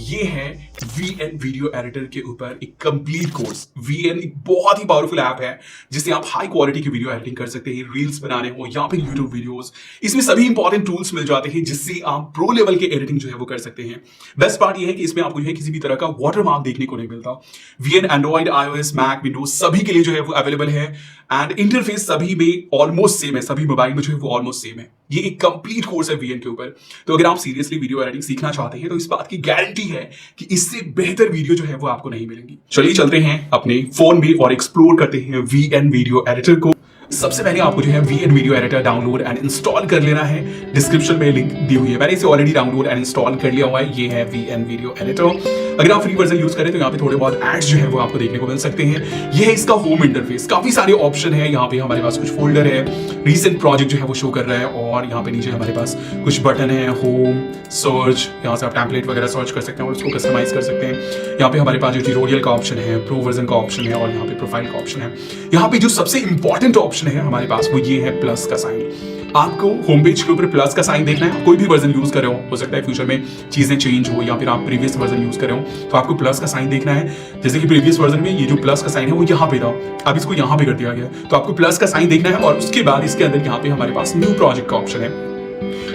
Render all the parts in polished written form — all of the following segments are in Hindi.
ये है VN वीडियो एडिटर के ऊपर एक कंप्लीट कोर्स। VN एक बहुत ही पावरफुल ऐप है जिससे आप हाई क्वालिटी की वीडियो एडिटिंग कर सकते हैं, रील्स बनाने हो या फिर यूट्यूब वीडियोस। इसमें सभी इंपॉर्टेंट टूल्स मिल जाते हैं जिससे आप प्रो लेवल के एडिटिंग जो है वो कर सकते हैं। बेस्ट पार्ट ये है कि इसमें आपको जो है किसी भी तरह का वाटरमार्क देखने को नहीं मिलता। VN Android, iOS, Mac, Windows सभी के लिए जो है वो अवेलेबल है एंड इंटरफेस सभी में ऑलमोस्ट सेम है, सभी मोबाइल में जो है वो ऑलमोस्ट सेम है। ये एक कंप्लीट कोर्स है VN के ऊपर। तो अगर आप सीरियसली वीडियो एडिटिंग सीखना चाहते हैं तो इस बात की गारंटी है कि इससे बेहतर वीडियो जो है वो आपको नहीं मिलेंगी। चलिए चलते हैं अपने फोन में और एक्सप्लोर करते हैं VN वीडियो एडिटर को। सबसे पहले आपको जो है VN video editor download and install कर लेना है। डिस्क्रिप्शन में लिंक दी हुई है, मैंने इसे ऑलरेडी डाउनलोड एंड इंस्टॉल कर लिया हुआ है। ये है VN वीडियो एडिटर। अगर आप फ्री वर्जन यूज करें तो यहाँ पे थोड़े बहुत एड्स जो है वो आपको देखने को मिल सकते हैं। ये है इसका होम इंटरफेस, काफी सारे ऑप्शन है। यहाँ पे हमारे पास कुछ फोल्डर है, रीसेंट प्रोजेक्ट जो है वो शो कर रहा है और यहाँ पे नीचे हमारे पास कुछ बटन है, होम, सर्च, यहाँ से आप टेम्पलेट वगैरह सर्च कर सकते हैं और उसको कस्टमाइज कर सकते हैं। यहाँ पे हमारे पास जो ट्यूटोरियल का ऑप्शन है, प्रो वर्जन का ऑप्शन है और यहाँ पे प्रोफाइल का ऑप्शन है। यहाँ पे जो सबसे इंपॉर्टेंट ऑप्शन है हमारे पास वो ये है प्लस का साइन। आपको होम पेज के ऊपर प्लस का साइन देखना है। कोई भी वर्जन यूज कर रहे हो सकता है फ्यूचर में चीजें चेंज हो या फिर आप प्रीवियस वर्जन यूज कर रहे हो तो आपको प्लस का साइन देखना है। जैसे कि प्रीवियस वर्जन में ये जो प्लस का साइन है वो यहाँ पे था, अब इसको यहाँ पे कर दिया गया, तो आपको प्लस का साइन देखना है और उसके बाद इसके अंदर यहाँ पे हमारे पास न्यू प्रोजेक्ट का ऑप्शन है।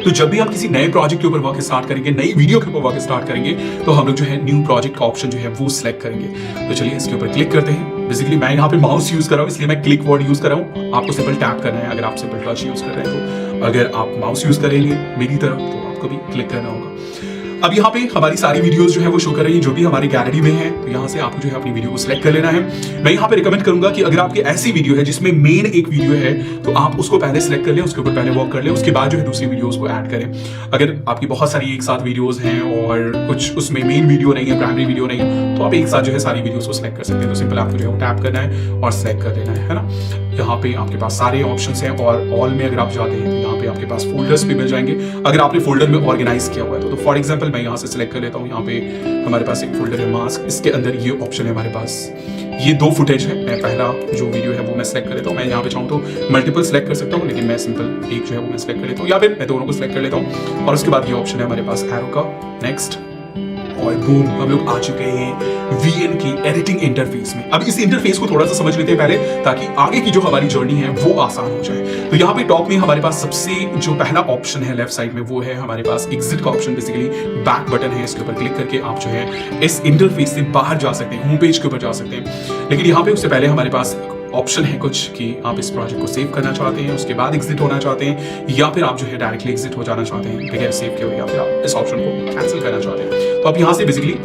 तो जब भी आप किसी नए प्रोजेक्ट के ऊपर वर्क स्टार्ट करेंगे, नई वीडियो के ऊपर वर्क स्टार्ट करेंगे तो हम लोग जो है न्यू प्रोजेक्ट का ऑप्शन जो है वो सिलेक्ट करेंगे। तो चलिए इसके ऊपर क्लिक करते हैं। बेसिकली मैं यहाँ पे माउस यूज कर रहा हूँ इसलिए मैं क्लिक वर्ड यूज कर रहा हूँ। आपको सिंपल टैप करना है अगर आप सिंपल टच यूज कर रहे हैं तो। अगर आप माउस यूज करेंगे मेरी तरह तो आपको भी क्लिक करना होगा। अब यहाँ पे हमारी सारी वीडियोस जो है वो शो कर रही है जो भी हमारी गैलरी में है। तो यहाँ से आपको जो है अपनी वीडियो को सिलेक्ट कर लेना है। मैं यहाँ पे रिकमेंड करूंगा कि अगर आपकी ऐसी वीडियो है जिसमें मेन एक वीडियो है तो आप उसको पहले सिलेक्ट कर लें, उसके ऊपर पहले वर्क कर लें, उसके बाद जो है दूसरी वीडियोस को ऐड करें। अगर आपकी बहुत सारी एक साथ वीडियोस हैं और कुछ उसमें मेन वीडियो नहीं है, प्राइमरी वीडियो नहीं है, तो आप एक साथ जो है सारी वीडियोस को सिलेक्ट कर सकते हैं। तो सिंपल आपको जो है टैप करना है और सिलेक्ट कर देना है ना। यहाँ पे आपके पास सारे ऑप्शंस हैं और ऑल में अगर आप जाते हैं तो यहाँ पे आपके पास फोल्डर्स भी मिल जाएंगे अगर आपने फोल्डर में ऑर्गेनाइज किया हुआ है तो फॉर एग्जांपल मैं यहाँ से सिलेक्ट कर लेता हूँ। यहाँ पे हमारे पास एक फोल्डर है मास्क, इसके अंदर ये ऑप्शन है हमारे पास। ये 2 फुटेज है, मैं पहला जो वीडियो है वो मैं सिलेक्ट कर लेता हूँ। मैं यहाँ पे चाहूँ तो मल्टीपल सिलेक्ट कर सकता हूँ लेकिन मैं सिंपल एक जो है वो मैं सिलेक्ट कर लेता हूँ या फिर मैं दोनों को सिलेक्ट कर लेता हूँ और उसके बाद ये ऑप्शन है हमारे पास एरो का, नेक्स्ट, और बूम हम लोग आ चुके हैं VN की एडिटिंग इंटरफेस में। अब इस इंटरफेस को थोड़ा सा समझ लेते हैं पहले ताकि आगे की जो हमारी जर्नी है वो आसान हो जाए। तो यहाँ पे टॉप में हमारे पास सबसे जो पहला ऑप्शन है लेफ्ट साइड में वो है हमारे पास एग्जिट का ऑप्शन। बेसिकली बैक बटन है, इसके ऊपर क्लिक करके आप जो है इस इंटरफेस से बाहर जा सकते हैं, होम पेज के ऊपर जा सकते हैं। लेकिन यहाँ पे उससे पहले हमारे पास ऑप्शन है कुछ कि आप इस प्रोजेक्ट को सेव करना चाहते हैं, उसके बाद एग्जिट होना चाहते हैं या फिर आप जो है डायरेक्टली एग्जिट हो जाना चाहते हैं बगैर सेव किए हुए, या फिर आप इस ऑप्शन को कैंसिल करना चाहते हैं। तो आप यहाँ से बेसिकली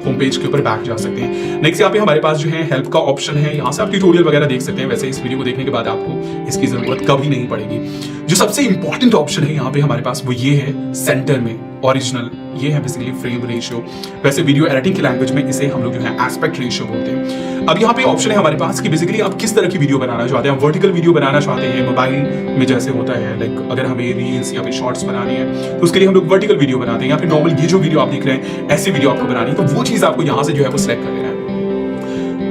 होम पेज के ऊपर बैक जा सकते हैं। नेक्स्ट यहाँ पे हमारे पास जो है हेल्प का ऑप्शन है, यहाँ से आप ट्यूटोरियल वगैरह देख सकते हैं। वैसे इस वीडियो को देखने के बाद आपको इसकी जरूरत कभी नहीं पड़ेगी। जो सबसे इंपॉर्टेंट ऑप्शन है यहाँ पे हमारे पास वो ये है सेंटर में ओरिजिनल, ये है बेसिकली फ्रेम रेशियो। वैसे वीडियो एडिटिंग की लैंग्वेज में इसे हम लोग जो है एस्पेक्ट रेशियो बोलते हैं। अब यहाँ पे ऑप्शन है हमारे पास कि बेसिकली आप किस तरह की वीडियो बनाना चाहते हैं। वर्टिकल वीडियो बनाना चाहते हैं मोबाइल में जैसे होता है, लाइक अगर हमें रील्स या फिर शॉर्ट्स बनानी है तो उसके लिए हम लोग वर्टिकल वीडियो बनाते हैं, या फिर नॉर्मल ये जो वीडियो आप देख रहे हैं ऐसी वीडियो आपको बनानी है तो वो चीज आपको यहाँ से जो है वो सिलेक्ट कर लेना है।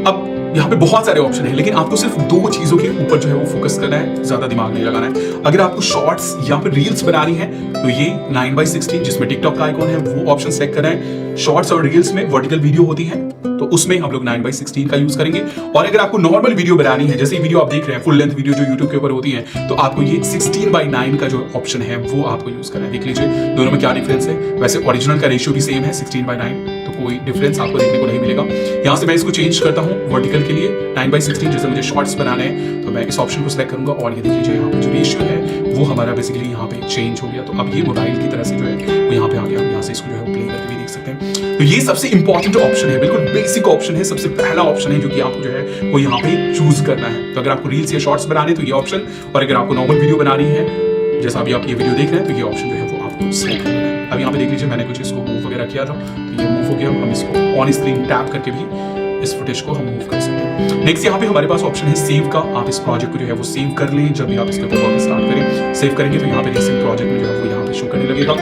अब यहाँ पे बहुत सारे ऑप्शन है लेकिन आपको सिर्फ 2 चीजों के ऊपर जो है वो फोकस करना है, ज्यादा दिमाग नहीं लगाना है। अगर आपको शॉर्ट्स या फिर रील्स बनानी है तो ये 9:16 जिसमें टिकटॉक का आइकॉन है वो ऑप्शन सेलेक्ट करना है। शॉर्ट्स और रील्स में वर्टिकल वीडियो होती है तो उसमें हम लोग 9:16 का यूज करेंगे। और अगर आपको नॉर्मल वीडियो बनानी है, जैसे वीडियो आप देख रहे हैं फुल लेंथ वीडियो जो यूट्यूब के ऊपर होती है, तो आपको ये 16:9 का जो ऑप्शन है वो आपको यूज करना है। देख लीजिए दोनों में क्या डिफरेंस है। वैसे ओरिजिनल का रेशियो भी सेम है 16:9, तो कोई डिफरेंस आपको देखने को नहीं मिलेगा। यहाँ से मैं इसको चेंज करता हूँ वर्टिकल के लिए 9:16, जैसे मुझे शॉर्ट्स बनाने हैं तो मैं इस ऑप्शन को सिलेक्ट करूंगा और ये देख लीजिए यहाँ पे जो रेशियो है वो हमारा बेसिकली यहाँ पे चेंज हो गया। तो अब ये मोबाइल की तरह से जो है वो यहाँ पे आ गया। यहाँ से इसको जो है प्ले करके भी देख सकते हैं। तो ये सबसे इंपॉर्टेंट ऑप्शन है, बिल्कुल बेसिक ऑप्शन है, सबसे पहला ऑप्शन है जो कि आपको जो है वो यहाँ पे चूज करना है। तो अगर आपको रील्स या शॉर्ट्स बनाने तो ये ऑप्शन, और अगर आपको नॉर्मल वीडियो बनानी है जैसा अभी आप ये वीडियो देख रहे हैं तो ये ऑप्शन जो है वो आपको सिलेक्ट करना है। अब यहाँ पे देख लीजिए मैंने कुछ इसको मूव वगैरह किया था तो ये मूव हो गया। हम इसको ऑन स्क्रीन टैप करके भी इस फुटेज को हम मूव कर सकते हैं। नेक्स्ट यहाँ पे हमारे पास ऑप्शन है सेव का। आप इस प्रोजेक्ट को जो है वो सेव कर लें। जब भी आप इसके ऊपर वर्क स्टार्ट करें, सेव करेंगे तो यहाँ पे रिसेंट प्रोजेक्ट में जो है वो यहाँ पे शो करने लगेगा।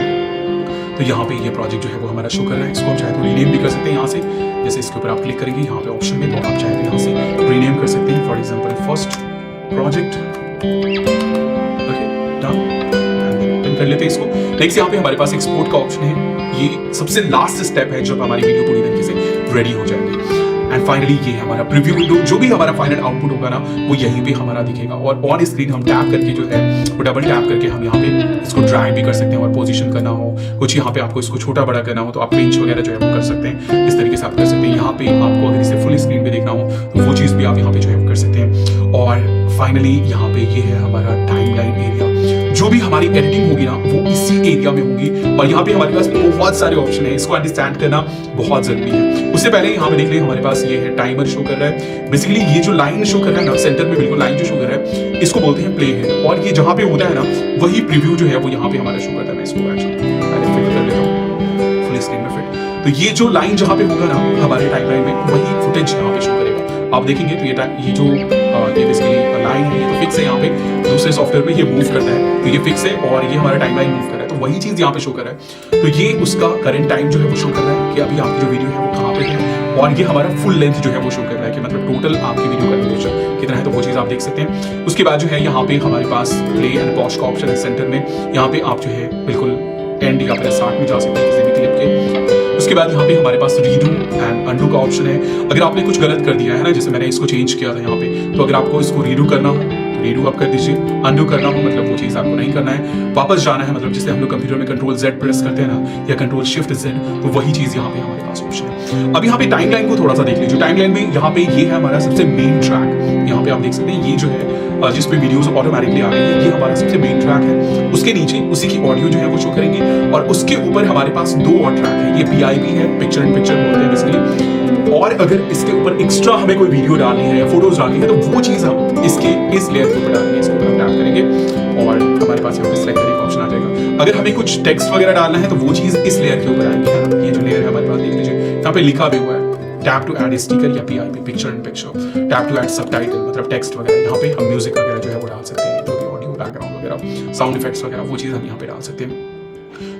तो यहाँ पे ये प्रोजेक्ट जो है वो हमारा शो कर रहा है। इसको हम चाहे तो रीनेम भी कर सकते हैं यहाँ से। जैसे इसके ऊपर आप क्लिक करेंगे यहाँ पे ऑप्शन में तो आप चाहे तो यहाँ से रीनेम कर सकते हैं। For example first project, okay done, कर लेते हैं इसको। नेक्स्ट यहाँ पे हमारे पास एक्सपोर्ट का ऑप्शन है। ये सबसे लास्ट स्टेप है जब हमारी वीडियो पूरी तरीके से रेडी हो जाएगी। एंड फाइनली ये है हमारा प्रीव्यू विंडो। जो भी हमारा फाइनल आउटपुट होगा ना वो यहीं पे हमारा दिखेगा, और ऑन स्क्रीन हम टैप करके जो है वो डबल टैप करके हम यहाँ पे इसको ड्रैग भी कर सकते हैं, और पोजीशन करना हो कुछ यहाँ पे आपको इसको छोटा बड़ा करना हो तो आप पिंच वगैरह जो है वो कर सकते हैं। इस तरीके से आप कर सकते हैं। यहाँ पे आपको अगर इसे फुल स्क्रीन पे देखना हो तो वो चीज़ भी आप यहाँ पे जो है कर सकते हैं। और फाइनली यहाँ पे ये है हमारा टाइमलाइन एरिया। जो भी हमारी एडिटिंग होगी ना वो इसी एरिया में होगी, और यहाँ पे हमारे पास बहुत सारे ऑप्शन है, इसको अंडरस्टैंड करना बहुत जरूरी है। उससे पहले यहाँ पे देख लें हमारे पास ये है टाइमर शो कर रहा है। बेसिकली ये जो लाइन शो कर रहा है ना सेंटर में बिल्कुल लाइन जो शो कर रहा है इसको बोलते हैं प्ले हेड, और ये जहाँ पे होता है ना वही प्रीव्यू जो है वो यहाँ पे हमारा शो करता है। मैं इसको एक्चुअली फिट कर लेता हूँ फुल स्क्रीन में फिट। तो ये जो लाइन जहाँ पे होगा ना हमारे टाइमलाइन में वही फुटेज यहाँ पे शो करेगा। आप देखेंगे तो ये जो ये बेसिकली लाइन है ये तो फिक्स है, यहाँ पे दूसरे सॉफ्टवेयर में ये मूव करता है तो ये फिक्स है, और ये हमारा टाइमलाइन मूव कर रहा है तो वही चीज यहाँ पे शो कर रहा है। तो ये उसका करंट टाइम जो है वो शो कर रहा है कि अभी आपकी जो वीडियो है वो कहाँ पे है, और ये हमारा फुल लेंथ जो है वो शो कर रहा है कि मतलब टोटल आपकी वीडियो का ड्यूरेशन कितना है, तो वो चीज आप देख सकते हैं। उसके बाद जो है यहाँ पे हमारे पास प्ले एंड पॉज का ऑप्शन है सेंटर में। यहाँ पे आप जो है बिल्कुल एंड या फिर स्टार्ट में जा सकते हैं किसी भी क्लिप के। उसके बाद यहाँ पे हमारे पास रीडू एंड अंडू का ऑप्शन है। अगर आपने कुछ गलत कर दिया है ना, जैसे मैंने इसको चेंज किया था यहाँ पे, तो अगर आपको इसको रीडू करना हो तो रीडू आप कर दीजिए, अंडू करना हो मतलब वो चीज़ आपको नहीं करना है, वापस जाना है मतलब जिससे हम लोग कंप्यूटर में कंट्रोल Z प्रेस करते हैं ना या कंट्रोल शिफ्ट Z, तो वही चीज़ यहाँ पे हमारे पास ऑप्शन है। अब यहाँ पे टाइमलाइन को थोड़ा सा देख लीजिए। टाइमलाइन में यहाँ पे ये है हमारा सबसे मेन ट्रैक। यहाँ पे आप देख सकते हैं ये जो है जिस पे वीडियोस ऑटोमेटिकली आ रही है ये हमारा सबसे मेन ट्रैक है। उसके नीचे उसी की ऑडियो जो है वो शो करेंगे, और उसके ऊपर हमारे पास दो और ट्रैक है। ये PIV है, पिक्चर इन पिक्चर बोलते हैं बेसिकली। और अगर इसके ऊपर एक्स्ट्रा हमें कोई वीडियो डालनी है या फोटोज डालनी है तो वो चीज़ हम इसके इस लेयर के ऊपर डालेंगे, इसके ऊपर हम टैप करेंगे और हमारे पास यहाँ पे सिलेक्ट करने का ऑप्शन आ जाएगा। अगर हमें कुछ टेक्स्ट वगैरह डालना है तो वो चीज़ इस लेयर के ऊपर आएगी, है ना। ये जो लेयर है हमारे पास देख लीजिए यहाँ पे लिखा भी हुआ है टैप टू ऐड स्टिकर या PIV picture in picture, tap to add subtitle मतलब टेक्स्ट वगैरह। यहाँ पे हम म्यूजिक वगैरह जो है वो डाल सकते हैं, जो भी ऑडियो बैकग्राउंड वगैरह साउंड इफेक्ट्स वगैरह वो चीज़ हम यहाँ पे डाल सकते हैं।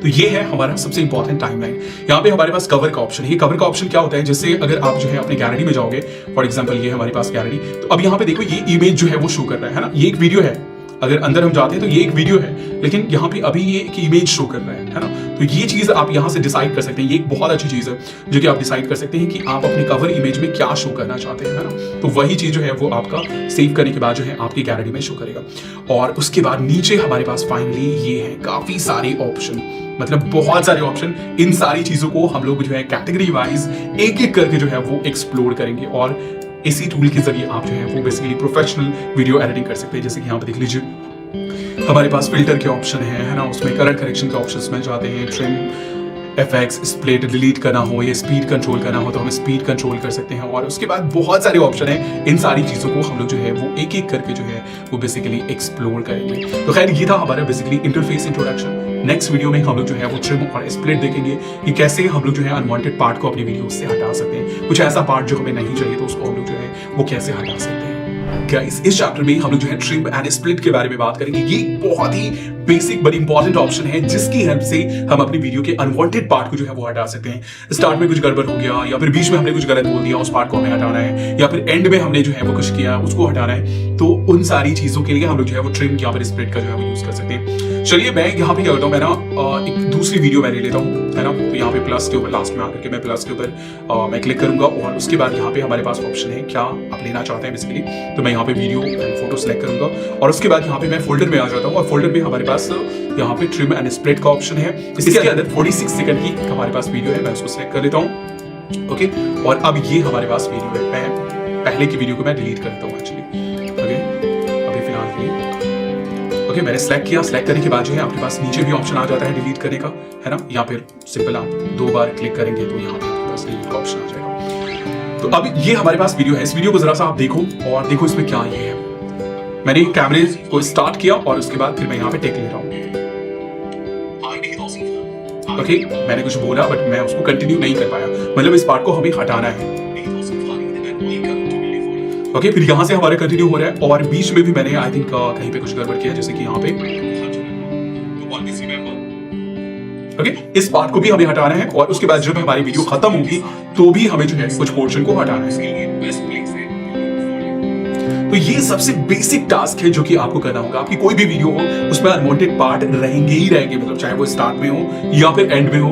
तो ये है हमारा सबसे इंपॉर्टेंट टाइमलाइन। यहाँ पे हमारे पास कवर का ऑप्शन है। ये कवर का ऑप्शन क्या होता है, जैसे अगर आप जो है अपनी गैलरी में जाओगे, फॉर एग्जांपल ये हमारे पास गैलरी, तो अब यहाँ पे देखो ये इमेज जो है वो शो कर रहा है ना, ये एक वीडियो है। अगर अंदर हम जाते हैं तो ये एक वीडियो है, लेकिन यहाँ पे अभी ये एक इमेज शो कर रहा है ना। तो ये चीज आप यहाँ से डिसाइड कर सकते हैं। ये एक बहुत अच्छी चीज है जो कि आप डिसाइड कर सकते हैं कि आप अपने कवर इमेज में क्या शो करना चाहते हैं, है ना। तो वही चीज जो है वो आपका सेव करने के बाद जो है आपकी गैलरी में शो करेगा। और उसके बाद नीचे हमारे पास फाइनली ये है काफी सारे ऑप्शन, मतलब बहुत सारे ऑप्शन। इन सारी चीजों को हम लोग जो है कैटेगरी वाइज एक एक करके जो है वो एक्सप्लोर करेंगे, और इसी टूल के जरिए आप जो है वो बेसिकली प्रोफेशनल वीडियो एडिटिंग कर सकते हैं। जैसे कि यहाँ पे देख लीजिए हमारे पास फिल्टर के ऑप्शन है ना, उसमें कलर करेक्शन के ऑप्शंस में जाते हैं, ट्रिम, एफएक्स, स्प्लिट डिलीट करना हो या स्पीड कंट्रोल करना हो तो हम स्पीड कंट्रोल कर सकते हैं। और उसके बाद बहुत सारे ऑप्शन हैं। इन सारी चीज़ों को हम लोग जो है वो एक एक करके जो है वो बेसिकली एक्सप्लोर करेंगे। तो खैर ये था हमारा basically interface introduction. Next video में हम लोग जो है वो ट्रिम और स्प्लिट देखेंगे कि कैसे हम लोग जो है अनवांटेड पार्ट को अपनी वीडियो से हटा सकते हैं। कुछ ऐसा पार्ट जो हमें नहीं चाहिए तो उसको हम लोग जो है वो कैसे हटा सकते हैं। गाइस इस चैप्टर में हम लोग जो है ट्रिम एंड स्प्लिट के बारे में बात करेंगे। ये बहुत ही बेसिक बट इंपॉर्टेंट ऑप्शन है जिसकी हेल्प से हम अपनी वीडियो के अनवांटेड पार्ट को जो है वो हटा सकते हैं। स्टार्ट में कुछ गड़बड़ हो गया या फिर बीच में हमने कुछ गलत बोल दिया, उस पार्ट को हमें हटाना है, या फिर एंड में हमने जो है वो कुछ किया उसको हटाना है। तो उन सारी चीजों के लिए हम लोग जो है वो ट्रिम या फिर स्प्लिट का जो है वो यूज कर सकते हैं। चलिए मैं यहाँ पे क्या करता हूँ, मैं ना एक दूसरी वीडियो मैंने लेता हूँ, है ना। तो यहाँ पे प्लस के ऊपर लास्ट में आकर के मैं प्लस के ऊपर मैं क्लिक करूंगा, और उसके बाद यहाँ पे हमारे पास ऑप्शन है क्या आप लेना चाहते हैं बेसिकली। तो मैं यहाँ पे वीडियो एंड फोटो सेलेक्ट करूंगा, और उसके बाद यहाँ पे मैं फोल्डर में आ जाता हूँ, और फोल्डर में हमारे पास यहाँ पे ट्रिम एंड स्प्लिट का ऑप्शन है। इसके अंदर 46 सेकंड की हमारे पास वीडियो है, मैं उसको सेलेक्ट कर लेता हूँ। ओके, और अब ये हमारे पास वीडियो है। मैं पहले की वीडियो को मैं डिलीट कर देता हूँ एक्चुअली। ओके, अभी फिलहाल के लिए ओके मैंने सेलेक्ट किया। सेलेक्ट करने के बाद जो है आपके पास नीचे भी ऑप्शन आ जाता है डिलीट करने का, है ना। या फिर सिंपल आप 2 बार क्लिक करेंगे तो यहाँ पे आपके पास डिलीट का ऑप्शन आ जाएगा। तो अब ये हमारे पास वीडियो है। इस वीडियो को जरा सा आप देखो और देखो इसमें क्या ये है। मैंने कैमरे को स्टार्ट किया और उसके बाद फिर मैं यहाँ पे टेक ले रहा हूँ। ओके, मैंने कुछ बोला बट मैं उसको कंटिन्यू नहीं कर पाया, मतलब इस पार्ट को हमें हटाना है। ओके, फिर यहाँ से हमारे कंटिन्यू हो रहा है, और बीच में भी मैंने आई थिंक कहीं पे कुछ गड़बड़ किया, जैसे कि यहाँ पे। ओके, इस पार्ट को भी हमें हटाना है, और उसके बाद जब हमारी वीडियो खत्म होगी तो भी हमें जो है कुछ पोर्शन को हटाना है। तो ये सबसे बेसिक टास्क है जो कि आपको करना होगा। आपकी कोई भी वीडियो हो उसमें अनवांटेड पार्ट रहेंगे ही रहेंगे, मतलब चाहे वो स्टार्ट में हो या फिर एंड में हो,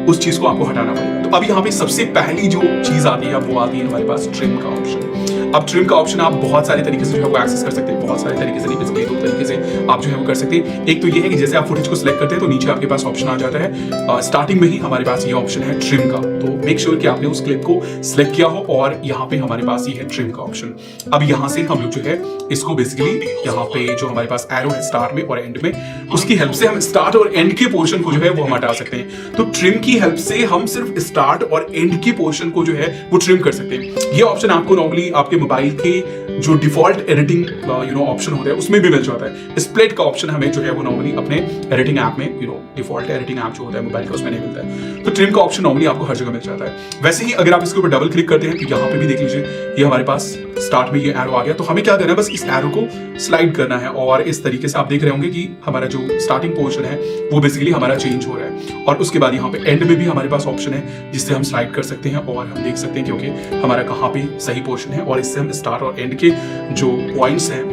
उस चीज को आपको हटाना पड़ेगा। तो अब यहाँ पे सबसे पहली जो चीज आती है वो आती है हमारे पास ट्रिम का ऑप्शन। अब ट्रिम का ऑप्शन आप बहुत सारे तरीके से जो है वो एक्सेस कर सकते हैं, बहुत सारे तरीके से नहीं, बेसिकली 2 तरीके से आप जो है वो कर सकते हैं। एक तो ये है कि जैसे आप फुटेज को सिलेक्ट करते हैं तो नीचे आपके पास ऑप्शन आ जाता है, स्टार्टिंग में ही हमारे पास ये ऑप्शन है ट्रिम का। तो मेक श्योर कि आपने उस क्लिप को सिलेक्ट किया हो और यहाँ पे हमारे पास ये है ट्रिम का ऑप्शन। अब यहाँ से हम लोग जो है इसको बेसिकली यहाँ पे जो हमारे पास एरो है स्टार्ट में और एंड में, उसकी हेल्प से हम स्टार्ट और एंड के पोर्शन को जो है वो हम हटा सकते हैं। तो ट्रिम की हेल्प से हम सिर्फ स्टार्ट और एंड के पोर्शन को जो है वो ट्रिम कर सकते हैं। ये ऑप्शन आपको नॉर्मली आपके मोबाइल के जो डिफॉल्ट एडिटिंग ऑप्शन होता है उसमें भी मिल जाता है। स्प्लिट का ऑप्शन हमें जो है वो नॉर्मली अपने एडिटिंग ऐप में डिफॉल्ट एडिटिंग ऐप जो होता है मोबाइल का उसमें नहीं मिलता है। तो ट्रिम का ऑप्शन नॉर्मली आपको हर जगह मिल जाता है। वैसे ही अगर आप इसके ऊपर डबल क्लिक करते हैं तो यहाँ पे भी देख लीजिए ये हमारे पास स्टार्ट में ये एरो आ गया। तो हमें क्या करना है, बस इस एरो को स्लाइड करना है और इस तरीके से आप देख रहे होंगे कि हमारा जो स्टार्टिंग पोर्शन है वो बेसिकली हमारा चेंज हो रहा है। और उसके बाद यहाँ पे एंड में भी हमारे पास ऑप्शन है जिससे हम स्लाइड कर सकते हैं और हम देख सकते हैं क्योंकि हमारा कहाँ पे सही पोर्शन है और इससे हम स्टार्ट और एंड के जो पॉइंट्स हैं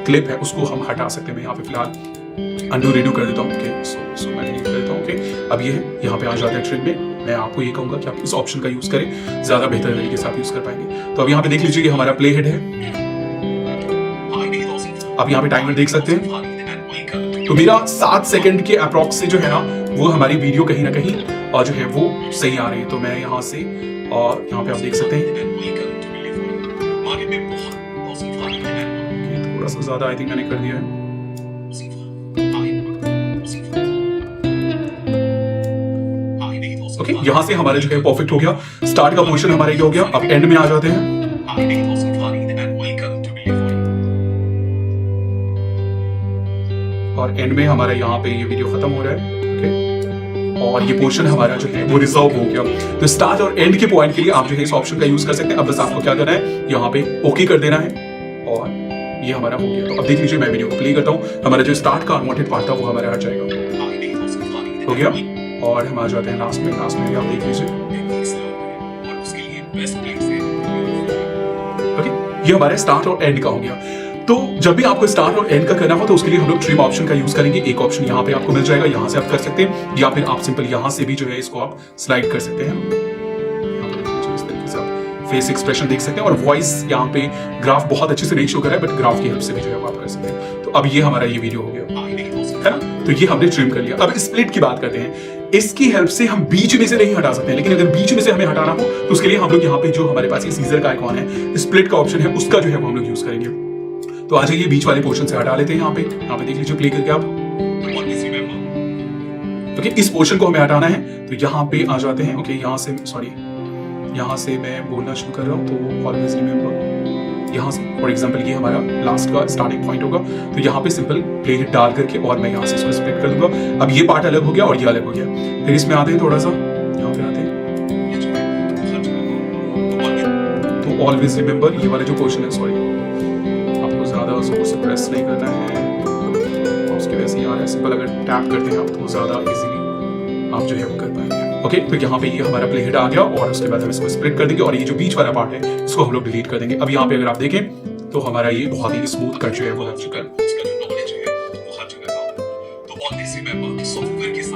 क्लिप है उसको हम हटा सकते हैं। मैं यहाँ पे फिलहाल अंडू रीडू कर देता हूँ। ओके सो मैं डिलीट कर देता हूँ। ओके अब ये है यहाँ पे आ जाता है ट्रिम में। मैं आपको ये कहूंगा कि आप इस ऑप्शन का यूज करें, ज्यादा बेहतर तरीके से आप यूज कर पाएंगे। तो अब यहाँ पे देख लीजिए कि हमारा प्ले हेड है। अब यहाँ पे टाइमर देख सकते हैं। तो मेरा 7 सेकंड के अप्रॉक्स से जो है ना वो हमारी वीडियो कहीं ना कहीं और जो है वो सही आ रही है। तो मैं यहाँ से और यहाँ पे आप देख सकते हैं थोड़ा सा ज्यादा आई थिंक मैंने कर दिया है। ओके यहाँ से हमारे जो है परफेक्ट हो गया। स्टार्ट का पोर्शन हमारा ये हो गया। अब एंड में आ जाते हैं। और एंड में हमारा यहाँ पे ये वीडियो खत्म हो रहा है। ओके और ये पोर्शन हमारा जो है वो रिजर्व हो गया। तो स्टार्ट और एंड के पॉइंट के लिए आप जो है इस ऑप्शन का यूज कर सकते हैं। अब बस आपको क्या करना है, यहाँ पे ओके कर देना है और ये हमारा हो गया। तो अब देख लीजिए मैं वीडियो को प्ले करता हूँ। हमारा जो स्टार्ट का अनवांटेड पार्ट था वो हमारा हट जाएगा। हो गया और हम आ जाते हैं लास्ट में। लास्ट में भी आप देख लीजिए। ओके ये हमारे स्टार्ट और एंड का हो गया। तो जब भी आपको स्टार्ट और एंड का करना हो तो उसके लिए हम लोग ट्रिम ऑप्शन का यूज करेंगे। एक ऑप्शन यहाँ पे आपको मिल जाएगा, यहाँ से आप कर सकते हैं या फिर आप सिंपल यहाँ से भी जो है इसको आप स्लाइड कर सकते हैं। फेस एक्सप्रेशन देख सकते हैं और वॉइस यहाँ पे ग्राफ बहुत अच्छे से नहीं शो कर रहा है बट ग्राफ की हेल्प से भी जो है आप कर सकते हैं। तो अब ये हमारा ये वीडियो हो गया है ना। तो ये हमने ट्रिम कर लिया। अब स्प्लिट की बात करते हैं। इसकी हेल्प से हम बीच में से नहीं हटा सकते हैं, लेकिन अगर बीच में से हमें हटाना हो तो उसके लिए हम लोग यहाँ पे जो हमारे पास ये सीजर का आइकॉन है, स्प्लिट का ऑप्शन है, उसका जो है वो हम लोग यूज करेंगे। तो आ जाइए बीच वाले पोर्शन से हटा लेते हैं। यहाँ पे देख लीजिए प्ले करके आप। ओके इस पोर्शन को हमें हटाना है तो यहाँ पे आ जाते हैं। ओके यहाँ से मैं बोलना शुरू कर रहा हूँ। तो ऑलवेज रिमेंबर यहाँ से फॉर एग्जांपल ये हमारा लास्ट का स्टार्टिंग पॉइंट होगा। तो यहाँ पे सिंपल प्ले हिट डाल करके और मैं यहाँ से इसको स्प्लिट कर दूंगा। अब ये पार्ट अलग हो गया और ये अलग हो गया। फिर इसमें आते हैं थोड़ा सा, यहाँ पे आते हैं तो ऑलवेज रिमेंबर ये वाला जो पोर्शन है, सॉरी आपको ज्यादा जोर से प्रेस नहीं करना है, उसकी वजह से यहाँ सिंपल अगर टैप करते हैं आप तो ज्यादा इजीली आप जो है वो कर पाएंगे। ओके तो यहाँ पे ये हमारा प्ले हेड आ गया और उसके बाद हम इसको स्प्लिट कर देंगे और ये जो बीच वाला पार्ट है इसको हम लोग डिलीट कर देंगे। अब यहाँ पे अगर आप देखें तो हमारा ये बहुत ही स्मूथ कट जो है वो लग चुका है।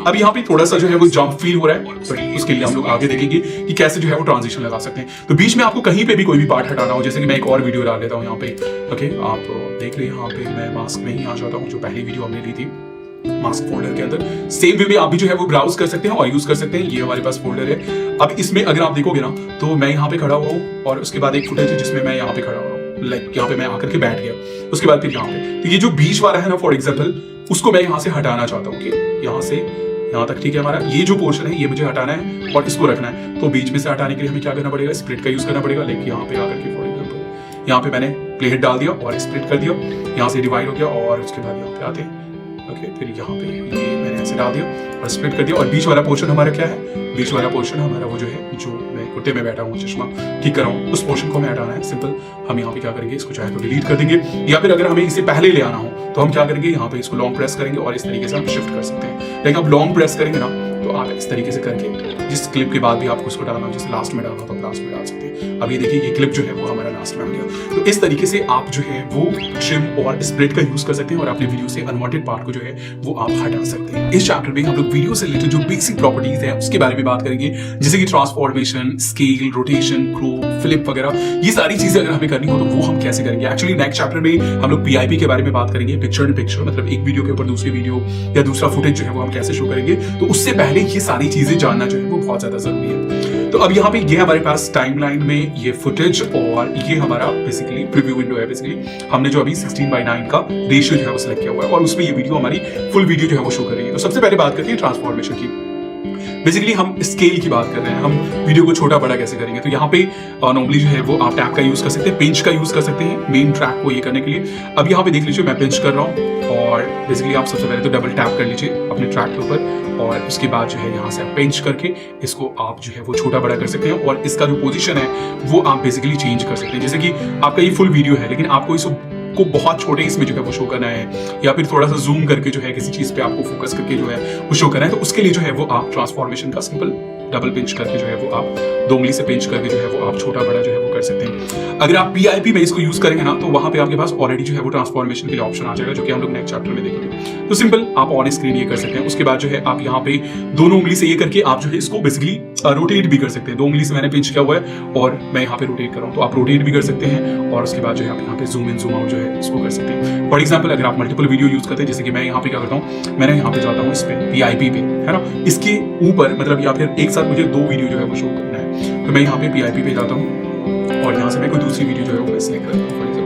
अब यहाँ पे थोड़ा सा जो है वो जंप फील हो रहा है, तो उसके लिए हम लोग आगे देखेंगे कि कैसे जो है वो ट्रांजिशन लगा सकते हैं। तो बीच में आपको कहीं पे भी कोई भी पार्ट हटाना हो, जैसे कि मैं एक और वीडियो डाल लेता हूँ यहाँ पे। ओके आप देख लीजिए यहाँ पे मैं मास्क में ही आ जाता हूँ, जो पहली वीडियो हमने ली थी मास्क फोल्डर के अंदर। सेम वे में आप भी जो है वो ब्राउज कर सकते हैं और यूज कर सकते हैं। ये हमारे पास फोल्डर है। अब इसमें अगर आप देखोगे ना तो मैं यहाँ पे खड़ा हुआ हूँ और उसके बाद एक फुटेज है जिसमें मैं यहाँ पे खड़ा हुआ हूँ, लाइक यहाँ पे मैं आकर के बैठ गया, उसके बाद फिर यहाँ पे। तो ये जो बीच वाला है ना फॉर एग्जाम्पल, उसको मैं यहाँ से हटाना चाहता हूँ कि यहाँ से यहाँ तक, ठीक है। हमारा ये जो पोर्शन है ये मुझे हटाना है और इसको रखना है। तो बीच में से हटाने के लिए हमें क्या करना पड़ेगा, स्प्लिट का यूज करना पड़ेगा। लाइक यहाँ पे आकर के फॉर एग्जाम्पल यहाँ पे मैंने प्ले हेड डाल दिया और स्प्लिट कर दिया, यहाँ से डिवाइड हो गया और उसके बाद यहाँ पे आते हैं। ओके फिर यहाँ पे ये मैंने ऐसे डाल दिया और स्प्लिट कर दिया। और बीच वाला पोर्शन हमारा क्या है, बीच वाला पोर्शन हमारा वो जो है, जो मैं कुत्ते में बैठा हूँ, चश्मा ठीक कर रहा हूँ, उस पोर्शन को हमें हटाना है। सिंपल हम यहाँ पे क्या करेंगे, इसको चाहे तो डिलीट कर देंगे या फिर अगर हमें इसे पहले ले आना हो तो हम क्या करेंगे, यहाँ पे इसको लॉन्ग प्रेस करेंगे और इस तरीके से हम शिफ्ट कर सकते हैं। लेकिन आप लॉन्ग प्रेस करेंगे ना तो आप इस तरीके से करके जिस क्लिप के बाद भी आपको उसको डालना हो, जैसे लास्ट में डालना हो तो आप लास्ट में डाल सकते हैं। अब ये देखिए ये क्लिप जो है वो हमारा लास्ट में आ गया। तो इस तरीके से आप जो है वो ट्रिम और स्प्लिट का यूज कर सकते हैं और अपने वीडियो से अनवांटेड पार्ट को जो है वो आप हटा सकते हैं। इस चैप्टर में हम लोग वीडियो से रिलेटेड जो बेसिक प्रॉपर्टीज है उसके बारे में बात करेंगे, जैसे कि transformation, scale, rotation, crop, flip वगैरह। ये सारी चीजें अगर हमें करनी हो तो वो हम कैसे करेंगे। एक्चुअली नेक्स्ट चैप्टर में हम लोग PIP के बारे में बात करेंगे, पिक्चर इन पिक्चर, मतलब एक वीडियो के ऊपर दूसरी वीडियो या दूसरा फुटेज जो है वो हम कैसे शो करेंगे। तो उससे पहले ये सारी चीजें जानना जो है वो बहुत ज्यादा जरूरी है। तो अब यहाँ पे ये हमारे पास टाइमलाइन में ये फुटेज और ये हमारा बेसिकली प्रीव्यू विंडो है। बेसिकली हमने जो अभी 16:9 का रेशियो जो है वो सिलेक्ट किया हुआ है और उसमें ये वीडियो हमारी फुल वीडियो जो है वो शो कर रही है। तो सबसे पहले बात करते हैं ट्रांसफॉर्मेशन की। बेसिकली हम स्केल की बात कर रहे हैं, हम वीडियो को छोटा बड़ा कैसे करेंगे। तो यहाँ पे नॉर्मली जो है वो आप टैप का यूज कर सकते हैं, पिंच का यूज कर सकते हैं मेन ट्रैक को ये करने के लिए। अब यहाँ पे देख लीजिए मैं पिंच कर रहा हूँ और बेसिकली आप सबसे पहले तो डबल टैप कर लीजिए अपने ट्रैक के ऊपर और उसके बाद जो है यहाँ से आप पिंच करके इसको आप जो है वो छोटा बड़ा कर सकते हैं और इसका जो पोजीशन है वो आप बेसिकली चेंज कर सकते हैं। जैसे कि आपका ये फुल वीडियो है लेकिन आपको इसको बहुत छोटे इसमें जो है वो शो करना है या फिर थोड़ा सा जूम करके जो है किसी चीज पे आपको फोकस करके जो है वो शो करना है, तो उसके लिए जो है वो आप ट्रांसफॉर्मेशन का सिंपल डबल पिंच करके जो है वो आप 2 उंगली से पिंच करके जो है वो आप छोटा बड़ा जो है वो कर सकते हैं। अगर आप PIP में इसको यूज करेंगे ना तो वहां पे आपके पास ऑलरेडी जो है वो ट्रांसफॉर्मेशन के लिए ऑप्शन आ जाएगा, जो कि हम लोग नेक्स्ट चैप्टर में देखेंगे। तो सिंपल आप ऑन स्क्रीन ये कर सकते हैं। उसके बाद जो है आप यहाँ पे दोनों उंगली से ये करके आप जो है इसको बेसिकली रोटेट भी कर सकते हैं। 2 उंगली से मैंने पिंच किया हुआ है और मैं यहाँ पे रोटेट कर रहा हूँ, तो आप रोटेट भी कर सकते हैं और उसके बाद जो है आप यहाँ पे जूम इन जूम आउट जो है इसको कर सकते हैं। फॉर एग्जाम्पल अगर आप मल्टीपल वीडियो यूज करते हैं, जैसे कि मैं यहाँ पे क्या करता हूँ, मैंने यहाँ पे जाता हूँ इस पे PIP पे, है ना, इसके ऊपर मतलब या फिर एक साथ मुझे 2 वीडियो जो है वो शो करना है, तो मैं यहाँ पे PIP पे जाता हूँ और यहाँ से मैं कोई दूसरी वीडियो जो है वो मैं सिलेक्ट करता हूँ। फॉर एग्जाम्पल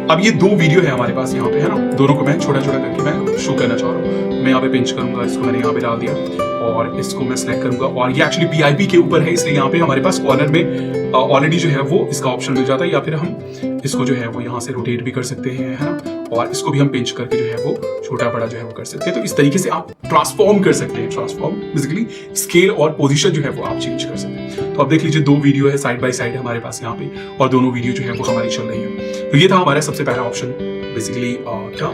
अब ये 2 वीडियो है हमारे पास यहाँ पे, है ना, दोनों को मैं छोटा छोटा करके मैं शो करना चाह रहा हूँ। मैं यहाँ पे पिंच करूंगा, इसको मैंने यहाँ पे डाल दिया और इसको मैं सिलेक्ट करूंगा और ये एक्चुअली PIP के ऊपर है इसलिए यहाँ पे हमारे पास कॉर्नर में ऑलरेडी जो है वो इसका ऑप्शन मिल जाता है, या फिर हम इसको जो है वो यहाँ से रोटेट भी कर सकते हैं, है ना, और इसको भी हम पिंच करके जो है वो छोटा बड़ा जो है वो कर सकते हैं। तो इस तरीके से आप ट्रांसफॉर्म कर सकते हैं। ट्रांसफॉर्म बेसिकली स्केल और पोजीशन जो है वो आप चेंज कर सकते हैं। तो अब देख लीजिए 2 वीडियो है साइड बाय साइड हमारे पास यहाँ पे और दोनों वीडियो जो है वो हमारी चल रही है। तो ये था हमारा सबसे पहला ऑप्शन बेसिकली क्या,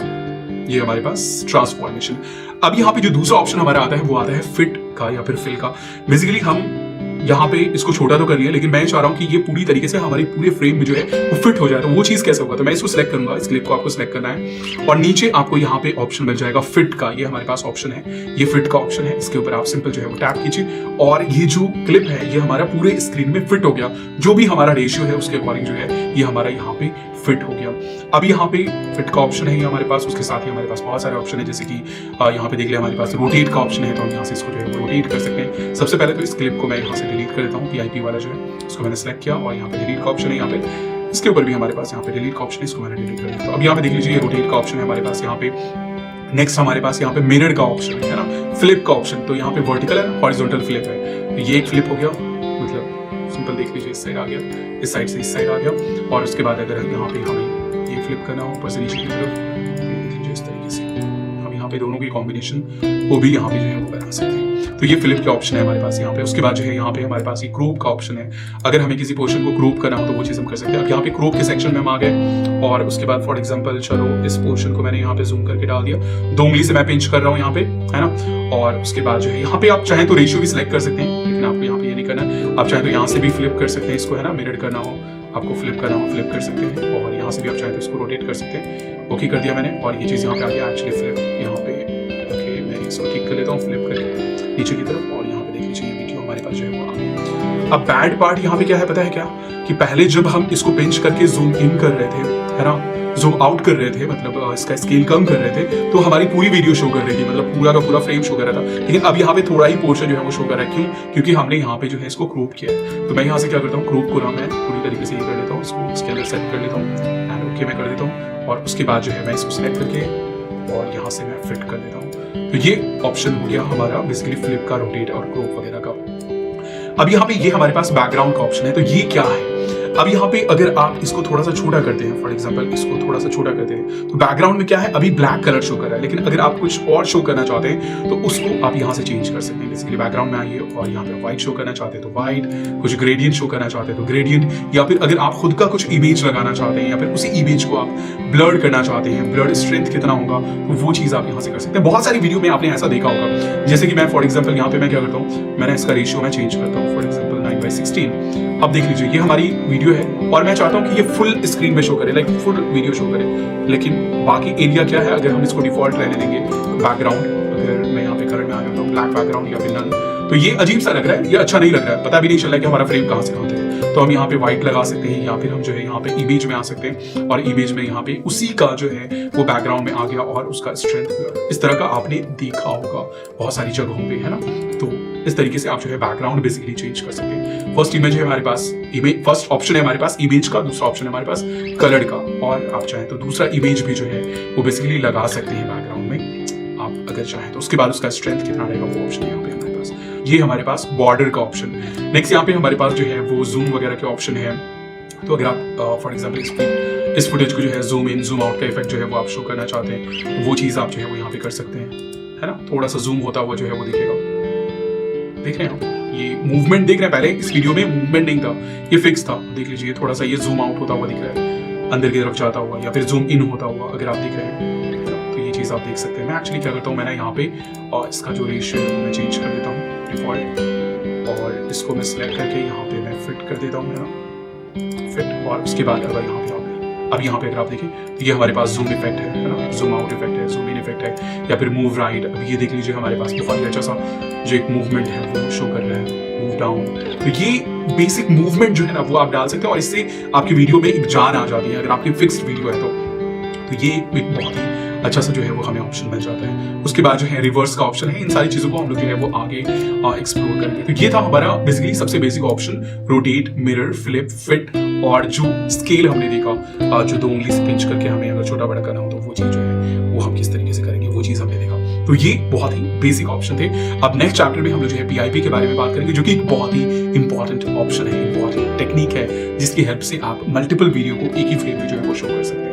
ये हमारे पास ट्रांसफॉर्मेशन। अब यहाँ पे जो दूसरा ऑप्शन हमारा आता है वो आता है फिट का या फिर फिल का। बेसिकली हम यहाँ पे इसको छोटा तो कर लिया लेकिन मैं चाह रहा हूँ कि ये पूरी तरीके से हमारी पूरे फ्रेम में जो है वो फिट हो जाए। तो वो चीज कैसे होगा, तो मैं इसको सिलेक्ट करूंगा, इस क्लिप को आपको सिलेक्ट करना है और नीचे आपको यहाँ पे ऑप्शन मिल जाएगा फिट का। ये हमारे पास ऑप्शन है, ये फिट का ऑप्शन है, इसके ऊपर आप सिंपल जो है वो टैप कीजिए और ये जो क्लिप है ये हमारा पूरे स्क्रीन में फिट हो गया। जो भी हमारा रेशियो है उसके अकॉर्डिंग जो है ये हमारा यहाँ पे फिट हो गया। अब यहाँ पे फिट का ऑप्शन है हमारे पास, उसके साथ ही हमारे पास बहुत सारे ऑप्शन है, जैसे कि यहाँ पे देख लिया हमारे पास रोटेट का ऑप्शन है, तो हम यहाँ से इसको जो है रोटेट कर सकते हैं। सबसे पहले तो इस क्लिप को मैं यहाँ से डिलीट कर देता हूँ, PIP वाला जो है इसको मैंने सेलेक्ट किया और यहाँ पे डिलीट का ऑप्शन है, यहाँ पे इसके ऊपर भी हमारे पास यहाँ पे डिलीट का ऑप्शन है, इसको मैंने डिलीट कर दिया। तो अब यहाँ पे देख लीजिए रोटेट का ऑप्शन है हमारे पास यहाँ पे। नेक्स्ट हमारे पास यहाँ पे मिरर का ऑप्शन है ना, फ्लिप का ऑप्शन। तो यहाँ पे वर्टिकल है, हॉरिजॉन्टल फ्लिप है, तो ये एक फ्लिप हो गया, मतलब सिंपल देख लीजिए इस साइड आ गया, इस साइड से इस साइड आ गया और उसके बाद अगर यहाँ पे हमें ये फ्लिप करना हो ऊपर से नीचे की तरफ, देख लीजिए इस तरीके से हम यहाँ पे दोनों की कॉम्बिनेशन को भी यहाँ पे जो है वो बना सकते हैं। तो ये फ्लिप का ऑप्शन है हमारे पास यहाँ पे। उसके बाद जो है यहाँ पे हमारे पास ये क्रॉप का ऑप्शन है, अगर हमें किसी पोर्शन को क्रॉप करना हो तो वो चीज हम कर सकते हैं। अब यहाँ पे क्रॉप के सेक्शन में हम आ गए और उसके बाद फॉर एग्जांपल चलो इस पोर्शन को मैंने यहाँ पे जूम करके डाल दिया, 2 उंगली से मैं पिंच कर रहा हूँ यहाँ पे, है ना, और उसके बाद जो है यहाँ पे आप चाहें तो रेशियो भी सिलेक्ट कर सकते हैं, लेकिन आपको यहाँ पे ये नहीं करना है। आप चाहें तो यहाँ से भी फ्लिप कर सकते हैं इसको, है ना, मिरर करना हो आपको फ्लिप करना हो फ्लिप कर सकते हैं और यहाँ से भी आप चाहें तो इसको रोटेट कर सकते हैं। ओके कर दिया मैंने और ये चीज़ यहाँ पे आ गया एक्चुअली फ्लिप यहाँ पे। ओके मैं इसको ठीक कर लेता हूँ फ्लिप करके नीचे की तरफ और यहाँ पे देख लीजिए ये वीडियो हमारे पास जो है वो आ गया। अब बैड पार्ट यहाँ पे क्या है पता है क्या, कि पहले जब हम इसको पिंच करके जूम इन कर रहे थे, है ना, जूम आउट कर रहे थे, मतलब इसका स्केल कम कर रहे थे, तो हमारी पूरी वीडियो शो कर रही थी, मतलब पूरा का पूरा फ्रेम शो कर रहा था। लेकिन अब यहाँ पे थोड़ा ही पोर्शन जो है वो शो कर रहा है, क्यों, क्योंकि हमने यहाँ पे जो है इसको क्रॉप किया है। तो मैं यहाँ से क्या करता हूँ, क्रॉप को ना मैं पूरी तरीके से ये कर लेता हूँ, इसको इसके अंदर सेट कर लेता हूँ एंड ओके मैं कर देता हूँ और उसके बाद जो है मैं इसको सिलेक्ट करके और यहाँ से मैं फिट कर देता हूँ। तो ये ऑप्शन हो गया हमारा बेसिकली फ्लिप का, रोटेट और क्रॉप वगैरह का। अब यहाँ पे ये हमारे पास बैकग्राउंड का ऑप्शन है। तो ये क्या है, अब यहाँ पे अगर आप इसको थोड़ा सा छोटा करते हैं, फॉर एग्जांपल इसको थोड़ा सा छोटा करते हैं, तो बैकग्राउंड में क्या है, अभी ब्लैक कलर शो कर रहा है, लेकिन अगर आप कुछ और शो करना चाहते हैं तो उसको आप यहाँ से चेंज कर सकते हैं। बेसिकली बैकग्राउंड में आइए और यहाँ पे व्हाइट शो करना चाहते हैं तो व्हाइट, कुछ ग्रेडियंट शो करना चाहते हैं तो ग्रेडियंट, या फिर अगर आप खुद का कुछ इमेज लगाना चाहते हैं या फिर उसी इमेज को आप ब्लर करना चाहते हैं, ब्लर स्ट्रेंथ कितना होगा, तो वो चीज आप यहाँ से कर सकते हैं। बहुत सारी वीडियो में आपने ऐसा देखा होगा, जैसे कि मैं फॉर एग्जांपल यहाँ पे मैं क्या करता हूँ, मैंने इसका रेशियो मैं चेंज करता हूँ, फॉर एग्जांपल 9:16। अब देख लीजिए ये हमारी वीडियो है और मैं चाहता हूँ कि ये फुल स्क्रीन में शो करे, लाइक फुल वीडियो शो करे, लेकिन बाकी एरिया क्या है, अगर हम इसको डिफॉल्ट रहने देंगे, बैकग्राउंड अगर मैं यहाँ पे कलर में आ जाता हूँ ब्लैक बैकग्राउंड या फिर नन, तो ये अजीब सा लग रहा है, ये अच्छा नहीं लग रहा है, पता भी नहीं चल रहा है कि हमारा फ्रेम कहाँ से कहाँ है। तो हम यहाँ पे व्हाइट लगा सकते हैं या फिर हम जो है यहाँ पे इमेज में आ सकते हैं और इमेज में यहाँ पे उसी का जो है वो बैकग्राउंड में आ गया और उसका स्ट्रेंथ इस तरह का आपने देखा होगा बहुत सारी जगहों पे, है ना। तो इस तरीके से आप जो है बैकग्राउंड बेसिकली चेंज कर सकते हैं। फर्स्ट इमेज है हमारे पास, इमेज फर्स्ट ऑप्शन है हमारे पास इमेज का, दूसरा ऑप्शन है हमारे पास कलर का, और आप चाहें तो दूसरा इमेज भी जो है वो बेसिकली लगा सकते हैं बैकग्राउंड में आप अगर चाहें तो। उसके बाद उसका स्ट्रेंथ कितना रहेगा वो ऑप्शन यहाँ पे हमारे पास, ये हमारे पास बॉर्डर का ऑप्शन। नेक्स्ट यहाँ पे हमारे पास जो है वो जूम वगैरह के ऑप्शन है। तो अगर आप फॉर एग्जाम्पल इस फुटेज को जो है जूम इन जूम आउट का इफेक्ट जो है वो आप शो करना चाहते हैं, तो वो चीज आप जो है वो यहाँ पे कर सकते हैं, है ना। थोड़ा सा जूम होता हुआ जो है वो दिखेगा, देख रहे हैं ये मूवमेंट देख रहे हैं, पहले इस वीडियो में मूवमेंट नहीं था, ये फिक्स था, देख लीजिए थोड़ा सा ये जूम आउट होता हुआ दिख रहा है, अंदर की तरफ जाता हुआ, या फिर जूम इन होता हुआ अगर आप देख रहे हैं, तो ये चीज आप देख सकते हैं। मैं एक्चुअली क्या करता हूँ, मैंने यहाँ पे और इसका जो रेशियो है मैं चेंज कर देता हूँ डिफॉल्ट, और इसको मैं सिलेक्ट करके यहाँ पे मैं फिट कर देता हूँ, फिट। और उसके बाद अगर यहाँ पे अब यहाँ पे अगर आप देखें तो ये हमारे पास जूम इफेक्ट है ना, जूम आउट इफेक्ट है, जूम इन इफेक्ट है, या फिर मूव राइट। अब ये देख लीजिए हमारे पास बहुत अच्छा सा जो एक मूवमेंट है वो शो कर रहा है, मूव डाउन। तो ये बेसिक मूवमेंट जो है ना वो आप डाल सकते हैं और इससे आपकी वीडियो में एक जान आ जाती है। अगर आपकी फिक्स्ड वीडियो है तो ये एक बहुत ही अच्छा सा जो है वो हमें ऑप्शन मिल जाता है। उसके बाद जो है रिवर्स का ऑप्शन है। इन सारी चीजों को हम लोग जो है वो आगे एक्सप्लोर करेंगे। तो ये था हमारा बेसिकली सबसे basic option, rotate, mirror, flip, fit, और जो स्केल हमने देखा, जो 2 उंगली से पिंच करके हमें अगर छोटा बड़ा करना हो तो वो चीज जो है वो हम किस तरीके से करेंगे वो चीज हमने देखा। तो ये बहुत ही बेसिक ऑप्शन थे। अब नेक्स्ट चैप्टर में हम लोग जो है PIP के बारे में बात करेंगे, जो कि एक बहुत ही इंपॉर्टेंट ऑप्शन है, इंपॉर्टेंट टेक्निक है, जिसकी हेल्प से आप मल्टीपल वीडियो को एक ही फ्रेम में जो है वो शो कर सकते हैं।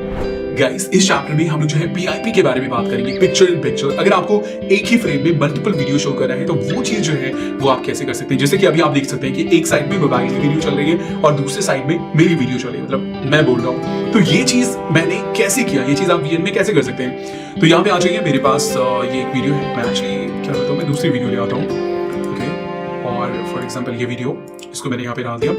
गाइस इस चैप्टर में हम लोग जो है PIP के बारे में बात करेंगे, पिक्चर इन पिक्चर। अगर आपको एक ही फ्रेम में मल्टीपल वीडियो शो करना है तो वो चीज जो है वो आप कैसे कर सकते हैं। जैसे कि अभी आप देख सकते हैं कि एक साइड में मोबाइल की वीडियो चल रही है और दूसरे साइड में मेरी वीडियो चल रही है, मतलब मैं बोल रहा हूँ। तो ये चीज मैंने कैसे किया, ये चीज आप VN में कैसे कर सकते हैं। तो यहाँ पे आ जाइए, मेरे पास ये एक वीडियो है, मैं एक्चुअली क्या करता हूँ, मैं दूसरी वीडियो ले आता हूँ, और फॉर एग्जांपल ये वीडियो, इसको मैंने यहाँ पे डाल दिया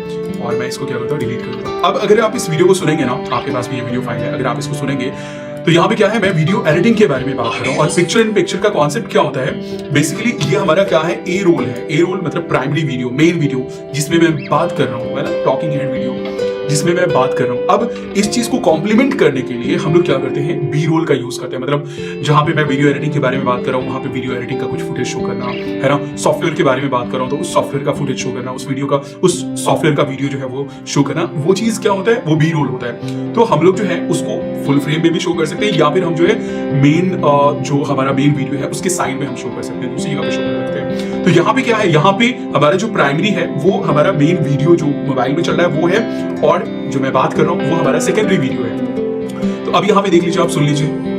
और मैं इसको क्या करता हूँ, डिलीट कर देता हूँ। अब अगर आप इस वीडियो को सुनेंगे ना, आपके पास भी ये वीडियो फाइल है, अगर आप इसको सुनेंगे तो यहाँ पे क्या है, मैं वीडियो एडिटिंग के बारे में बात कर रहा हूँ। और पिक्चर इन पिक्चर का कॉन्सेप्ट क्या होता है, बेसिकली ये हमारा क्या है, ए रोल है। ए रोल मतलब प्राइमरी वीडियो, मेन वीडियो जिसमें मैं बात कर रहा हूँ, है ना, टॉकिंग हेड वीडियो जिसमें मैं बात कर रहा हूँ। अब इस चीज को कॉम्प्लीमेंट करने के लिए हम लोग क्या करते हैं, बी रोल का यूज करते हैं। मतलब जहां पे मैं वीडियो एडिटिंग के बारे में बात कर रहा हूँ वहां पे वीडियो एडिटिंग का कुछ फुटेज शो करना, है ना। सॉफ्टवेयर के बारे में बात कर रहा हूँ तो उस सॉफ्टवेयर का फुटेज शो करना, उस वीडियो का, उस सॉफ्टवेयर का वीडियो जो है वो शो करना, वो चीज क्या होता है, वो बी रोल होता है। तो हम लोग जो है उसको फुल फ्रेम में भी शो कर सकते हैं, या फिर हम जो है मेन जो हमारा मेन वीडियो है उसके साइड में हम शो कर सकते हैं, दूसरी जगह पे शो कर सकते हैं। तो यहाँ पे क्या है, यहाँ पे हमारा जो प्राइमरी है वो हमारा मेन वीडियो जो मोबाइल में चल रहा है वो है, और जो मैं बात कर रहा हूँ वो हमारा सेकेंडरी वीडियो है। तो अब यहाँ पे देख लीजिए, आप सुन लीजिए,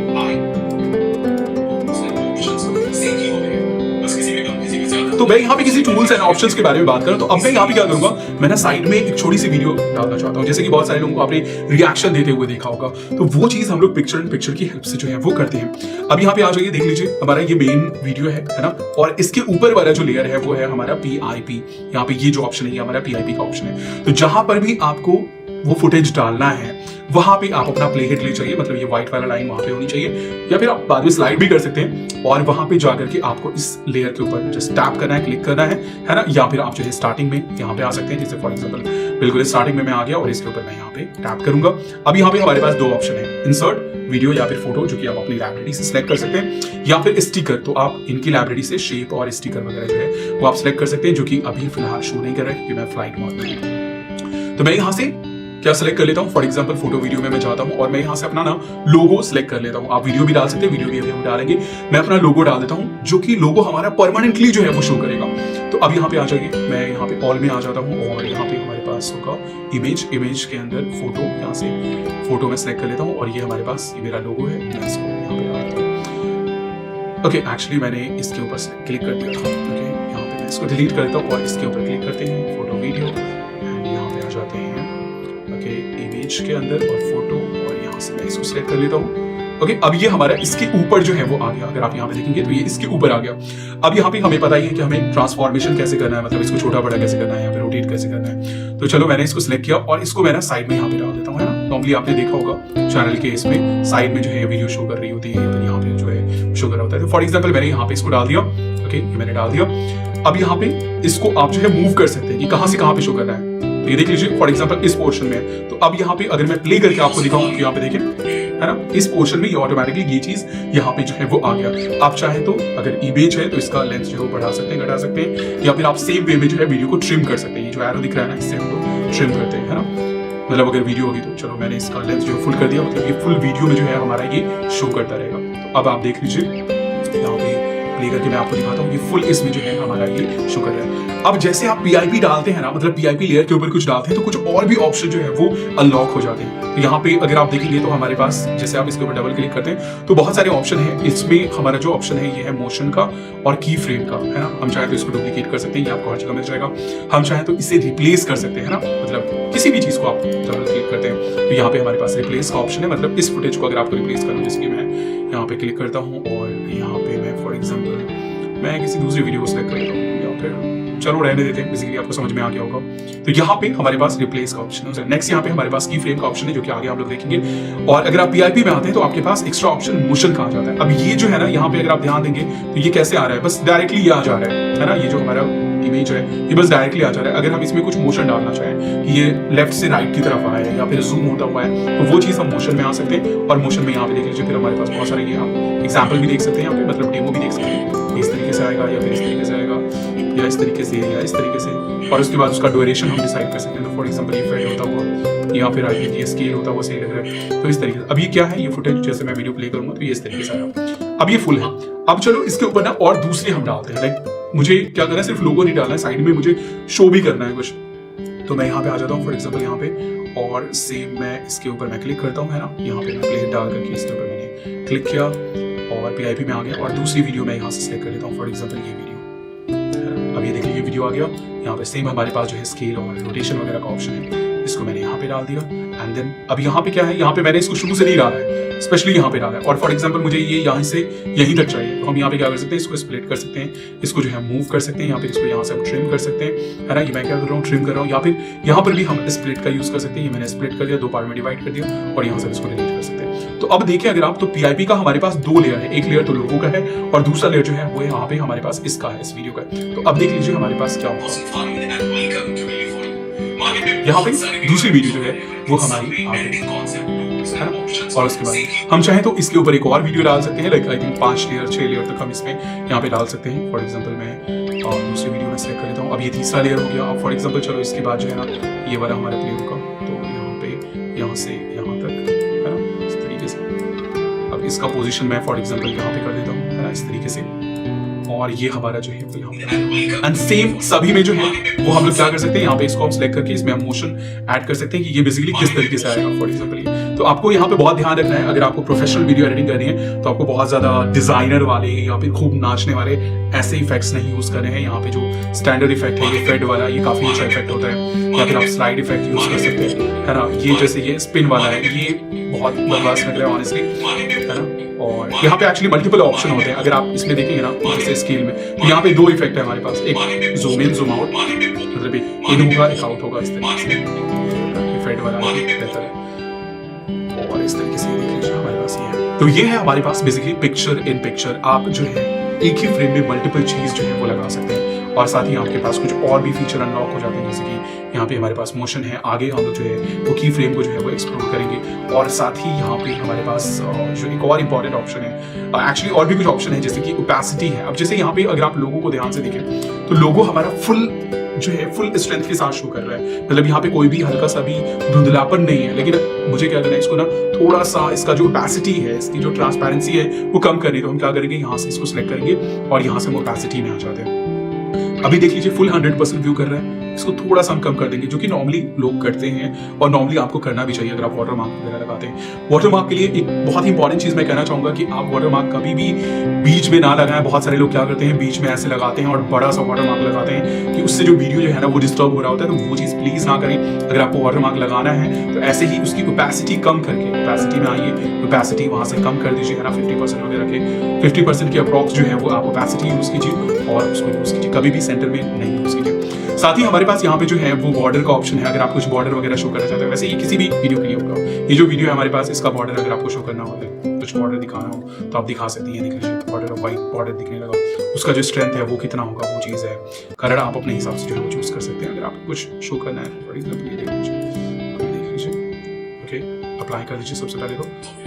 तो मैं यहाँ पे किसी टूल्स एंड ऑप्शंस के बारे में बात करूं तो अब मैं यहाँ पे क्या करूंगा, मैं ना साइड में एक छोटी सी वीडियो डालना चाहता हूँ। जैसे कि बहुत सारे लोगों को आपने रिएक्शन देते हुए देखा होगा, तो वो चीज हम लोग पिक्चर इन पिक्चर की हेल्प से जो है वो करते हैं। अब यहाँ पे आ जाइए, देख लीजिए हमारा ये मेन वीडियो है ना, और इसके ऊपर वाला जो लेयर है वो है हमारा PIP। यहाँ पे ये जो ऑप्शन है ये हमारा PIP का ऑप्शन है। तो जहां पर भी आपको वो फुटेज डालना है वहां पे आप अपना प्ले हेड ले चाहिए, मतलब ये व्हाइट वाला लाइन वहां पे होनी चाहिए, या फिर आप बाद में स्लाइड भी कर सकते हैं। और वहां पे जाकर के आपको इस लेयर के ऊपर जस्ट टैप करना है, क्लिक करना है ना, या फिर आप जो है स्टार्टिंग में यहाँ पे आ सकते हैं। जैसे फॉर एग्जांपल बिल्कुल स्टार्टिंग में मैं आ गया और इसके ऊपर मैं यहाँ पे टैप करूंगा। अब यहाँ पे हमारे पास 2 ऑप्शन है, इंसर्ट वीडियो या फिर फोटो, जो कि आप अपनी लाइब्रेरी से सिलेक्ट कर सकते हैं, या फिर स्टिकर। तो आप इनकी लाइब्रेरी से शेप और स्टिकर वगैरह जो है वो आप सिलेक्ट कर सकते हैं, जो कि अभी फिलहाल शो नहीं कर रहा है क्योंकि मैं फ्लाइट मोड में हूं। तो मैं यहाँ से क्या सिलेक्ट कर लेता हूँ, फॉर एग्जांपल फोटो वीडियो में मैं जाता हूँ और मैं यहाँ से अपना ना लोगो सिलेक्ट कर लेता हूँ। आप वीडियो भी डाल सकते हैं, वीडियो भी अभी हम डालेंगे। मैं अपना लोगो डाल देता हूँ, जो कि लोगो हमारा परमानेंटली जो है वो शो करेगा। तो अब यहाँ पे आ जाइए, मैं यहाँ पे ऑल में आ जाता हूँ और यहाँ पे हमारे पास होगा इमेज के अंदर फोटो, यहाँ से फोटो में सेलेक्ट कर लेता हूँ और ये हमारे पास ये मेरा लोगो है, मैं इसको यहाँ पे आ जाता हूँ। ओके, एक्चुअली मैंने इसके ऊपर क्लिक कर दिया था। ओके, यहाँ पे मैं इसको डिलीट कर देता हूँ और इसके ऊपर क्लिक करते हैं, फोटो वीडियो, एंड यहाँ पे आ जाते हैं ओके इमेज के अंदर और फोटो, और यहाँ से मैं इसको सेलेक्ट कर लेता हूँ। ओके, अब ये हमारा इसके ऊपर जो है वो आ गया। अगर आप यहाँ पे देखेंगे तो ये इसके ऊपर आ गया। अब यहाँ पे हमें पता ही है कि हमें ट्रांसफॉर्मेशन कैसे करना है, मतलब इसको छोटा बड़ा कैसे करना है, यहाँ पे रोटेट कैसे करना है। तो चलो मैंने इसको सिलेक्ट किया और इसको मैं ना साइड में यहाँ पे डाल देता हूँ, है ना। नॉर्मली आपने देखा होगा चैनल के इसमें साइड में जो है वीडियो शो कर रही होती है, फिर यहाँ पे जो है शो कर रहा होता है। तो फॉर एग्जाम्पल मैंने यहाँ पे इसको डाल दिया। ओके, ये मैंने डाल दिया। अब यहाँ पे इसको आप जो है मूव कर सकते हैं कि कहाँ से कहाँ पे शो करना है। तो ये देख लीजिए, फॉर एग्जाम्पल इस पोर्शन में। तो अब यहाँ पे अगर मैं प्ले करके आपको दिखाऊं तो यहाँ पे देखें, है ना, इस पोर्शन में ये ऑटोमेटिकली ये चीज यहाँ पे जो है वो आ गया। आप चाहे तो अगर इमेज है तो इसका लेंथ जो है वो बढ़ा सकते हैं, घटा सकते हैं, या फिर आप सेम वे में जो है वीडियो को ट्रिम कर सकते हैं। ये जो एरो दिख रहा है ना, इससे हम लोग ट्रिम करते हैं, है ना। मतलब अगर वीडियो होगी तो चलो मैंने इसका लेंथ जो है फुल कर दिया, मतलब ये फुल वीडियो में जो है हमारा ये शो करता रहेगा। तो अब आप देख लीजिए, यहाँ पे प्ले करके मैं आपको दिखाता हूँ, ये फुल इसमें जो है हमारा ये शो कर रहा है। अब जैसे आप PIP डालते हैं ना, मतलब PIP लेयर के ऊपर कुछ डालते हैं तो कुछ और भी ऑप्शन जो है वो अनलॉक हो जाते हैं। तो यहाँ पे अगर आप देखेंगे तो हमारे पास, जैसे आप इसके ऊपर डबल क्लिक करते हैं तो बहुत सारे ऑप्शन है। इसमें हमारा जो ऑप्शन है ये है मोशन का और की फ्रेम का, है ना। हम चाहे तो इसको डुप्लीकेट कर सकते हैं, ये आपको हर जगह मिल जाएगा। हम चाहे तो इसे रिप्लेस कर सकते हैं, है ना, मतलब किसी भी चीज को आप डबल क्लिक करते हैं तो यहाँ पे हमारे पास रिप्लेस का ऑप्शन है। मतलब इस फुटेज को अगर आपको रिप्लेस करना है, जैसे कि मैं यहाँ पे क्लिक करता हूँ और यहाँ पे मैं फॉर एग्जाम्पल मैं किसी दूसरी वीडियो को सिलेक्ट कर लेता हूँ, या फिर चलो रहने देते हैं, बेसिकली आपको समझ में आ गया होगा। तो यहाँ पे हमारे पास रिप्लेस का ऑप्शन है। नेक्स्ट यहाँ पे हमारे पास की फ्रेम का ऑप्शन है, जो कि आगे हम लोग देखेंगे। और अगर आप PIP में आते हैं तो आपके पास एक्स्ट्रा ऑप्शन मोशन का आ जाता है। अब ये जो है ना, यहाँ पे अगर आप ध्यान देंगे तो ये कैसे आ रहा है, बस डायरेक्टली ये आ जा रहा है ना। ये जो हमारा इमेज है ये बस डायरेक्टली आ जा रहा है। अगर हम इसमें कुछ मोशन डालना चाहें कि ये लेफ्ट से राइट की तरफ आए या फिर जूम होता हुआ है, तो वो चीज हम मोशन में आ सकते हैं। और मोशन में यहाँ पे देख लीजिए, फिर हमारे पास बहुत सारे ये आप एग्जाम्पल भी देख सकते हैं, यहाँ पे मतलब डेमो भी देख सकते हैं। इस तरीके से आएगा या फिर इस तरीके से आएगा या इस तरीके से या इस तरीके से, और उसके बाद उसका ड्यूरेशन हम डिसाइड कर सकते हैं। तो फॉर एग्जांपल ये फेड होता हुआ यहाँ पे राइट ये स्केल होता हुआ सही लग रहा है, तो इस तरीके से। अब ये क्या है, ये फुटेज जैसे मैं वीडियो प्ले करूंगा तो ये इस तरीके से आएगा। अब ये फुल है। अब चलो इसके ऊपर ना और दूसरे हम डालते हैं। लाइक मुझे क्या करना है, सिर्फ लोगो नहीं डालना है, साइड में मुझे शो भी करना है कुछ। तो मैं यहाँ पे आ जाता हूँ फॉर एग्जाम्पल यहाँ पे, और सेम मैं इसके ऊपर मैं क्लिक करता हूँ, है ना। यहाँ पे मैं प्ले डाल करके इसके ऊपर मैंने क्लिक किया और PIP में आ गया, और दूसरी वीडियो मैं यहाँ से सिलेक्ट कर लेता हूँ, फॉर एग्जाम्पल ये वीडियो। अब ये देखिए ये वीडियो आ गया। यहाँ पे सेम हमारे पास जो है स्केल और रोटेशन वगैरह का ऑप्शन है, इसको मैंने यहाँ पे डाल दिया। एंड देन अब यहाँ पे क्या है, यहाँ पे मैंने इसको शुरू से नहीं डाला है, स्पेशली यहाँ पे डाला है। और फॉर एग्जांपल मुझे ये यहाँ से यहीं तक चाहिए, तो हम यहाँ पे क्या कर सकते हैं, इसको स्प्लिट कर सकते हैं, इसको जो है मूव कर सकते हैं, यहाँ पे इसको यहाँ से हम ट्रिम कर सकते हैं, है ना। ये मैं क्या कर रहा हूँ, ट्रिम कर रहा हूँ। या फिर यहाँ पर भी हम स्प्लिट का यूज कर सकते हैं। ये मैंने स्प्लिट कर दिया, 2 पार्ट में डिवाइड कर दिया, और यहाँ से इसको डिलीट कर सकते हैं। तो अब देखिए अगर आप, तो PIP का हमारे पास 2 लेयर है। एक लेयर तो लोगों का है और दूसरा लेयर जो है वो यहाँ पे हमारे पास इसका है, इस वीडियो का। तो अब देख लीजिए हमारे पास क्या होगा, यहाँ पे दूसरी वीडियो जो है वो हमारी आ गई, है ना। और उसके बाद हम चाहें तो इसके ऊपर एक और वीडियो डाल सकते हैं, like I think 5 layer 6 layer तक हम इसमें यहाँ पे डाल सकते हैं। फॉर एग्जांपल मैं दूसरी वीडियो में सेलेक्ट कर लेता हूँ। अब ये तीसरा लेयर हो गया। अब फॉर एग्जांपल चलो इसके बाद जो है ना ये वाला हमारा प्ले होगा, तो यहाँ पे यहाँ से यहाँ तक, है ना, इस तरीके से। अब इसका पोजीशन मैं फॉर एग्जांपल यहाँ पे कर देता हूँ, है ना, इस तरीके से। और ये हमारा जो है वो यहाँ पे, एंड सेम सभी में जो है वो हम लोग क्या कर सकते हैं, यहाँ पे इसको हम सिलेक्ट करके इसमें हम मोशन ऐड कर सकते हैं कि ये बेसिकली किस तरीके से आएगा। फॉर एग्जांपल ये, तो आपको यहाँ पे बहुत ध्यान रखना है, अगर आपको प्रोफेशनल वीडियो एडिटिंग करनी है तो आपको बहुत ज्यादा डिजाइनर वाले या फिर खूब नाचने वाले ऐसे इफेक्ट्स नहीं यूज करने हैं। यहाँ पे जो स्टैंडर्ड इफेक्ट है ये फेड वाला, ये काफी अच्छा इफेक्ट होता है, या फिर आप स्लाइड इफेक्ट यूज कर सकते हैं, है ना। ये जैसे ये स्पिन वाला है, ये बहुत बकवास लग रहा है ऑनेस्टली, है ना। और यहाँ पे एक्चुअली मल्टीपल ऑप्शन होते हैं। अगर आप इसमें देखेंगे ना जैसे स्केल में, तो यहाँ पे 2 इफेक्ट है हमारे पास, एक जूम इन जूम आउट, मतलब इन होगा एक आउट होगा, इस तरीके से इफेक्ट वाला बेहतर है। और इस तरीके से देख लीजिए हमारे पास ये है। तो ये है हमारे पास बेसिकली पिक्चर इन पिक्चर। आप जो है एक ही फ्रेम में मल्टीपल चीज जो है वो लगा सकते हैं, और साथ ही आपके पास कुछ और भी फीचर अनलॉक हो जाते हैं, जैसे कि यहाँ पे हमारे पास मोशन है। आगे हम लोग जो है वो की फ्रेम को जो है वो एक्सप्लोर करेंगे। और साथ ही यहाँ पे हमारे पास जो एक और इम्पॉर्टेंट ऑप्शन है, एक्चुअली और भी कुछ ऑप्शन है, जैसे कि ओपेसिटी है। अब जैसे यहाँ पे अगर आप लोगों को ध्यान से देखें तो लोगो हमारा फुल जो है फुल स्ट्रेंथ के साथ शो कर रहा है, मतलब यहाँ पे कोई भी हल्का सा भी धुंधलापन नहीं है। लेकिन मुझे क्या करना है, इसको ना थोड़ा सा इसका जो ओपेसिटी है, इसकी जो ट्रांसपेरेंसी है वो कम करनी है। तो हम क्या करेंगे, यहाँ से इसको सिलेक्ट करेंगे और यहाँ से हम ओपेसिटी में आ जाते हैं। अभी देख लीजिए फुल 100% व्यू कर रहा है। इसको थोड़ा सा हम कम कर देंगे, जो कि नॉर्मली लोग करते हैं और नॉर्मली आपको करना भी चाहिए अगर आप वाटर मार्क वगैरह लगाते हैं। वाटर मार्क के लिए एक बहुत ही इंपॉर्टेंट चीज मैं कहना चाहूंगा कि आप वाटर मार्क कभी भी बीच में ना लगाएं। बहुत सारे लोग क्या करते हैं, बीच में ऐसे लगाते हैं और बड़ा सा वाटर मार्क लगाते हैं कि उससे जो वीडियो जो है ना वो डिस्टर्ब हो रहा होता है। तो वो चीज प्लीज ना करें। अगर आपको वाटर मार्क लगाना है तो ऐसे ही उसकी ओपेसिटी कम करके, ओपेसिटी में आइए, ओपेसिटी वहां से कम कर दीजिए, है ना, 50% वगैरह के 50% की अप्रॉक्स जो है वो आप ओपेसिटी यूज कीजिए और उसको यूज कीजिए, कभी भी सेंटर में नहीं यूज कीजिए। साथ ही हमारे पास यहाँ पे जो है वो बॉर्डर का ऑप्शन है। अगर आप कुछ बॉर्डर वगैरह शो करना चाहते हैं, वैसे ये किसी भी वीडियो के लिए होगा, ये जो वीडियो है हमारे पास इसका बॉर्डर अगर आपको शो करना हो, कुछ बॉर्डर दिखाना हो तो आप दिखा सकते हैं। देख लीजिए बॉर्डर, व्हाइट बॉर्डर दिखने लगा, उसका जो स्ट्रेंथ है वो कितना होगा वो चीज़ है। कलर आप अपने हिसाब से जो है वो चूज कर सकते हैं। अगर आपको कुछ शो करना है फॉर एग्जाम्पल ये देख लीजिए, ओके, अप्लाई कर दीजिए सबसे पहले तो,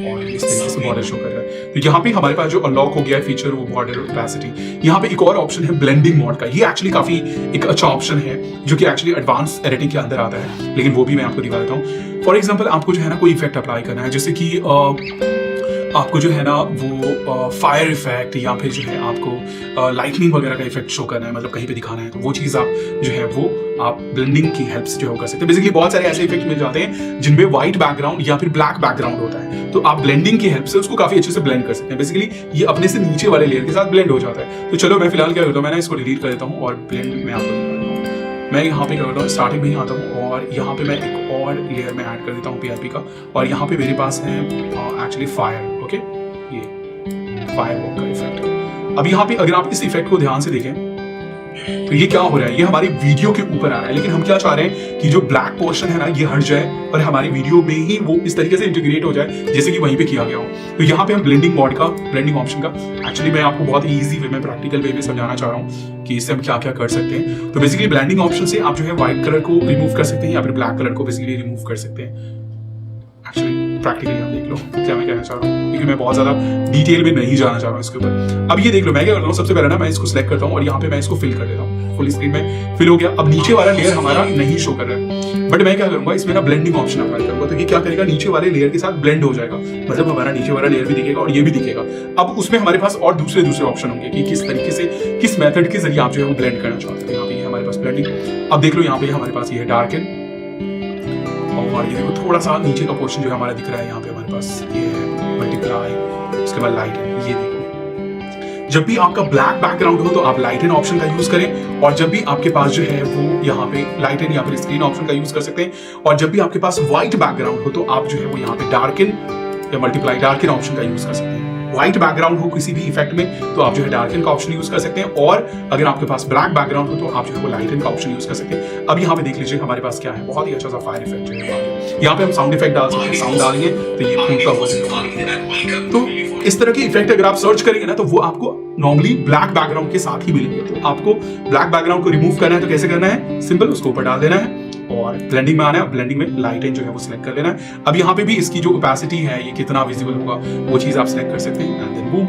और इस तरीके से बॉर्डर शो कर रहा है। तो यहाँ पे हमारे पास जो अनलॉक हो गया है फीचर वो बॉर्डर ओपेसिटी। यहाँ पे एक और ऑप्शन है ब्लेंडिंग मोड का। ये एक्चुअली काफी एक अच्छा ऑप्शन है जो कि एक्चुअली एडवांस एडिटिंग के अंदर आता है, लेकिन वो भी मैं आपको दिखा देता हूँ। फॉर एग्जाम्पल आपको जो है ना कोई इफेक्ट अप्लाई करना है, जैसे कि आपको जो है ना वो फायर इफेक्ट या फिर जो है आपको लाइटनिंग वगैरह का इफेक्ट शो करना है, मतलब कहीं पे दिखाना है, तो वो चीज़ आप जो है वो आप ब्लेंडिंग की हेल्प से जो है कर सकते हैं। बेसिकली बहुत सारे ऐसे इफेक्ट मिल जाते हैं जिनमें व्हाइट बैकग्राउंड या फिर ब्लैक बैकग्राउंड होता है, तो आप ब्लेंडिंग की हेल्प से उसको काफी अच्छे से ब्लेंड कर सकते हैं। बेसिकली ये अपने से नीचे वाले लेयर के साथ ब्लेंड हो जाता है। तो चलो मैं फिलहाल क्या करता हूँ, मैंने इसको डिलीट कर देता हूँ और ब्लेंड में आपको मैं यहाँ पे करता हूँ, स्टार्टिंग में ही आता हूँ और यहाँ पे मैं एक और लेयर में ऐड कर देता हूँ PIP का, और यहाँ पे मेरे पास है एक्चुअली फायर, ओके, ये फायर वॉक का इफेक्ट। अब यहाँ पे अगर आप इस इफेक्ट को ध्यान से देखें तो ये क्या हो रहा है, ये हमारी वीडियो के ऊपर आ रहा है, लेकिन हम क्या चाह रहे हैं कि जो ब्लैक पोर्शन है ना ये हट जाए और हमारी वीडियो में ही वो इस तरीके से इंटीग्रेट हो जाए जैसे कि वहीं पे किया गया हो। तो यहाँ पे हम ब्लेंडिंग मोड का, ब्लेंडिंग ऑप्शन का, एक्चुअली मैं आपको बहुत ही ईजी वे में, प्रैक्टिकल वे में समझाना चाह रहा हूँ कि इससे हम क्या क्या कर सकते हैं। तो बेसिकली ब्लेंडिंग ऑप्शन से आप जो है व्हाइट कलर को रिमूव कर सकते हैं या फिर ब्लैक कलर को बेसिकली रिमूव कर सकते हैं। एक्चुअली प्रैक्टिकली आप देख लो क्या मैं कहना चाह रहा हूँ, क्योंकि मैं बहुत ज्यादा डिटेल में नहीं जाना चाह रहा हूँ इसके ऊपर। अब ये देख लो मैं क्या करता हूँ, सबसे पहले ना मैं इसको सिलेक्ट करता हूँ और यहाँ पे मैं इसको फिल कर देता हूँ। फुल स्क्रीन में फिल हो गया। अब नीचे वाला लेयर हमारा नहीं शो कर रहा है, बट मैं क्या करूंगा इसमें ना ब्लेंडिंग ऑप्शन अप्लाई करूंगा, तो ये क्या करेगा, नीचे वाले लेयर के साथ ब्लेंड हो जाएगा, मतलब हमारा नीचे वाला लेयर भी दिखेगा और ये भी दिखेगा। अब उसमें हमारे पास और दूसरे ऑप्शन होंगे कि किस तरीके से, किस मेथड के जरिए आप जो है वो ब्लेंड करना चाहते हैं। यहाँ पे हमारे पास ब्लेंडिंग, अब देख लो यहाँ पे हमारे पास ये है डार्कन, और ये देखो थोड़ा सा नीचे का पोर्शन जो है हमारा दिख रहा है, यहाँ पे हमारे पास ये है मल्टीप्लाई, उसके बाद लाइटन। ये देखो जब भी आपका ब्लैक बैकग्राउंड हो तो आप लाइटन ऑप्शन का यूज करें, और जब भी आपके पास जो है वो यहाँ पे लाइटन या फिर स्क्रीन ऑप्शन का यूज कर सकते हैं, और जब भी आपके पास व्हाइट बैकग्राउंड हो तो आप जो है वो यहाँ पे डार्कन या मल्टीप्लाई डार्कन ऑप्शन का यूज कर सकते हैं। व्हाइट बैकग्राउंड हो किसी भी इफेक्ट में तो आप जो है डार्कन का ऑप्शन यूज कर सकते हैं, और अगर आपके पास ब्लैक बैकग्राउंड हो तो आप जो है वो लाइटन का ऑप्शन यूज कर सकते हैं। अब यहाँ पे देख लीजिए हमारे पास क्या है, बहुत ही अच्छा सा फायर इफेक्ट जो है, यहाँ पे हम साउंड इफेक्ट डाल सकते हैं, साउंड डालेंगे तो ये फूंक का हो। तो इस तरह के इफेक्ट अगर आप सर्च करेंगे ना तो वो आपको नॉर्मली ब्लैक बैकग्राउंड के साथ ही मिलेंगे। तो आपको ब्लैक बैकग्राउंड को रिमूव करना है तो कैसे करना है, सिंपल, उसको ऊपर डाल देना है और ब्लेंडिंग में आना है, ब्लेंडिंग में लाइटन जो है वो सिलेक्ट कर लेना है। अब यहाँ पे भी इसकी जो ओपेसिटी है, ये कितना विजिबल होगा वो चीज आप सिलेक्ट कर सकते हैं, एंड देन बूम,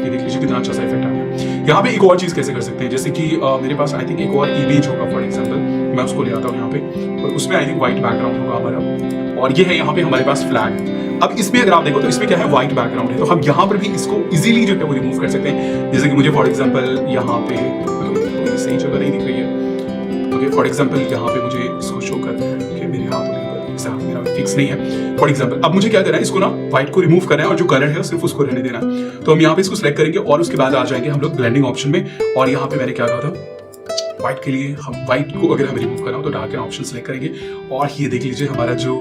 ये देख लीजिए कितना अच्छा सा इफेक्ट आ गया। यहाँ पे एक और चीज कैसे कर सकते हैं, जैसे कि मेरे पास आई थिंक एक और इमेज होगा, फॉर एग्जाम्पल मैं उसको ले आता हूँ यहाँ पे, और उसमें आई थिंक व्हाइट बैकग्राउंड होगा हमारा, और ये है यहाँ पे हमारे पास फ्लैग। अब इसमें अगर आप देखो तो इसमें क्या है, व्हाइट बैकग्राउंड है, तो हम यहाँ पर भी इसको इजीली जो है वो रिमूव कर सकते हैं। जैसे कि मुझे फॉर एग्जांपल यहाँ पे सही जगह नहीं दिख रही है, ओके, फॉर एग्जांपल यहाँ पे मुझे इसको शो करना है, ओके, मेरे हाथ मेरा फिक्स नहीं है, फॉर एग्जांपल अब मुझे क्या करना है, इसको ना व्हाइट को रिमूव करना है और जो कलर है सिर्फ उसको रहने देना है। तो हम यहाँ पे इसको सिलेक्ट करेंगे और उसके बाद आ जाएंगे हम लोग ब्लेंडिंग ऑप्शन में, और यहाँ पे मैंने क्या कहा था, व्हाइट के लिए हम व्हाइट को अगर हमें रिमूव करना हो तो डार्क ऑप्शन सेलेक्ट करेंगे, और ये देख लीजिए हमारा जो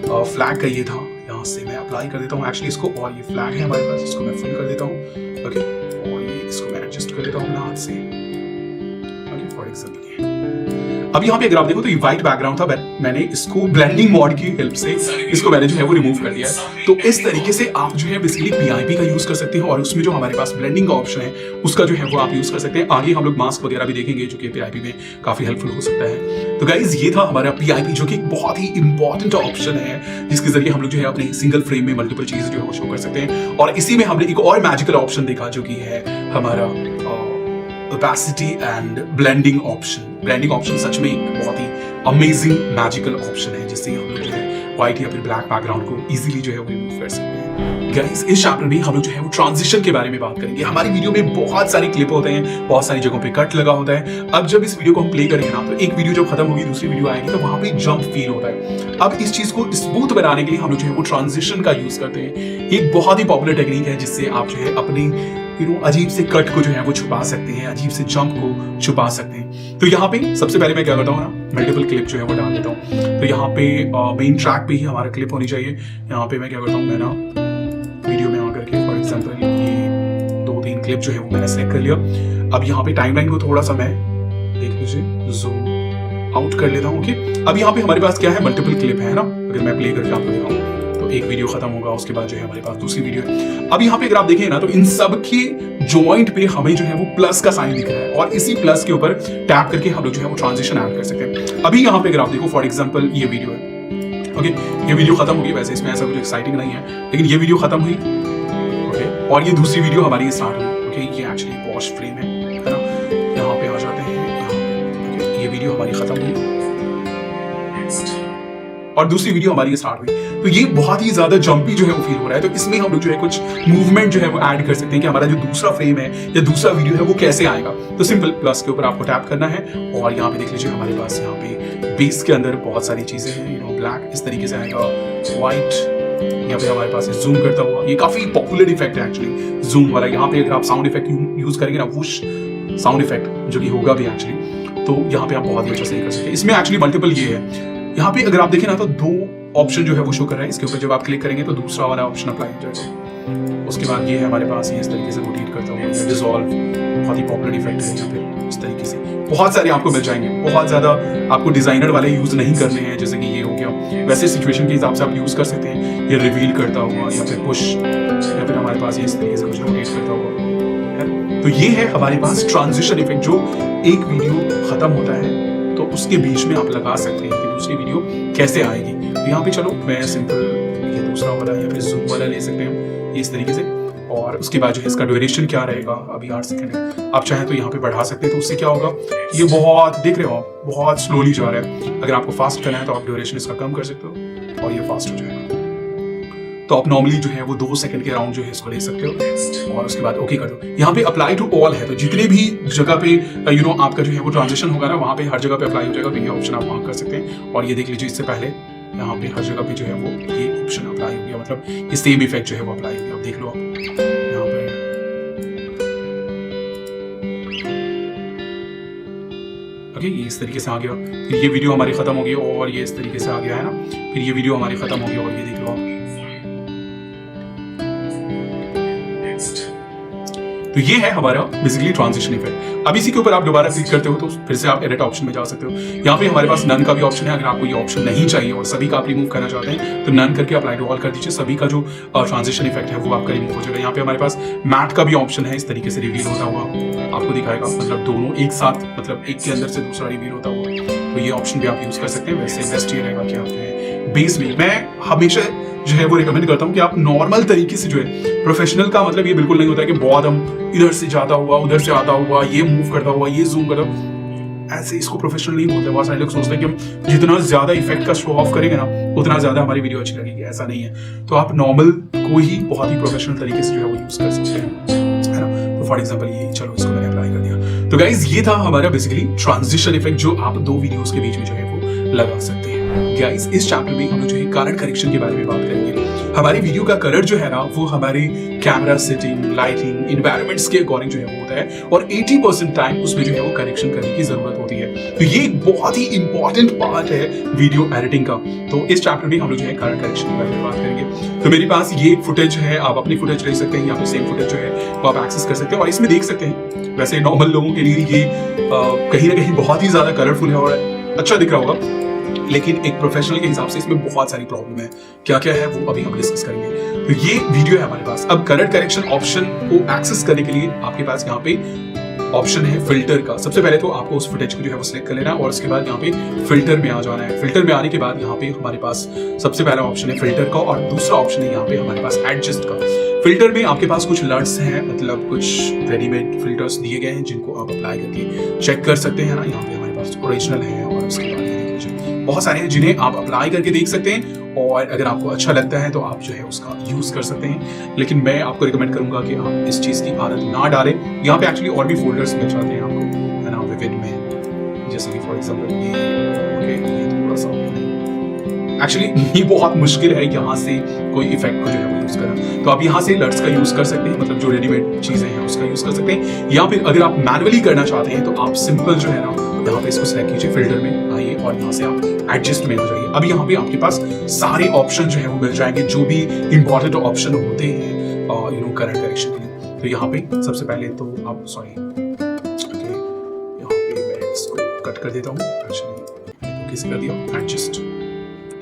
फ्लैग का ये था, यहाँ से मैं अप्लाई कर देता हूँ एक्चुअली इसको, और ये फ्लैग है हमारे पास, इसको मैं फिल कर देता हूँ, ओके, और ये इसको मैं एडजस्ट कर देता हूँ अपने हाथ से, ओके, फॉर एग्जांपल अब यहाँ पे अगर आप देखो तो ये व्हाइट बैकग्राउंड था, मैंने इसको ब्लेंडिंग मोड की हेल्प से इसको मैंने जो है वो रिमूव कर दिया है। तो इस तरीके से आप जो है बेसिकली PIP का यूज कर सकते हैं, और उसमें जो हमारे पास ब्लेंडिंग का ऑप्शन है उसका जो है वो आप यूज कर सकते हैं। आगे हम लोग मास्क वगैरह भी देखेंगे जो कि PIP में काफी हेल्पफुल हो सकता है। तो गाइज ये था हमारा PIP, जो कि एक बहुत ही इंपॉर्टेंट ऑप्शन है जिसके जरिए हम लोग जो है अपने सिंगल फ्रेम में मल्टीपल चीजें जो है वो शो कर सकते हैं। और इसी में हमने एक और मैजिकल ऑप्शन देखा जो कि है हमारा opacity and blending option. Blending option such में एक बहुत ही अमेजिंग मैजिकल ऑप्शन है जिससे हम लोग जो है व्हाइट या फिर ब्लैक बैकग्राउंड को इजीली जो है वो रिमूव कर सकते हैं। गाइस इस चैप्टर में हम लोग जो है वो ट्रांजिशन के बारे में बात करेंगे। हमारी वीडियो में बहुत सारे क्लिप होते हैं, बहुत सारी जगहों पे कट लगा होता है। अब जब इस वीडियो को हम प्ले करेंगे ना, तो एक वीडियो जब खत्म होगी दूसरी वीडियो आएगी तो वहां पे जंप फील होता है। अब इस चीज को स्मूथ बनाने के लिए हम लोग जो है वो ट्रांजिशन का यूज करते हैं। एक बहुत ही पॉपुलर टेक्निक है जिससे आप जो है अपने अजीब से कट को जो है वो छुपा सकते हैं, अजीब से जंप को छुपा सकते हैं। तो यहाँ पे सबसे पहले मैं क्या करता हूँ ना, मल्टीपल क्लिप जो है वो डाल देता हूँ। तो यहाँ पे मेन ट्रैक पे ही हमारा क्लिप होनी चाहिए। यहाँ पे मैं क्या करता हूँ, मैं ना वीडियो में आकर के फॉर एग्जांपल ये 2-3 क्लिप जो है वो मैंने सेलेक्ट कर लिया। अब यहाँ पे टाइमलाइन को थोड़ा सा मैं देख लीजिए जूम आउट कर लेता हूँ। ओके, अब यहाँ पे हमारे पास क्या है, मल्टीपल क्लिप है ना। अगर मैं प्ले करके आपको दिखाऊँ तो एक वीडियो खत्म होगा, उसके बाद जो है हमारे पास दूसरी वीडियो है। अब यहाँ पे अगर आप देखें ना, तो इन सब के जॉइंट पे हमें जो है वो प्लस का साइन दिख रहा है और इसी प्लस के ऊपर टैप करके हम लोग जो है वो ट्रांजिशन ऐड कर सकते हैं। अभी यहाँ पे अगर आप देखो फॉर एग्जांपल ये वीडियो है, ओके, ये वीडियो खत्म होगी। वैसे इसमें ऐसा कुछ एक्साइटिंग नहीं है, लेकिन ये वीडियो खत्म हुई, ओके, और ये दूसरी वीडियो हमारी स्टार्ट हुई। ओके, ये एक्चुअली वॉश फ्रेम है ना। यहाँ पे आ जाते हैं, यहाँ पे ओके, ये वीडियो हमारी खत्म हुई और दूसरी वीडियो हमारी स्टार्ट हुई। तो ये बहुत ही ज्यादा जंपी जो है वो फील हो रहा है। तो इसमें हम लोग जो है कुछ मूवमेंट जो है वो ऐड कर सकते हैं कि हमारा जो दूसरा फ्रेम है या दूसरा वीडियो है वो कैसे आएगा। तो सिंपल प्लस के ऊपर आपको टैप करना है और यहाँ पे देख लीजिए हमारे पास यहाँ पे बेस के अंदर बहुत सारी चीजें हैं। ब्लैक इस तरीके से आएगा, व्हाइट यहाँ पे हमारे पास जूम करता हुआ। ये काफी पॉपुलर इफेक्ट है एक्चुअली जूम वाला। यहाँ पे अगर आप साउंड इफेक्ट यूज करेंगे ना, वुश साउंड इफेक्ट जो कि होगा भी एक्चुअली, तो यहाँ पे आप बहुत ही अच्छा से कर सकते हैं। इसमें एक्चुअली मल्टीपल ये है। यहाँ पे अगर आप देखें ना तो 2 ऑप्शन जो है वो शो कर रहा है। इसके ऊपर जब आप क्लिक करेंगे तो दूसरा वाला ऑप्शन अप्लाई हो जाएगा। उसके बाद ये है हमारे पास, ये इस तरीके से रोटेट करता हूँ, डिसॉल्व, बहुत ही पॉपुलर इफेक्ट है। यहाँ पे इस तरीके से बहुत सारे आपको मिल जाएंगे। बहुत ज्यादा आपको डिजाइनर वाले यूज नहीं करने हैं, जैसे कि ये हो गया। वैसे सिचुएशन के हिसाब से आप यूज कर सकते हैं। ये रिवील करता हुआ या फिर पुश या फिर हमारे पास ये इस तरीके से कुछ रोटेट करता हुआ। तो ये है हमारे पास ट्रांजिशन इफेक्ट जो एक वीडियो खत्म होता है तो उसके बीच में आप लगा सकते हैं कि दूसरी वीडियो कैसे आएगी। तो यहाँ पे चलो मैं सिंपल ये दूसरा वाला या फिर जूम वाला ले सकते हैं इस तरीके से। और उसके बाद जो है इसका ड्यूरेशन क्या रहेगा, अभी 8 सेकंड है। आप चाहें तो यहाँ पे बढ़ा सकते हैं। तो उससे क्या होगा, ये बहुत देख रहे हो आप, बहुत स्लोली जा रहा है। अगर आपको फास्ट करना है तो आप ड्यूरेशन इसका कम कर सकते हो और ये फास्ट हो जाएगा। तो आप नॉर्मली जो है वो 2 सेकंड के अराउंड जो है इसको ले सकते हो और उसके बाद ओके कर दो। यहाँ पे अप्लाई टू ऑल है, तो जितने भी जगह पे आपका जो है वो ट्रांजिशन होगा ना, वहाँ पे हर जगह पे अप्लाई हो जाएगा। तो ये ऑप्शन आप वहाँ कर सकते हैं। और ये देख लीजिए इससे पहले यहाँ पे हर जगह पे जो है वो ये ऑप्शन अप्लाई हो गया, मतलब ये सेम इफेक्ट जो है वो अप्लाई हो गया। आप देख लो, आप यहाँ पे ओके, ये इस तरीके से आ गया। फिर ये वीडियो हमारी खत्म हो गई और ये इस तरीके से आ गया है ना। फिर ये वीडियो हमारी खत्म हो गई और ये देख लो आप। तो ये है हमारा बेसिकली ट्रांजिशन इफेक्ट। अब इसी के ऊपर आप दोबारा क्लिक करते हो तो फिर से आप एडिट ऑप्शन में जा सकते हो। यहाँ पे हमारे पास नन का भी ऑप्शन है। अगर आपको ये ऑप्शन नहीं चाहिए और सभी का आप रिमूव करना चाहते हैं तो नन करके अप्लाई टू ऑल कर दीजिए। सभी का जो ट्रांजिशन इफेक्ट है वो आपका रिमूव हो जाएगा। यहाँ पे हमारे पास मैट का भी ऑप्शन है, इस तरीके से रिवील होता हुआ आपको दिखाएगा, मतलब दोनों एक साथ, मतलब एक के अंदर से दूसरा रिवील होता हुआ। तो ये ऑप्शन भी आप यूज कर सकते हैं। वैसे बेस्ट ये रहेगा कि आप बेस में, मैं हमेशा जो है वो रिकमेंड करता हूँ कि आप नॉर्मल तरीके से जो है, प्रोफेशनल का मतलब ये बिल्कुल नहीं होता है कि बहुत हम इधर से जाता हुआ उधर से आता हुआ, ये मूव करता हुआ, ये जूम करता हुआ, ऐसे इसको प्रोफेशनल नहीं बोलते। बहुत सारे लोग सोचते हैं कि हम जितना ज्यादा इफेक्ट का शो ऑफ करेंगे ना उतना ज्यादा हमारी वीडियो अच्छी लगेगी। ऐसा नहीं है। तो आप नॉर्मल को ही बहुत ही प्रोफेशनल तरीके से जो है वो यूज कर सकते हैं, है ना। तो फॉर एग्जाम्पल ये, चलो इसको मैंने अप्लाई कर दिया। तो गाइज ये था हमारा बेसिकली ट्रांजिशन इफेक्ट जो आप 2 वीडियोस के बीच में जो है वो लगा सकते हैं। गाइस इस चैप्टर में हम लोग जो है कलर करेक्शन के बारे में बात करेंगे। हमारी वीडियो का कलर जो है ना वो हमारे कैमरा सेटिंग, लाइटिंग, एनवायरनमेंट्स के अकॉर्डिंग जो है वो होता है और 80% टाइम उसमें जो है वो करेक्शन करने की जरूरत होती है। तो ये एक बहुत ही इंपॉर्टेंट पार्ट है वीडियो एडिटिंग का। तो इस चैप्टर में हम लोग जो है कलर करेक्शन के बारे में बात करेंगे। तो मेरे पास ये फुटेज है, आप अपनी फुटेज ले सकते हैं या फिर सेम फुटेज जो है वो आप एक्सेस कर सकते हैं और इसमें देख सकते हैं। वैसे नॉर्मल लोगों के लिए ये कहीं ना कहीं बहुत ही ज्यादा कलरफुल है और अच्छा दिख रहा होगा, लेकिन एक प्रोफेशनल के हिसाब से इसमें बहुत सारी प्रॉब्लम है। क्या क्या है वो अभी हम डिस्कस करेंगे। तो ये वीडियो है हमारे पास। अब कलर करेक्शन ऑप्शन को एक्सेस करने के लिए आपके पास यहाँ पे ऑप्शन है फिल्टर का। सबसे पहले तो आपको उस फुटेज को जो है वो सिलेक्ट कर लेना है और उसके बाद यहाँ पे फिल्टर में आ जाना है। फिल्टर में आने के बाद यहाँ पे हमारे पास सबसे पहला ऑप्शन है फिल्टर का और दूसरा ऑप्शन है यहाँ पे हमारे पास एडजस्ट का। फिल्टर में आपके पास कुछ लर्ट्स हैं, मतलब कुछ रेडीमेड फिल्टर्स दिए गए हैं जिनको आप अप्लाई करके चेक कर सकते हैं ना। यहाँ पे हमारे पास ओरिजिनल है और उसके बाद बहुत सारे हैं जिन्हें आप अप्लाई करके देख सकते हैं और अगर आपको अच्छा लगता है तो आप जो है उसका यूज कर सकते हैं, लेकिन मैं आपको रिकमेंड करूंगा कि आप इस चीज की आदत ना डालें। यहाँ पे एक्चुअली और भी फोल्डर्स मिल जाते हैं आपको, है ना, विविड में, जैसे कि फॉर एग्जांपल ये थोड़ा सा एक्चुअली ये बहुत मुश्किल है यहाँ से कोई इफेक्ट को जो है वो यूज करना। तो आप यहाँ से लर्ट्स का यूज कर सकते हैं, मतलब जो रेडीमेड चीजें हैं उसका यूज कर सकते हैं, या फिर अगर आप मैनुअली करना चाहते हैं तो आप सिंपल जो है ना यहाँ पे इसको सेलेक्ट कीजिए, फिल्टर में आइए और यहाँ से आप एडजस्ट में हो जाइए। अब यहाँ पे आपके पास सारे ऑप्शन जो है वो मिल जाएंगे जो भी इंपॉर्टेंट ऑप्शन होते हैं करंट करेक्शन के लिए। तो यहाँ पे सबसे पहले तो आप यहाँ पे मैं इसको कट कर देता हूँ, एक्चुअली किसी कर दिया एडजस्ट।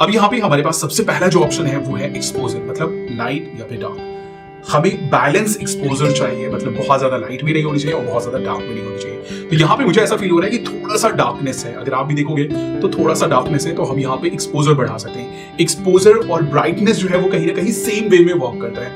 अब यहाँ पे हमारे पास सबसे पहला जो ऑप्शन है वो है एक्सपोजर, मतलब लाइट या फिर डार्क। हमें बैलेंस एक्सपोजर चाहिए, मतलब बहुत ज्यादा लाइट भी नहीं होनी चाहिए और बहुत ज्यादा डार्क भी नहीं होनी चाहिए। तो यहाँ पे मुझे ऐसा फील हो रहा है कि थोड़ा सा डार्कनेस है, अगर आप भी देखोगे तो थोड़ा सा डार्कनेस है, तो हम यहाँ पे एक्सपोजर बढ़ा सकते हैं। एक्सपोजर और ब्राइटनेस जो है वो कहीं ना कहीं सेम वे में वर्क करता है,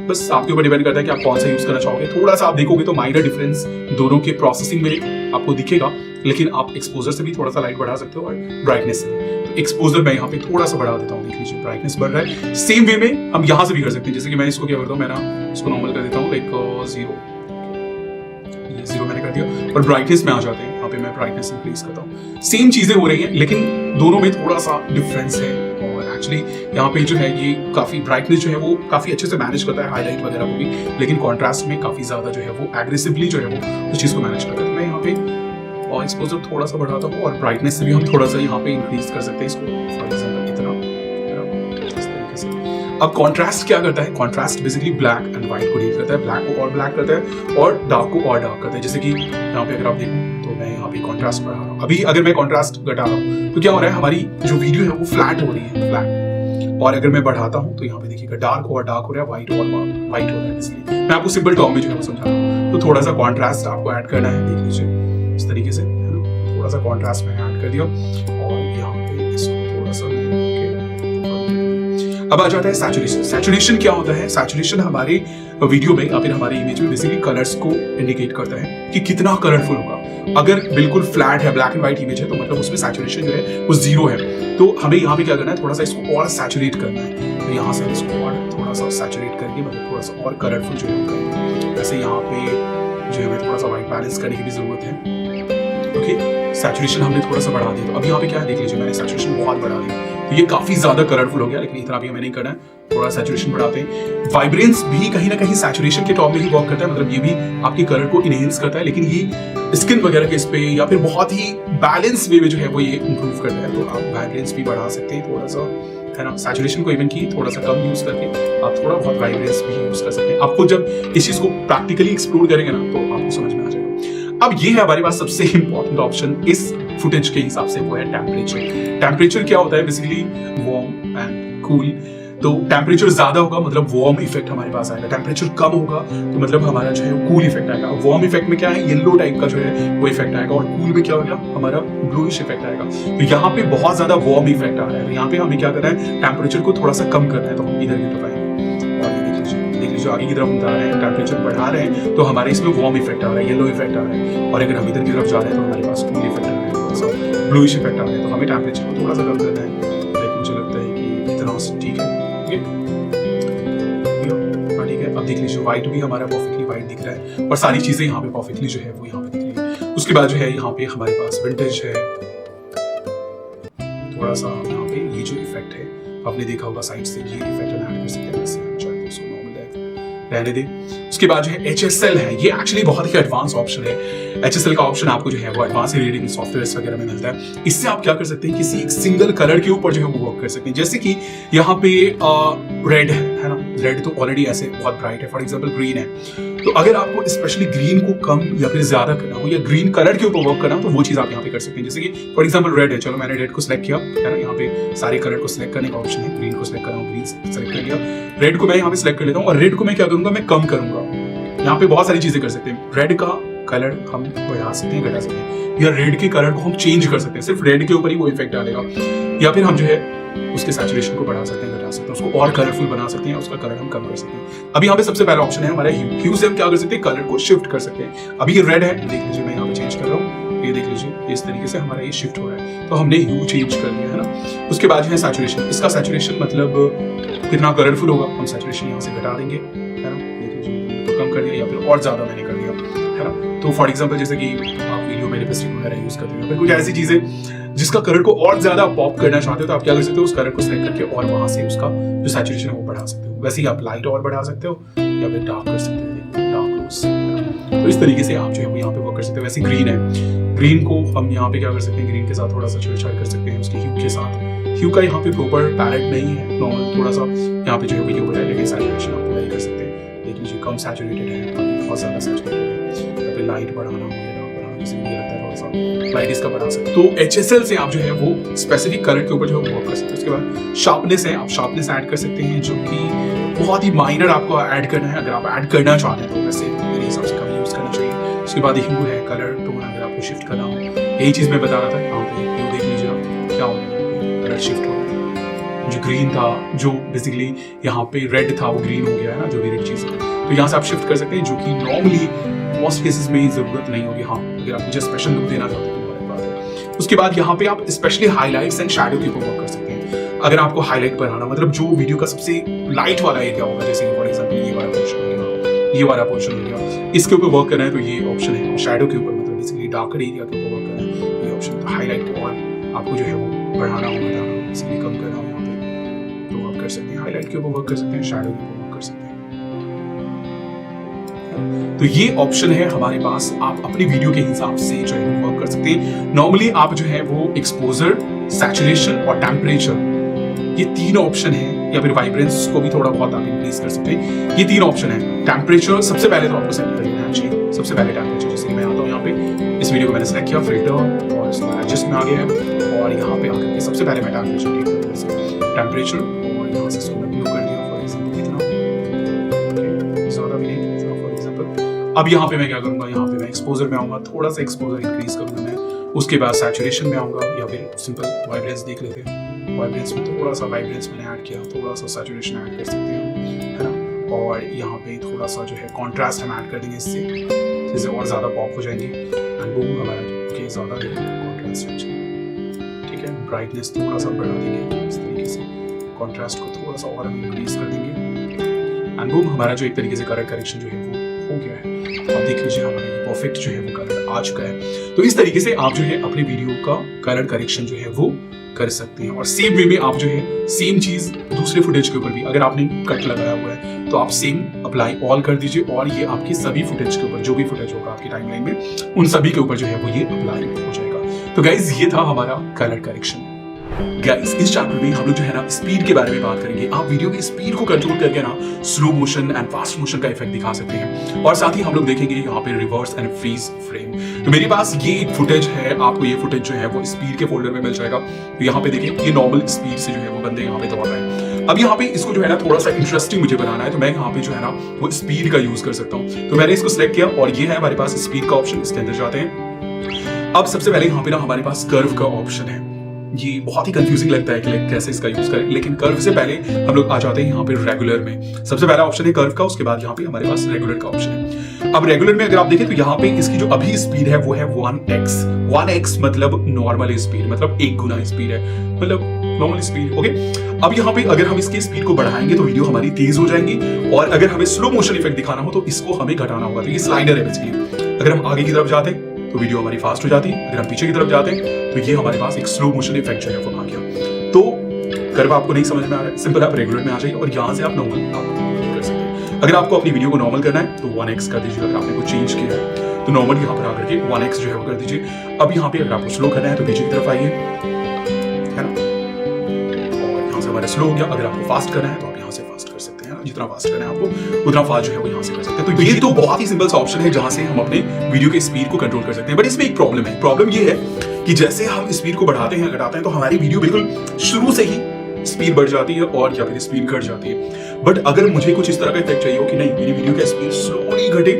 बस आपके ऊपर डिपेंड करता है कि आप कौन सा यूज करना चाहोगे। थोड़ा सा आप देखोगे तो माइनर डिफरेंस दोनों के प्रोसेसिंग में आपको दिखेगा, लेकिन आप एक्सपोजर से भी थोड़ा सा लाइट बढ़ा सकते हो और ब्राइटनेस से भी। तो एक्सपोजर मैं यहाँ पे थोड़ा सा बढ़ा देता हूँ, देख लीजिए ब्राइटनेस बढ़ रहा है। सेम वे में हम यहाँ से भी कर सकते हैं, जैसे कि मैं इसको क्या करता हूँ, मैं ना इसको नॉर्मल कर देता हूँ, लाइक 0 मैंने कर दिया और ब्राइटनेस में आ जाते हैं। यहाँ पे मैं ब्राइटनेस इंक्रीज करता हूँ। सेम चीजें हो रही हैं लेकिन दोनों में थोड़ा सा डिफरेंस है। और एक्चुअली यहाँ पे जो है ये काफी ब्राइटनेस जो है वो काफी अच्छे से मैनेज करता है हाईलाइट वगैरह को भी, लेकिन कॉन्ट्रास्ट में काफी ज्यादा जो है वो एग्रेसिवली जो है वो उस चीज को मैनेज करता है। मैं यहाँ पे और एक्सपोजर थोड़ा सा बढ़ाता हूँ और ब्राइटनेस से भी हम थोड़ा सा यहाँ पे इंक्रीज कर सकते हैं इसको, फॉर एग्जांपल इतना, इस तरीके से। अब कॉन्ट्रास्ट क्या करता है, contrast basically black and white को डील करता है, ब्लैक को और ब्लैक करता है और डार्क को और डार्क करता है। जैसे कि यहाँ पे अगर आप देखो तो मैं यहाँ पे कॉन्ट्रास्ट बढ़ा रहा हूँ, अभी अगर मैं कॉन्ट्रास्ट घटा रहा हूँ तो क्या हो रहा है, हमारी जो वीडियो है वो फ्लैट हो रही है, फ्लैट। और अगर मैं बढ़ाता हूँ तो यहाँ पे देखिएगा डार्क और डार्क हो रहा है, व्हाइट और व्हाइट हो रहा है। इसलिए मैं आपको सिंपल टर्म में जो है वो समझा रहा हूँ। तो थोड़ा सा कॉन्ट्रास्ट आपको ऐड करना है, देख लीजिए इस तरीके से, है ना, थोड़ा सा कॉन्ट्रास्ट मैंने ऐड कर दिया और यहाँ पे इसको थोड़ा सा अब आ जाता है सैचुरेशन। सैचुरेशन क्या होता है, सैचुरेशन हमारे वीडियो में या फिर हमारे इमेज में बेसिकली कलर्स को इंडिकेट करता है कि कितना कलरफुल होगा। अगर बिल्कुल फ्लैट है, ब्लैक एंड व्हाइट इमेज है, तो मतलब उसमें सैचुरेशन जो है वो 0 है। तो हमें यहाँ पे क्या करना है, थोड़ा सा इसको और सैचुरेट करना है। तो यहाँ से इसको और थोड़ा सा सैचुरेट करके मतलब थोड़ा सा और कलरफुल जो है, जैसे यहाँ पे जो है थोड़ा सा व्हाइट बैलेंस करने की भी जरूरत है। ओके, सैचुरेशन हमने थोड़ा सा बढ़ा दिया। तो अब यहाँ पे क्या है, देख लीजिए मैंने सैचुरेशन बहुत बढ़ा दिया, तो ये काफी ज्यादा कलरफुल हो गया, लेकिन इतना भी हमें नहीं करना है, थोड़ा सैचुरेशन बढ़ाते हैं। वाइब्रेंस भी कहीं ना कहीं सैचुरेशन के टॉप में ही वर्क करता है, मतलब ये भी आपके कलर को इनहेंस करता है, लेकिन ये स्किन वगैरह के इस पे या फिर बहुत ही बैलेंस वे में जो है वो ये इंप्रूव करता है। तो आप वाइब्रेंस भी बढ़ा सकते हैं थोड़ा सा, है ना, सैचुरेशन को इवन की थोड़ा सा कम यूज करके आप थोड़ा बहुत वाइब्रेंस भी यूज कर सकते हैं। आपको जब इस चीज को प्रैक्टिकली एक्सप्लोर करेंगे ना तो आपको समझ में आ जाएगा। अब ये है हमारे पास सबसे इंपॉर्टेंट ऑप्शन इस फुटेज के हिसाब से, वो है टेम्परेचर। टेम्परेचर क्या होता है, बेसिकली वार्म एंड कूल। तो टेम्परेचर ज्यादा होगा मतलब वार्म इफेक्ट हमारे पास आएगा, टेम्परेचर कम होगा तो मतलब हमारा जो है कूल इफेक्ट आएगा। वार्म इफेक्ट में क्या है, येलो टाइप का जो है वो इफेक्ट आएगा, और कूल में क्या होगा, हमारा ब्लूइश इफेक्ट आएगा। तो यहाँ पे बहुत ज्यादा वार्म इफेक्ट आ रहा है, तो यहाँ पे हमें क्या करना है, टेम्परेचर को थोड़ा सा कम करना है। तो हम इधर की तरफ आएंगे और ये देख लीजिए आगे की तरफ हम जा रहे हैं, टेम्परेचर बढ़ा रहे हैं तो हमारे इसमें वार्म इफेक्ट आ रहा है, येलो इफेक्ट आ रहा है। और अगर हम इधर की तरफ जा रहे हैं तो हमारे पास कूल इफेक्ट आ रहा है, ब्लूइश इफेक्ट आ रहा है। तो हमें टेम्परेचर को थोड़ा सा कम करना है, लाइक मुझे लगता है कि इतना ठीक है। ठीक है, अब देख लीजिए व्हाइट भी हमारा परफेक्टली व्हाइट दिख रहा है और सारी चीजें यहाँ पे परफेक्टली जो है वो यहाँ पे दिख रही है। उसके बाद जो है यहाँ पे हमारे पास विंटेज है, थोड़ा सा यहाँ पे ये जो इफेक्ट है आपने देखा होगा साइड से, ये इफेक्ट हम ऐड कर सकते हैं, वैसे हम चाहते हैं इसको नॉर्मल रहने दें। उसके बाद जो है HSL है, ये एक्चुअली बहुत ही एडवांस ऑप्शन है। HSL का ऑप्शन आपको जो है वो एडवांस एडिटिंग सॉफ्टवेयर्स वगैरह में मिलता है। इससे आप क्या कर सकते हैं, किसी एक सिंगल कलर के ऊपर जो है वो वर्क कर सकते हैं। जैसे कि यहाँ पे रेड है ना, रेड तो ऑलरेडी ऐसे बहुत ब्राइट है, फॉर एग्जांपल ग्रीन है। तो अगर आपको स्पेशली ग्रीन को कम या फिर ज्यादा करना हो या ग्रीन कलर के ऊपर वर्क करना हो तो वो चीज आप यहाँ पे कर सकते हैं। जैसे कि फॉर एग्जांपल रेड है, चलो मैंने रेड को सिलेक्ट किया, है ना, यहाँ पे सारे कलर को सिलेक्ट करने का ऑप्शन है। ग्रीन को सिलेक्ट कर रहा हूँ, ग्रीन सिलेक्ट कर लिया, रेड को मैं यहाँ पे सिलेक्ट कर लेता हूँ और रेड को मैं क्या करूंगा, मैं कम करूंगा। यहाँ पे बहुत सारी चीजें कर सकते हैं। रेड का कलर हम बढ़ा सकते हैं, घटा सकते हैं, या रेड के कलर को हम चेंज कर सकते हैं, सिर्फ रेड के ऊपर ही वो इफेक्ट डालेगा। या फिर हम जो है उसके सैचुरेशन को बढ़ा सकते हैं, घटा सकते हैं, उसको और कलरफुल बना सकते हैं, उसका कलर हम कम कर सकते हैं। अभी यहाँ पे सबसे पहला ऑप्शन है हमारा ह्यू। ह्यू से हम क्या कर सकते हैं, कलर को शिफ्ट कर सकते हैं। अभी ये रेड है, देख लीजिए मैं यहाँ पे चेंज कर रहा हूँ, ये देख लीजिए इस तरीके से हमारा ये शिफ्ट हो रहा है। तो हमने ह्यू चेंज कर दिया है ना। उसके बाद जो है सैचुरेशन, इसका सैचुरेशन मतलब कितना कलरफुल होगा, हम सैचुरेशन यहाँ से घटा देंगे, है ना। देख लीजिए तो कम कर दिया या फिर और ज़्यादा मैंने कर दिया, है ना। तो फॉर एग्जाम्पल जैसे कि आप वीडियो में लिपस्टिक वगैरह यूज़ करते हैं, फिर कुछ ऐसी चीज़ें जिसका कलर को और ज़्यादा पॉप करना चाहते हो तो आप क्या कर सकते हो, उस कलर को सेलेक्ट करके और वहाँ से उसका जो सैचुरेशन है वो बढ़ा सकते हो। वैसे ही आप लाइट और बढ़ा सकते हो या फिर डार्क कर सकते हो, डार्क रोज। तो इस तरीके से आप जो है वो यहाँ पे वर्क कर सकते हो। वैसे ग्रीन है, ग्रीन को हम यहाँ पे क्या कर सकते हैं, ग्रीन के साथ थोड़ा सा छेड़छाड़ कर सकते हैं उसके ह्यू के साथ। ह्यू का यहाँ पे प्रॉपर पैलेट नहीं है, नॉर्मल थोड़ा सा यहाँ पे जो है वो ये हो रहा है, लेकिन सैचुरेशन आप पूरा ही कर सकते हैं। देख लीजिए कम सैचुरेटेड है, बहुत ज़्यादा सैचुरेटेड है, या फिर लाइट बढ़ाना हो या डार्क बढ़ाना, जैसे मुझे लगता है थोड़ा सा लाइट इसका बढ़ा सकते हो। तो HSL से आप जो है वो स्पेसिफिक कलर के ऊपर जो है वर्क कर सकते हो। उसके बाद शार्पनेस है, आप शार्पनेस ऐड कर सकते हैं, जो कि बहुत ही माइनर आपको ऐड करना है। अगर आप ऐड करना चाहते हैं तो वैसे मेरे हिसाब से कम यूज़ करना चाहिए। उसके बाद ह्यू है, कलर टोन अगर आपको शिफ्ट करना हो, यही चीज़ मैं बता रहा था। यहाँ पे ह्यू देख लीजिए आप क्या हो रहा है, कलर शिफ्ट हो रहा है। जो ग्रीन था, जो बेसिकली यहाँ पे रेड था वो ग्रीन हो गया है ना, जो भी रेड चीज़ है। तो यहाँ से आप शिफ्ट कर सकते हैं, जो कि नॉर्मली मोस्ट केसेस में ज़रूरत नहीं होगी। हाँ, अगर आप मुझे स्पेशल लुक देना चाहते हैं तो हमारे पास है। उसके बाद यहाँ पे आप स्पेशली हाईलाइट्स एंड शैडो के ऊपर वर्क कर सकते हैं। अगर आपको हाईलाइट बनाना मतलब जो वीडियो का सबसे लाइट वाला एरिया होगा, जैसे फॉर एग्जाम्पल ये वाला पोर्शन हो गया, ये वाला पोर्शन हो गया, इसके ऊपर वर्क करना है तो ये ऑप्शन है। शैडो के ऊपर मतलब बेसिकली डार्कर एरिया के ऊपर वर्क करना है, ये ऑप्शन। तो हाईलाइट को और आपको जो है वो बढ़ाना हो, घटाना हो, इसलिए कम करना हो यहाँ पे तो आप कर सकते हैं। हाईलाइट के ऊपर वर्क कर सकते हैं, शैडो के ऊपर वर्क कर सकते हैं। तो ये ऑप्शन है हमारे पास, आप अपनी वीडियो के हिसाब से जो है वो वर्क कर सकते हैं। नॉर्मली आप जो है वो एक्सपोजर, सैचुरेशन और टेम्परेचर, ये तीन ऑप्शन है, या फिर वाइब्रेंस को भी थोड़ा बहुत आप इंक्रीज कर सकते हैं। ये तीन ऑप्शन है। टेम्परेचर सबसे पहले तो आपको सेट कर लेना चाहिए। सबसे पहले टेम्परेचर, जैसे कि मैं आता हूँ यहाँ पे, इस वीडियो को मैंने सेलेक्ट किया, फिल्टर और इसमें एडजस्ट में आ गया है, और यहाँ पे आकर के सबसे पहले मैं टेम्परेचर और यहाँ से इसको मैं ब्लू कर दिया फॉर एग्जाम्पल, इतना ज़्यादा भी नहीं फॉर एग्जाम्पल। अब यहाँ पे मैं क्या करूँगा, यहाँ पे मैं एक्सपोजर में आऊँगा, थोड़ा सा एक्सपोजर इंक्रीज करूँगा मैं। उसके बाद सैचुरेशन में आऊँगा, या फिर सिंपल वाइब्रेंस देख लेते हैं। वाइब्रेंस में थोड़ा सा वाइब्रेंस मैंने ऐड किया, थोड़ा सा सैचुरेशन ऐड कर सकते हैं, है ना। और यहाँ पे थोड़ा सा जो है कॉन्ट्रास्ट हम ऐड कर देंगे, इससे जैसे और ज़्यादा पॉप हो जाएंगे। एंड बूम हमारा के ज़्यादा कॉन्ट्रास्ट है, ठीक है। ब्राइटनेस थोड़ा सा बढ़ा देंगे इस तरीके से, कॉन्ट्रास्ट को थोड़ा सा और हम इंक्रीज कर देंगे। एंड बूम हमारा जो एक तरीके से कलर करेक्शन जो है वो हो गया है। आप देख लीजिए हमारा ये परफेक्ट जो है वो कलर आ चुका है। तो इस तरीके से आप जो है अपने वीडियो का कलर करेक्शन जो है वो कर सकते हैं। और सेम वे में आप जो है सेम चीज दूसरे फुटेज के ऊपर भी, अगर आपने कट लगाया हुआ है तो आप सेम अप्लाई ऑल कर दीजिए, और ये आपके सभी फुटेज के ऊपर, जो भी फुटेज होगा आपकी टाइमलाइन में, उन सभी के ऊपर जो है वो ये अप्लाई हो जाएगा। तो गाइज ये था हमारा कलर करेक्शन। गाइस इस चैप्टर में हम लोग जो है ना स्पीड के बारे में बात करेंगे। आप वीडियो की स्पीड को कंट्रोल करके ना slow motion and fast motion का इफेक्ट दिखा सकते हैं, और साथ ही हम लोग देखेंगे यहाँ पे रिवर्स एंड फ्रीज फ्रेम। तो मेरे पास ये एक फुटेज है, आपको ये फुटेज जो है वो स्पीड के फोल्डर में मिल जाएगा। तो यहाँ पे देखिए ये नॉर्मल स्पीड से जो है वो बंदे यहाँ पे दौड़ रहे हैं। अब यहाँ पे इसको जो है ना थोड़ा सा इंटरेस्टिंग मुझे बनाना है, तो मैं यहाँ पे जो है ना वो स्पीड का यूज कर सकता हूँ। तो मैंने इसको सिलेक्ट किया और ये है हमारे पास स्पीड का ऑप्शन, इसके अंदर जाते हैं। अब सबसे पहले यहाँ पे ना हमारे पास कर्व का ऑप्शन है। ये बहुत ही कंफ्यूजिंग लगता है कि कैसे इसका यूज करें, लेकिन कर्व से पहले हम लोग आ जाते हैं यहाँ पे रेगुलर में। सबसे पहला ऑप्शन है कर्व का, उसके बाद यहाँ पे हमारे पास रेगुलर का ऑप्शन है। अब रेगुलर में अगर आप देखें तो यहाँ पे इसकी जो अभी स्पीड है वो है 1x। 1x मतलब नॉर्मल स्पीड, मतलब 1 गुना स्पीड है, मतलब नॉर्मल स्पीड। ओके, अब यहाँ पे अगर हम इसकी स्पीड को बढ़ाएंगे तो वीडियो हमारी तेज हो जाएंगी, और अगर हमें स्लो मोशन इफेक्ट दिखाना हो तो इसको हमें घटाना होगा। तो ये स्लाइडर है बेसिकली। अगर हम आगे की तरफ जाते हैं तो वीडियो हमारी फास्ट हो जाती है, अगर हम पीछे की तरफ जाते हैं तो ये हमारे पास एक स्लो मोशन इफेक्ट जो है वो आ गया। तो कर्व आपको नहीं समझ में आ रहा है, सिंपल आप रेगुलर में आ जाइए और यहाँ से आप नॉर्मल आप कर सकते हैं। अगर आपको अपनी वीडियो को नॉर्मल करना है तो 1x कर दीजिए। अगर आपने कुछ चेंज किया है तो नॉर्मल यहाँ पर आकर के 1x जो है वो कर दीजिए। अब यहाँ पे अगर आपको स्लो करना है तो पीछे की तरफ आइए, है ना, और यहाँ से हमारा स्लो हो गया। अगर आपको फास्ट करना है तो आप यहाँ से फास्ट कर सकते हैं, जितना फास्ट करना है आपको उतना फास्ट जो है वो यहाँ से कर सकते हैं। तो ये तो बहुत ही सिंपल सा ऑप्शन है जहाँ से हम अपने वीडियो की स्पीड को कंट्रोल कर सकते हैं। बट इसमें एक प्रॉब्लम है। प्रॉब्लम ये है कि जैसे हम स्पीड को बढ़ाते हैं घटाते हैं तो हमारी वीडियो बिल्कुल शुरू से ही स्पीड बढ़ जाती है और या फिर स्पीड घट जाती है। बट अगर मुझे कुछ इस तरह का इफेक्ट चाहिए हो कि नहीं मेरी वीडियो की स्पीड स्लोली घटे,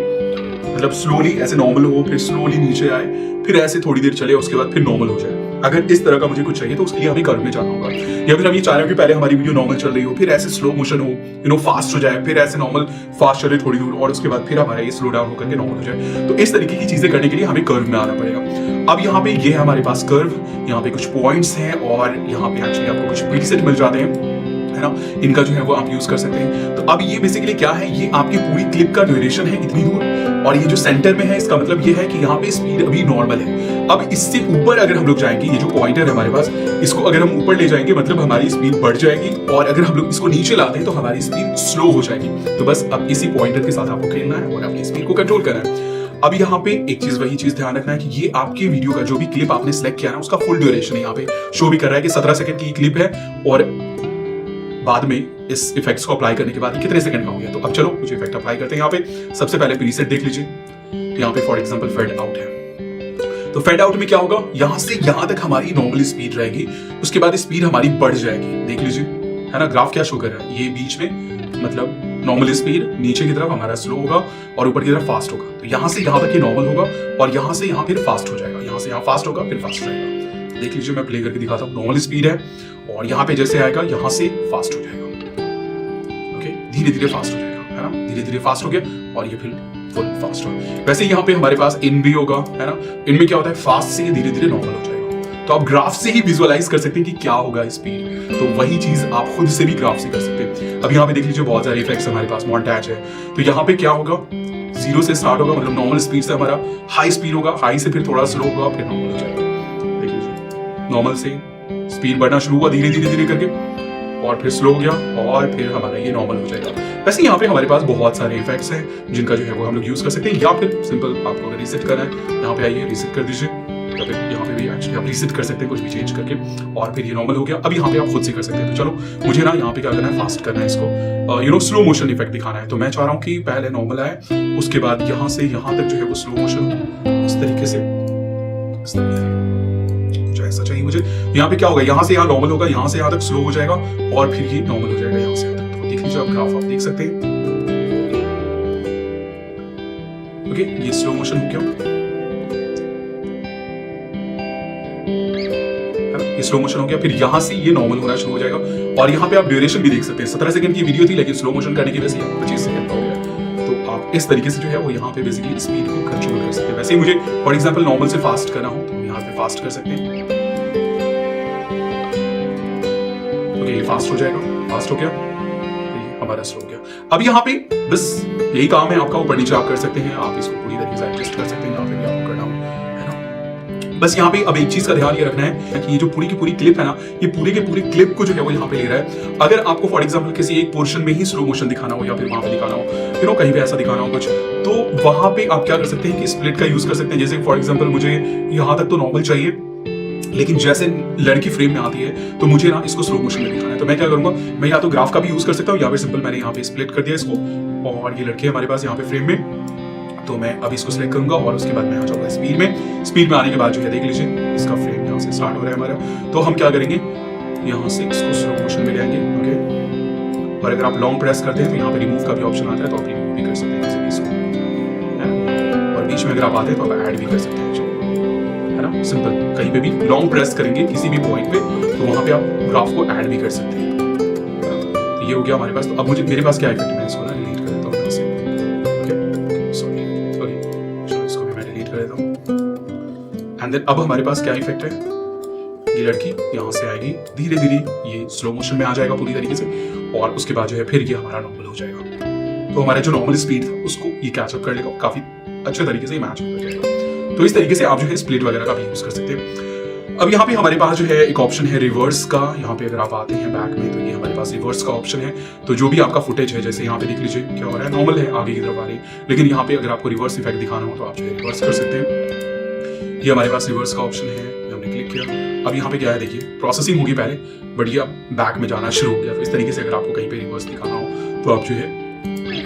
मतलब स्लोली ऐसे नॉर्मल हो, फिर स्लोली नीचे आए, फिर ऐसे थोड़ी देर चले, उसके बाद फिर नॉर्मल हो जाए, अगर इस तरह का मुझे कुछ चाहिए तो उसके लिए हमें कर्व में जाना होगा। या फिर हम ये चाह रहे हो कि पहले हमारी वीडियो नॉर्मल चल रही हो, फिर ऐसे स्लो मोशन हो, फास्ट हो जाए, फिर ऐसे नॉर्मल फास्ट चले थोड़ी दूर, और उसके बाद फिर हमारा ये स्लो डाउन होकर के नॉर्मल हो जाए। तो इस तरीके की चीजें करने के लिए हमें कर्व में आना पड़ेगा। अब यहाँ पे ये है हमारे पास कर्व, यहाँ पे कुछ पॉइंट्स हैं और यहाँ पे एक्चुअली आपको कुछ प्रीसेट मिल जाते हैं, है ना, इनका जो है वो आप यूज कर सकते हैं। तो अब ये बेसिकली क्या है, ये आपकी पूरी क्लिप का ड्यूरेशन है इतनी दूर, और ये जो सेंटर में है इसका मतलब ये है कि यहाँ पे स्पीड अभी नॉर्मल है। अब इससे ऊपर अगर हम लोग जाएंगे, ये जो पॉइंटर है हमारे पास, इसको अगर हम ऊपर ले जाएंगे मतलब हमारी स्पीड बढ़ जाएगी, और अगर हम लोग इसको नीचे लाते हैं तो हमारी स्पीड स्लो हो जाएगी। तो बस अब इसी पॉइंटर के साथ आपको खेलना है और अपनी स्पीड को कंट्रोल करना है। अब यहाँ पे एक चीज, वही चीज ध्यान रखना है कि ये आपके वीडियो का जो भी क्लिप आपने सिलेक्ट किया ना उसका फुल ड्यूरेशन है। यहाँ पे शो भी कर रहा है कि 17 सेकंड की क्लिप है, और बाद में इस इफेक्ट्स को अप्लाई करने के बाद कितने सेकंड का हो गया। तो अब चलो कुछ इफेक्ट अप्लाई करते हैं। यहाँ पे सबसे पहले प्रीसेट देख लीजिए, यहाँ पे फॉर एग्जांपल फेड आउट है। तो फेड आउट में क्या होगा, यहां से यहां तक हमारी नॉर्मल स्पीड रहेगी, उसके बाद स्पीड हमारी बढ़ जाएगी। देख लीजिए, है ना, ग्राफ क्या शो कर रहा है, ये बीच में मतलब नॉर्मल स्पीड, नीचे की तरफ हमारा स्लो होगा और ऊपर की तरफ फास्ट होगा। तो यहां से यहां तक ये नॉर्मल होगा और यहां से यहां फिर फास्ट हो जाएगा, यहां से यहां फास्ट होगा फिर फास्ट रहेगा। देख लीजिए, मैं प्ले करके दिखाता हूं। नॉर्मल स्पीड है और यहां पे जैसे आएगा यहां से फास्ट हो जाएगा, ओके, धीरे धीरे फास्ट हो जाएगा, है ना, धीरे धीरे फास्ट हो गया और ये फिर फुल फास्ट होगा। वैसे यहाँ पे हमारे पास इन भी होगा, है ना, इनमें क्या होता है, फास्ट से धीरे धीरे नॉर्मल हो जाएगा। तो आप ग्राफ से ही विजुअलाइज कर सकते हैं कि क्या होगा स्पीड। तो वही चीज आप खुद से भी ग्राफ से कर सकते हैं। अब यहाँ पे देख लीजिए, बहुत सारे इफेक्ट्स हमारे पास, मॉन्टाज है। तो यहाँ पे क्या होगा, 0 से स्टार्ट होगा, मतलब नॉर्मल स्पीड से हमारा हाई स्पीड होगा, हाई से फिर थोड़ा स्लो होगा, फिर नॉर्मल हो जाएगा। देख लीजिए, नॉर्मल से स्पीड बढ़ना शुरू हुआ धीरे धीरे धीरे करके, और फिर स्लो हो गया और फिर हमारा ये नॉर्मल हो जाएगा। वैसे यहाँ पे हमारे पास बहुत सारे इफेक्ट्स हैं जिनका जो है वो हम लोग यूज कर सकते हैं, या फिर सिंपल आपको अगर रीसेट करना है, यहाँ पे आइए रीसेट कर दीजिए, या फिर यहाँ पे भी एक्चुअली आप रीसेट कर सकते हैं कुछ भी चेंज करके, और फिर ये नॉर्मल हो गया। अब यहाँ पे आप खुद से कर सकते हैं। तो चलो मुझे ना यहाँ पे क्या करना है, फास्ट करना है इसको, स्लो मोशन इफेक्ट दिखाना है। तो मैं चाह रहा हूँ कि पहले नॉर्मल आए, उसके बाद यहाँ से यहाँ तक जो है वो स्लो मोशन हो, इस तरीके से, इस तरीके से ऐसा चाहिए मुझे। यहाँ पे क्या होगा, यहाँ से यहाँ नॉर्मल होगा, यहाँ से यहाँ तक स्लो हो जाएगा और फिर ये नॉर्मल हो जाएगा यहाँ से यहाँ तक। तो देख लीजिए, आप ग्राफ आप देख सकते हैं, ओके, ये स्लो मोशन हो गया, ये स्लो मोशन हो गया, फिर यहाँ से ये नॉर्मल होना शुरू हो जाएगा। और यहाँ पे आप ड्यूरेशन भी देख सकते हैं, 17 सेकंड की वीडियो थी लेकिन स्लो मोशन करने की वजह से 25 सेकंड हो गया। तो आप इस तरीके से जो है वो यहाँ पे बेसिकली स्पीड को कंट्रोल कर सकते हैं। वैसे ही मुझे फॉर एग्जांपल नॉर्मल से फास्ट करना हो तो यहाँ पे फास्ट कर सकते हैं, ओके, फास्ट हो जाएगा, फास्ट हो गया, हमारा स्लो हो गया। अब यहाँ पे बस यही काम है आपका, ऊपर नीचे आप कर सकते हैं, आप इसको पूरी तरीके से एडजस्ट कर सकते हैं यहाँ पे भी आपको करना हो, है ना। बस यहाँ पे अब एक चीज का ध्यान ये रखना है कि ये जो पूरी की पूरी क्लिप है ना, ये पूरी की पूरी क्लिप को जो है वो यहाँ पे ले रहा है। अगर आपको फॉर एग्जांपल किसी एक पोर्शन में ही स्लो मोशन दिखाना हो या फिर वहां पे दिखाना हो, कहीं पे ऐसा दिखाना हो कुछ, तो वहां पे आप क्या कर सकते हैं कि स्प्लिट का यूज कर सकते हैं। जैसे फॉर एग्जांपल मुझे यहाँ तक तो नॉर्मल चाहिए, लेकिन जैसे लड़की फ्रेम में आती है तो मुझे ना इसको स्लो मोशन में दिखाना है। तो मैं क्या करूंगा, मैं या तो ग्राफ का भी यूज कर सकता हूँ या फिर सिंपल मैंने यहाँ पे स्प्लिट कर दिया इसको, और ये लड़की हमारे पास यहाँ पे फ्रेम में, तो मैं अब इसको सिलेक्ट करूंगा और उसके बाद मैं आ जाऊंगा स्पीड में। स्पीड में आने के बाद जो है देख लीजिए, इसका फ्रेम यहाँ से स्टार्ट हो रहा है हमारा। तो हम क्या करेंगे, यहाँ से इसको स्लो मोशन में ले आएंगे, ओके। और अगर आप लॉन्ग प्रेस करते हैं तो यहाँ पे रिमूव का भी ऑप्शन आता है, तो आप रिमूव भी कर सकते हैं किसी भी इसको, और बीच में अगर आप आते हैं तो आप ऐड भी कर सकते हैं, है ना, सिंपल। कहीं पे भी लॉन्ग प्रेस करेंगे किसी भी पॉइंट पे तो वहां पे आप ग्राफ को ऐड भी कर सकते हैं। तो ये हो गया हमारे पास। तो अब मेरे पास क्या इफेक्ट है, मैं इसको ना डिलीट कर देता हूँ यहाँ से, ओके, सॉरी, चलो इसको भी मैं डिलीट कर देता हूँ। एंड देन अब हमारे पास क्या इफेक्ट है, ये लड़की यहाँ से आएगी, धीरे धीरे ये स्लो मोशन में आ जाएगा पूरी तरीके से, और उसके बाद जो है फिर ये हमारा नॉर्मल हो जाएगा। तो हमारा जो नॉर्मल स्पीड था उसको ये कैचअप कर लेगा, काफी अच्छे तरीके से मैच हो जाएगा। तो इस तरीके से आप जो है स्प्लिट वगैरह का भी यूज कर सकते हैं। अब यहाँ पे हमारे पास जो है एक ऑप्शन है रिवर्स का। यहाँ पे अगर आप आते हैं बैक में तो ये हमारे पास रिवर्स का ऑप्शन है। तो जो भी आपका फुटेज है, जैसे यहाँ पे देख लीजिए क्या हो रहा है, नॉर्मल है आगे की तरफ आ रही है, लेकिन यहाँ पे अगर आपको रिवर्स इफेक्ट दिखाना हो तो आप जो है रिवर्स कर सकते हैं। ये हमारे पास रिवर्स का ऑप्शन है, हमने क्लिक किया। अब यहाँ पे क्या है, देखिए प्रोसेसिंग होगी पहले, बट ये अब बैक में जाना शुरू हो गया। तो इस तरीके से अगर आपको कहीं पे रिवर्स दिखाना हो तो आप जो है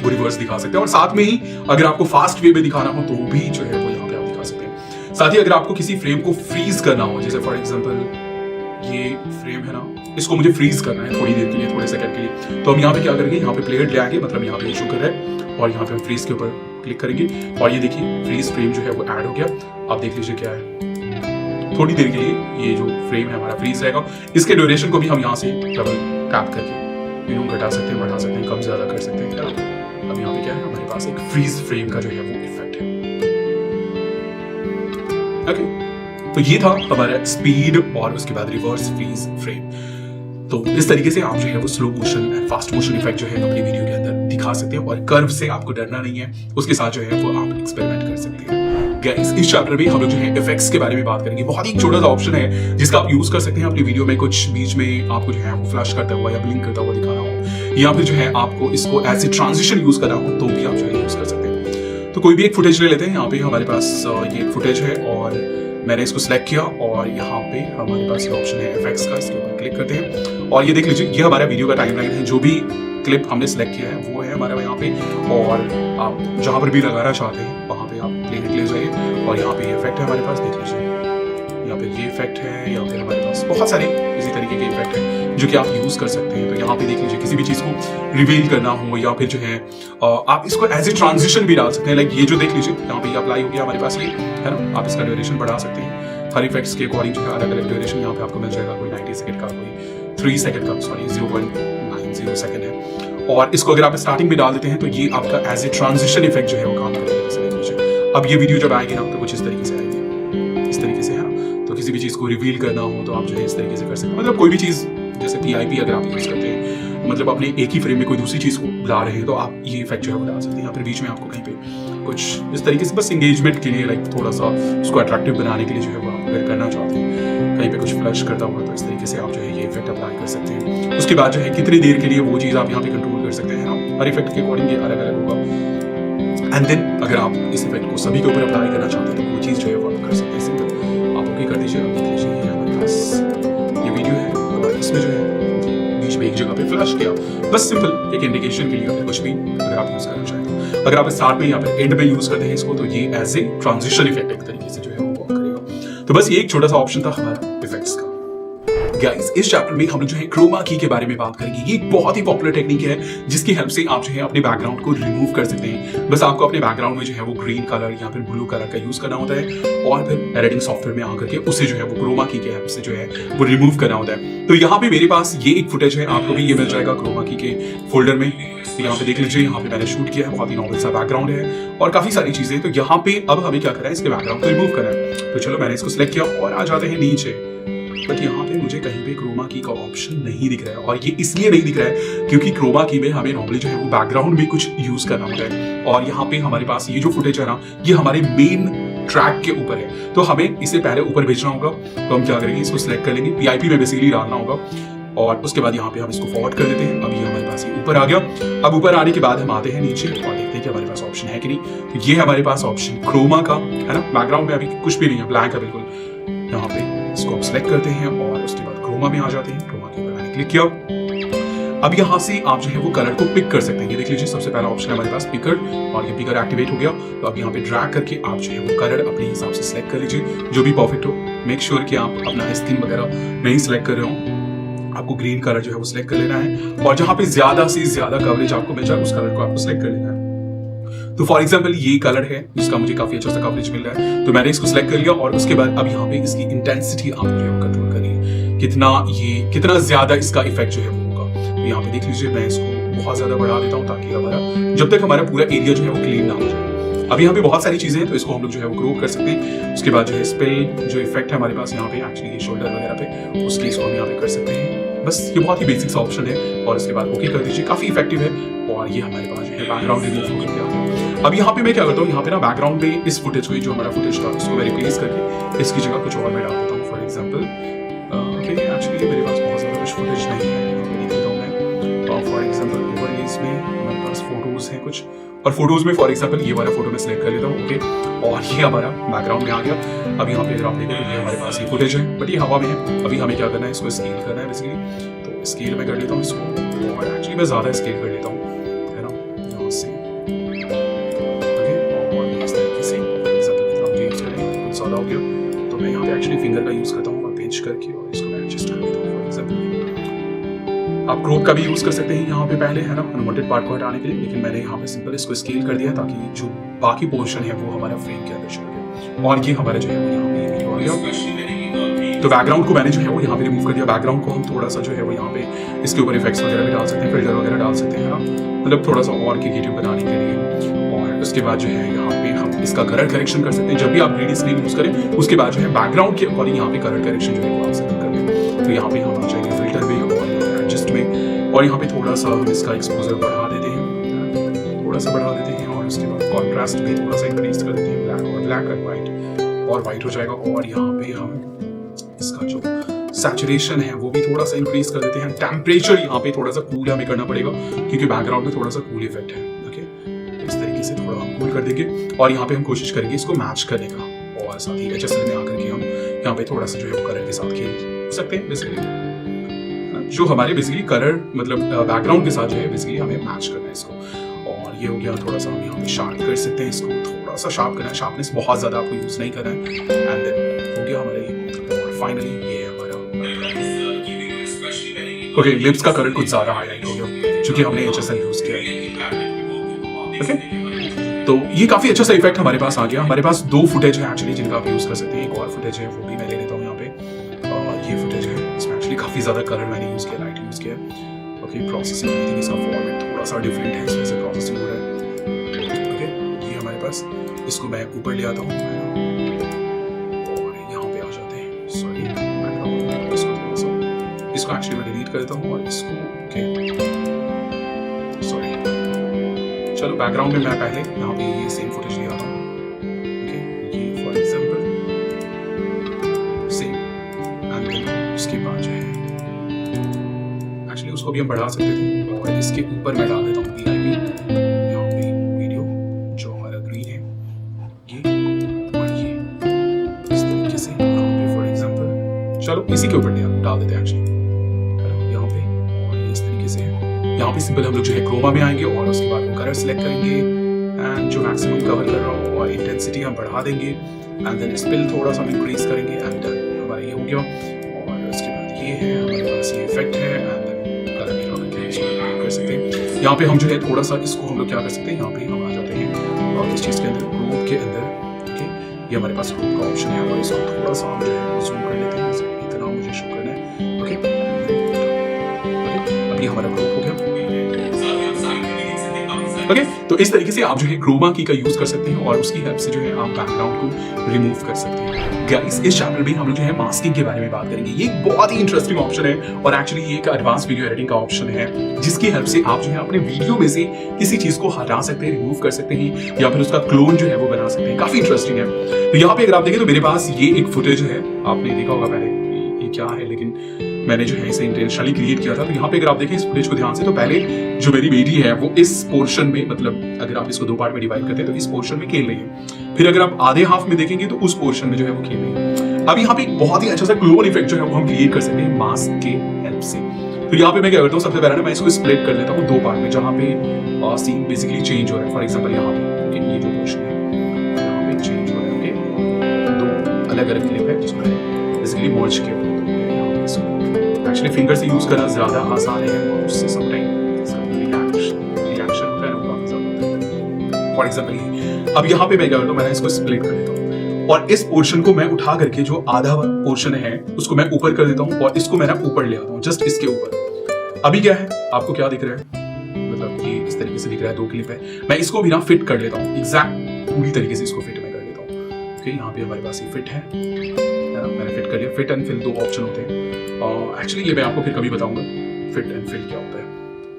वो रिवर्स दिखा सकते हैं, और साथ में ही अगर आपको फास्ट वे में दिखाना हो तो भी जो है वो यहाँ पे आप दिखा सकते हैं। साथ ही अगर आपको किसी फ्रेम को फ्रीज करना हो, जैसे फॉर एग्जांपल ये फ्रेम है ना, इसको मुझे फ्रीज करना है थोड़ी देर के लिए, थोड़े सेकंड के लिए, तो हम यहाँ पे क्या करेंगे, यहाँ पे प्लेट ले आएंगे, मतलब यहाँ पे इशू कर रहा है, और यहाँ पे हम फ्रीज के ऊपर क्लिक करेंगे और ये देखिए फ्रीज फ्रेम जो है वो ऐड हो गया। आप देख लीजिए क्या है, थोड़ी देर के लिए ये जो फ्रेम है हमारा फ्रीज रहेगा। इसके ड्यूरेशन को भी हम यहाँ से डबल टैप करके घटा सकते हैं, बढ़ा सकते हैं, कम ज्यादा कर सकते हैं। अब यहाँ पे क्या है, हमारे पास एक फ्रीज फ्रेम का जो है वो इफेक्ट है। ओके, तो ये था हमारा स्पीड और उसके बाद रिवर्स फ्रीज फ्रेम। तो इस तरीके से आप जो है वो slow motion and fast motion effect जो है अपनी वीडियो के अंदर दिखा सकते हैं, और कर्व से आपको डरना नहीं है, उसके साथ जो है वो आप एक्सपेरिमेंट कर सकते हैं। गाइस, इस चैप्टर में हम लोग जो है इफेक्ट्स के बारे में बात करेंगे। बहुत ही छोटा सा ऑप्शन है जिसका आप यूज कर सकते हैं अपनी वीडियो में। कुछ बीच में आपको जो है वो फ्लैश करता हुआ या ब्लिंक करता हुआ दिखाना हो, या फिर जो है आपको इसको एज ए ट्रांजिशन यूज करना हो, तो भी आप जो है यूज कर सकते हैं। तो कोई भी एक फुटेज ले लेते हैं। यहाँ पे हमारे पास ये फुटेज है और मैंने इसको सिलेक्ट किया, और यहाँ पे हमारे पास ये ऑप्शन है इफेक्ट्स का, इसके ऊपर क्लिक करते हैं और ये देख लीजिए ये हमारा वीडियो का टाइमलाइन है। जो भी क्लिप हमने सिलेक्ट किया है वो है हमारा यहाँ पे, और आप जहाँ पर भी लगाना चाहते हैं वहाँ पे आप प्ले ले जाइए। और यहाँ पे ये इफेक्ट है हमारे पास, देख लीजिए यहाँ पे ये इफेक्ट है, यहाँ पे हमारे पास बहुत सारे इसी तरीके के इफेक्ट हैं जो कि आप यूज कर सकते हैं। तो यहाँ पे देख लीजिए किसी भी चीज को रिवील करना हो, या फिर जो है आप इसको एज ए ट्रांजिशन भी डाल सकते हैं। लाइक ये जो देख लीजिए यहाँ पे अप्लाई हो गया हमारे पास, ये है ना, आप इसका ड्यूरेशन बढ़ा सकते हैं। हर इफेक्ट्स के अकॉर्डिंग जो है अलग अलग ड्यूरेशन यहाँ पे आपको मिल जाएगा। कोई 90 सेकंड का, कोई 3 सेकंड का, सॉरी 0.90 सेकंड है। और इसको अगर आप स्टार्टिंग में डाल देते हैं तो ये आपका एज ए ट्रांजिशन इफेक्ट जो है वो काम करेगा। जैसे देख लीजिए अब ये वीडियो जब आएगी ना तो कुछ इस तरीके से आएगी, इस तरीके से, है ना। तो किसी भी चीज को रिवील करना हो तो आप जो है इस तरीके से कर सकते हैं। मतलब कोई भी चीज जैसे PIP अगर आप यूज करते हैं, मतलब अपने एक ही फ्रेम में कोई दूसरी चीज को ला रहे हैं, तो आप ये इफेक्ट जो है वो डाल सकते हैं। या फिर बीच में आपको कहीं पे कुछ इस तरीके से बस एंगेजमेंट के लिए, लाइक थोड़ा सा उसको अट्रैक्टिव बनाने के लिए जो है वो आप अगर करना चाहते हैं, कहीं पे कुछ फ्लश करता हुआ, तो इस तरीके से आप जो है ये इफेक्ट अप्लाई कर सकते हैं। उसके बाद जो है कितनी देर के लिए वो चीज आप यहाँ पे कंट्रोल कर सकते हैं ना, हर इफेक्ट के अकॉर्डिंग ये अलग अलग होगा। एंड देन अगर आप इस इफेक्ट को सभी के ऊपर अप्लाई करना चाहते हैं तो वो चीज जो है वो आप कर सकते हैं। सिंपल आप ओके कर दीजिए। आप देख लीजिए ये हमारे पास ये वीडियो है, और इसमें जो है बीच में एक जगह पे फ्लैश किया, बस सिंपल एक इंडिकेशन के लिए, या फिर कुछ भी अगर आप यूज करना चाहें तो। अगर आप स्टार्ट में या फिर एंड में यूज करते हैं इसको, तो ये एज ए ट्रांजिशन इफेक्ट एक तरीके से जो है वो वर्क करेगा। तो बस ये एक छोटा सा ऑप्शन था हमारा इफेक्ट्स का। गाइस, इस चैप्टर में हम लोग जो है क्रोमा की के बारे में बात करेंगे। ये एक बहुत ही पॉपुलर टेक्निक है जिसकी हेल्प से आप जो है अपने बैकग्राउंड को रिमूव कर सकते हैं। बस आपको अपने बैकग्राउंड में जो है वो ग्रीन कलर या फिर ब्लू कलर का यूज करना होता है, और फिर एडिटिंग सॉफ्टवेयर में आकर के उसे जो है वो क्रोमा की के हेल्प से जो है वो रिमूव करना होता है। तो यहाँ पे मेरे पास ये एक फुटेज है, आपको भी ये मिल जाएगा क्रोमा की के फोल्डर में। तो यहाँ पे देख लीजिए, यहाँ पे मैंने शूट किया है, बहुत ही नॉर्मल सा बैकग्राउंड है और काफी सारी चीजें। तो यहाँ पे अब हमें क्या करना है, इसके बैकग्राउंड को रिमूव करना है। तो चलो मैंने इसको सिलेक्ट किया और आ जाते हैं नीचे, बट यहाँ पे मुझे कहीं पे क्रोमा की का ऑप्शन नहीं दिख रहा है। और ये इसलिए नहीं दिख रहा है क्योंकि क्रोमा की में हमें नॉर्मली जो है वो बैकग्राउंड में कुछ यूज करना होता है, और यहाँ पे हमारे पास ये जो फुटेज है ना, ये हमारे मेन ट्रैक के ऊपर है। तो हमें इसे पहले ऊपर भेजना होगा। तो हम क्या करेंगे, इसको सिलेक्ट कर लेंगे, PIP में बेसिकली डालना होगा, और उसके बाद यहाँ पे हम इसको फॉरवर्ड कर देते हैं। अब ये हमारे पास ये ऊपर आ गया। अब ऊपर आने के बाद हम आते हैं नीचे और देखते हैं कि हमारे पास ऑप्शन है कि नहीं। तो ये हमारे पास ऑप्शन क्रोमा का है ना, बैकग्राउंड में अभी कुछ भी नहीं है, ब्लैंक है बिल्कुल। यहाँ पे इसको हम सिलेक्ट करते हैं और उसके बाद क्रोमा में आ जाते हैं। क्रोमा के ऊपर मैंने क्लिक किया। अब यहाँ से आप जो है वो कलर को पिक कर सकते हैं। ये देख लीजिए सबसे पहला ऑप्शन है हमारे पास पिकर, और ये पिकर एक्टिवेट हो गया। तो अब यहाँ पे ड्रैग करके आप जो है वो कलर अपने हिसाब से सिलेक्ट कर लीजिए, जो भी परफेक्ट हो। मेक श्योर कि आप अपना स्किन वगैरह नहीं सिलेक्ट कर रहे हो, आपको ग्रीन कलर जो है वो सिलेक्ट कर लेना है, और जहां पे ज्यादा से ज्यादा कवरेज आपको मिल जाए उस कलर को आपको सिलेक्ट कर लेना है। तो फॉर एग्जांपल ये कलर है जिसका मुझे काफी अच्छा सा कवरेज मिल रहा है, तो मैंने इसको सिलेक्ट कर लिया। और उसके बाद अब यहाँ पे इसकी इंटेंसिटी आप जो है कंट्रोल करिए, कितना ज्यादा इसका इफेक्ट जो है वो होगा। तो यहाँ पे देख लीजिए, मैं इसको बहुत ज्यादा बढ़ा देता हूँ ताकि जब तक हमारा पूरा एरिया जो है वो क्लीन ना हो जाए। अब यहाँ पे बहुत सारी चीजें हैं, तो इसको हम लोग जो है वो ग्रो कर सकते हैं। उसके बाद जो है स्पिल जो इफेक्ट है हमारे पास यहाँ पे एक्चुअली शोल्डर वगैरह पे, उसके इसको हम यहाँ पे कर सकते हैं। बस ये बहुत ही बेसिक सा ऑप्शन है, और इसके बाद ओके कर दीजिए, काफी इफेक्टिव है। और ये हमारे पास जो है बैकग्राउंड रिमूव हो गया। अब यहाँ पे मैं क्या करता हूँ, यहाँ पे ना बैकग्राउंड में इस फुटेज को, जो हमारा फुटेज था उसको मैं रिप्लेस करके इसकी जगह कुछ और मैं डाल देता हूँ। फॉर एग्जाम्पल एक्चुअली मेरे पास बहुत ज्यादा कुछ फुटेज नहीं है, फॉर एग्जाम्पल ओवरलेस में हमारे पास फोटोज हैं कुछ, और फोटोज में फॉर एग्जाम्पल ये वाला फोटो मैं सिलेक्ट कर लेता हूँ। ओके, और ये हमारा बैकग्राउंड में आ गया। अब यहाँ पे अगर आप देखें तो ये हमारे पास ये फुटेज है, बट ये हवा में है। अभी हमें क्या करना है, इसको स्केल करना है बेसिकली। तो स्केल में कर लेता हूँ इसको, और एक्चुअली मैं ज्यादा स्केल कर लेता हूँ, है ना, यहाँ से। ओके, और इस तरीके से कुछ ज्यादा हो गया तो मैं यहाँ पे एक्चुअली फिंगर का यूज करता हूँ, और पिंच करके और इसको मैं एडजस्ट कर लेता हूँ। फॉर एग्जाम्पल आप क्रोप का भी यूज कर सकते हैं यहाँ पे पहले, है ना, अनवांटेड पार्ट को हटाने के लिए, लेकिन मैंने यहाँ पे सिंपल इसको स्केल कर दिया ताकि जो बाकी पोर्शन है वो हमारा फ्रेम के अंदर चल गया। और ये हमारा जो है वो यहाँ पे वीडियो आ गया। तो बैकग्राउंड को मैंने जो है वो यहाँ पे रिमूव कर दिया। बैकग्राउंड को हम थोड़ा सा जो है वो यहाँ पे इसके ऊपर इफेक्ट्स वगैरह भी डाल सकते हैं, फिल्टर वगैरह डाल सकते हैं, है ना, मतलब थोड़ा सा और क्रिएटिव बनाने के लिए। और उसके बाद जो है यहाँ पे हम इसका कलर करेक्शन कर सकते हैं। जब भी आप ग्रीन स्क्रीन यूज करें उसके बाद जो है बैकग्राउंड के अकॉर्डिंग यहाँ पे कलर करेक्शन जो है वो आप सेट कर लें। तो यहाँ पे हम आ जाएंगे फिल्टर में और एडजस्ट में, और यहाँ पे थोड़ा सा हम इसका एक्सपोजर बढ़ा देते हैं, थोड़ा सा बढ़ा देते हैं, और उसके बाद कॉन्ट्रास्ट भी थोड़ा सा इंक्रीज कर देते हैं, ब्लैक और व्हाइट, और व्हाइट हो जाएगा। और यहाँ पे हम इसका जो सैचुरेशन है वो भी थोड़ा सा इंक्रीज कर देते हैं। टेम्परेचर यहाँ पे थोड़ा सा कूल हमें करना पड़ेगा क्योंकि बैकग्राउंड में थोड़ा सा कूल इफेक्ट है। ओके, तो इस तरीके से थोड़ा हम कूल कर देंगे, और यहाँ पे हम कोशिश करेंगे इसको मैच करने का, और साथ ही HSL में आकर के हम यहाँ पे थोड़ा सा जो है वो कलर के साथ खेल सकते हैं बेसिकली, जो हमारे बेसिकली कलर मतलब बैकग्राउंड के साथ जो है बेसिकली हमें मैच करना है इसको। और ये हो गया, थोड़ा सा हम यहाँ पे शार्प कर सकते हैं इसको, थोड़ा सा शार्प करना है, शार्पनेस बहुत ज्यादा आपको यूज नहीं करना है। एंड देन हो गया हमारे, और फाइनली ये है हमारा। ओके, लिप्स का कलर कुछ ज्यादा हाईलाइट हो गया क्योंकि हमने HSL यूज किया है। ओके, तो ये काफी अच्छा सा इफेक्ट हमारे पास आ गया। हमारे पास 2 फुटेज है एक्चुअली जिनका आप यूज कर सकते हैं। एक और फुटेज है वो भी मैं ले लेता हूँ यहाँ पे, ये फुटेज है, इसमें एक्चुअली काफी ज्यादा कलर मैंने यूज किया, लाइट यूज किया। ओके, प्रोसेसिंग आई थिंक इसका फॉर्मेट थोड़ा सा डिफरेंट है, इसमें से प्रोसेसिंग हो रहा है। ओके, ये हमारे पास, इसको मैं ऊपर ले आता हूँ और यहाँ पे आ जाते हैं। सॉरी, इसको थोड़ा सा, इसको एक्चुअली मैं डिलीट कर देता हूँ और इसको, ओके सॉरी, चलो बैकग्राउंड में मैं पहले यहाँ पे ये सेम फुटेज ले आता हूँ। ओके, ये for example same, and then उसके बाद जो है एक्चुअली उसको भी हम बढ़ा सकते थे, और इसके ऊपर मैं डाल देता हूँ VIP यहाँ पे वीडियो जो हमारा ग्रीन है, ये और ये इस तरीके से यहाँ पे फॉर एग्जांपल, चलो इसी के ऊपर डाल देते हैं एक्चुअली यहाँ पे, और इस तरीके से यहाँ पे सिंपल हम लोग जो है क्रोमा में आएंगे और उसके बाद वो कलर सेलेक्ट करेंगे, एंड जो मैक्सिमम कवर कर रहा हूँ, और इंटेंसिटी हम बढ़ा देंगे, एंड देन स्पिल थोड़ा सा हम इंक्रीज करेंगे, एंड हमारा ये हो गया। और उसके बाद ये है हमारे पास, ये इफेक्ट है, एंड देन कलर भी हम कर सकते हैं। यहाँ पे हम जो है थोड़ा सा इसको हम लोग क्या कर सकते हैं, यहाँ पे हम आ जाते हैं और इस चीज़ के अंदर ग्रुप के अंदर, ओके, ये हमारे पास ग्रुप का ऑप्शन है, और इसको थोड़ा सा हम जो है जूम कर लेते हैं, इतना मुझे शो करना है। ओके, अभी हमारा ग्रुप हो गया। ओके, तो इस तरीके से आप जो है क्रोमा की का यूज कर सकते हैं, और उसकी हेल्प से जो है आप बैकग्राउंड को रिमूव कर सकते हैं। गाइस, इस चैप्टर में हम लोग जो है मास्किंग के बारे में बात करेंगे। ये एक बहुत ही इंटरेस्टिंग ऑप्शन है, और एक्चुअली ये एक एडवांस वीडियो एडिटिंग का ऑप्शन है जिसकी हेल्प से आप जो है अपने वीडियो में से किसी चीज को हटा सकते हैं, रिमूव कर सकते हैं, या फिर उसका क्लोन जो है वो बना सकते हैं। काफी इंटरेस्टिंग है। तो यहाँ पे अगर आप देखें तो मेरे पास ये एक फुटेज है, आपने देखा होगा पहले ये क्या है, लेकिन मैंने जो है इसे इंटेंशनली क्रिएट किया था। तो यहाँ पे अगर आप देखें इस फुटेज को ध्यान से, तो पहले जो मेरी बेटी है वो इस पोर्शन में, मतलब अगर आप इसको 2 पार्ट में डिवाइड करते हैं तो इस पोर्शन में खेल रही है। फिर अगर आप आधे हाफ में देखेंगे तो उस पोर्शन में जो है वो खेल रही है। अब यहाँ पे बहुत ही अच्छा सा क्लोन इफेक्ट जो है वो हम क्रिएट कर सकते हैं मास्क के हेल्प से। तो यहाँ पे मैं क्या करता हूँ, सबसे पहले ना मैं इसको स्प्लिट कर लेता हूँ 2 पार्ट में, जहाँ पे सीन बेसिकली चेंज हो रहा है। फॉर एग्जाम्पल यहाँ पे ये जो पोर्शन है यहाँ पे चेंज हो रहा है, ओके, 2 अलग अलग क्लिप है जिसको बेसिकली मर्ज किया। एक्चुअली फिंगर से यूज करना ज्यादा आसान है, और उससे समटाइम इसका रिएक्शन होता है काफी ज्यादा होता है। फॉर एग्जांपल अब यहाँ पे मैं क्या करता हूँ, मैंने इसको स्प्लिट कर देता हूँ, और इस पोर्शन को मैं उठा करके जो आधा पोर्शन है उसको मैं ऊपर कर देता हूँ, और इसको मैं ऊपर ले आता हूँ, जस्ट इसके ऊपर। अभी क्या है, आपको क्या दिख रहा है, मतलब ये इस तरीके से दिख रहा है, 2 क्लिप है। मैं इसको भी ना फिट कर लेता हूँ, एग्जैक्ट पूरी तरीके से इसको फिट मैं कर लेता हूँ। ओके, यहाँ पे हमारे पास ये फिट है, मैंने फिट कर लिया। फिट एंड फिल 2 ऑप्शन होते हैं। एक्चुअली ये मैं आपको फिर कभी बताऊंगा फिट एंड फिल क्या होता है,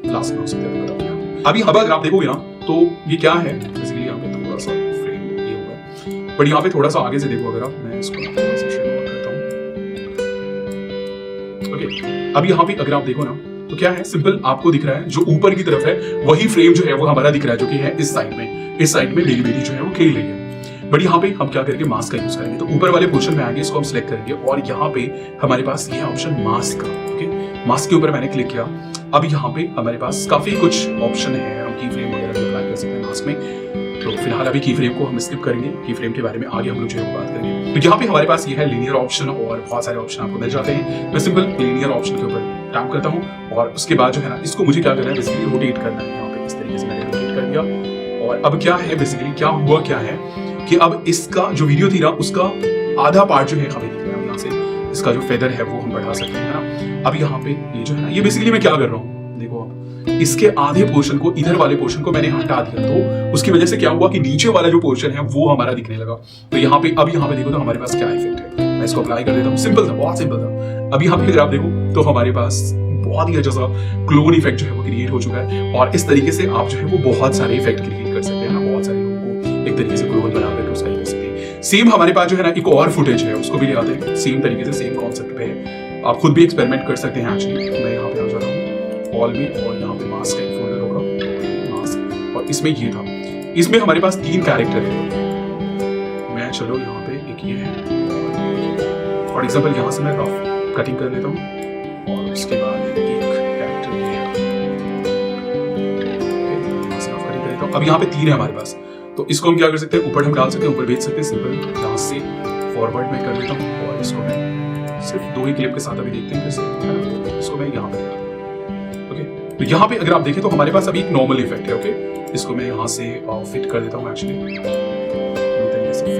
क्लास में हो सकता है तो बताऊंगा। अभी अब अगर आप देखोगे ना तो ये क्या है, बेसिकली यहाँ पे थोड़ा सा फ्रेम ये होगा, बट यहाँ पे थोड़ा सा आगे से देखो अगर आप, मैं इसको थोड़ा सा शेड करता हूँ। ओके, अब यहाँ पे अगर आप देखो ना तो क्या है, सिंपल आपको दिख रहा है जो ऊपर की तरफ है वही फ्रेम जो है वो हमारा दिख रहा है, जो कि है इस साइड में। इस साइड में मेरी बेटी जो है वो खेल रही है, बट यहाँ पे हम क्या करेंगे, मास्क का यूज करेंगे। तो ऊपर वाले पोर्शन में आएंगे, इसको हम सिलेक्ट करेंगे, और यहाँ पे हमारे पास ये ऑप्शन मास्क का। ओके, मास्क के ऊपर मैंने क्लिक किया। अब यहाँ पे हमारे पास काफी कुछ ऑप्शन है, हम की फ्रेम वगैरह भी अप्लाई कर सकते हैं मास्क में। तो फिलहाल अभी की फ्रेम को हम स्किप करेंगे, की फ्रेम के बारे में आगे हम लोग जो है बात करेंगे। तो यहाँ पे हमारे पास ये है लीनियर ऑप्शन, और बहुत सारे ऑप्शन आपको मिल जाते हैं। मैं सिंपल लीनियर ऑप्शन के ऊपर टैप करता हूँ, और उसके बाद जो है ना इसको मुझे क्या करना है, बेसिकली रोटेट करना है। यहाँ पे इस तरीके से मैंने रोटेट कर दिया, और अब क्या है, बेसिकली क्या हुआ क्या है कि अब इसका जो वीडियो थी ना उसका आधा पार्ट जो है हमें दिख रहा है। यहाँ से इसका जो फेदर है वो हम बढ़ा सकते हैं ना। अब यहाँ पे ये जो है ना, ये बेसिकली मैं क्या कर रहा हूँ, देखो अब इसके आधे पोर्शन को, इधर वाले पोर्शन को मैंने हटा दिया, तो उसकी वजह से क्या हुआ कि नीचे वाला जो पोर्शन है वो हमारा दिखने लगा। तो यहाँ पे देखो तो हमारे पास क्या इफेक्ट है, मैं इसको अप्लाई कर देता हूँ। सिंपल था, बहुत सिंपल था। अब यहाँ पे अगर आप देखो तो हमारे पास बहुत ही अच्छा सा क्लोन इफेक्ट जो है वो क्रिएट हो चुका है, और इस तरीके से आप जो है वो बहुत सारे इफेक्ट क्रिएट कर सकते हैं ना, बहुत सारे लोगों को एक तरीके से क्लोन बना करके उसका कर सकते हैं। सेम हमारे पास जो है ना एक और फुटेज है, उसको भी ले आते हैं, सेम तरीके से सेम कॉन्सेप्ट पे है, आप खुद भी एक्सपेरिमेंट कर सकते हैं। एक्चुअली मैं यहाँ पे आ जा रहा हूँ ऑल में, और यहाँ पे मास्क का एक फोल्डर होगा, मास्क, और इसमें ये था, इसमें हमारे पास 3 कैरेक्टर है। मैं चलो यहाँ पे एक ये है, फॉर एग्जाम्पल यहाँ से मैं रफ कटिंग कर लेता हूँ, और उसके बाद एक कैरेक्टर ये है, यहाँ से रफ कटिंग कर लेता हूँ। अब यहाँ पे 3 है हमारे पास, तो इसको हम क्या कर सकते हैं, ऊपर हम डाल सकते हैं, ऊपर भेज सकते हैं। सिंपल यहाँ से फॉरवर्ड में कर लेता हूँ, और इसको मैं सिर्फ 2 ही क्लिप के साथ अभी देखते हैं कैसे, इसको मैं यहाँ पे, ओके। तो यहाँ पे अगर आप देखें तो हमारे पास अभी एक नॉर्मल इफेक्ट है, ओके। इसको मैं यहाँ से फिट कर देता हूँ, एक्चुअली फिट,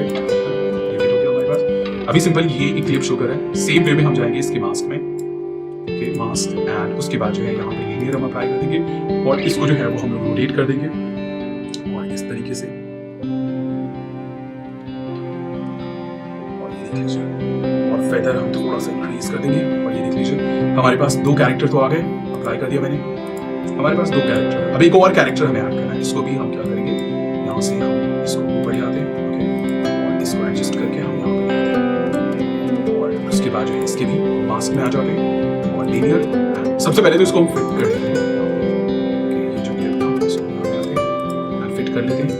ये फिट हो गया हमारे पास। अभी सिंपल ये एक क्लिप शो कर रहा है, सेम वे में हम जाएंगे इसके मास्क में, ओके, मास्क, एंड उसके बाद जो है यहाँ पे लीनियर हम अप्लाई कर देंगे, और इसको जो है वो हम लोग रोटेट कर देंगे, और इस तरीके से, और ये देख लीजिए, और फेदर हम थोड़ा सा इंक्रीज कर देंगे, और ये देख लीजिए हमारे पास 2 कैरेक्टर तो आ गए, अप्लाई कर दिया मैंने, हमारे पास 2 कैरेक्टर। अब एक और कैरेक्टर हमें ऐड करना है, इसको भी हम क्या करेंगे, यहाँ से हम इसको ऊपर ले आते हैं, ओके, और इसको एडजस्ट करके हम यहाँ पे आते हैं, और उसके बाद जो है इसके भी मास्क में आ जाते हैं, और लीनियर, सबसे पहले तो इसको हम फिट कर देते हैं, ये जो क्लिप था इसको यहाँ पे आते हैं, फिट कर लेते हैं,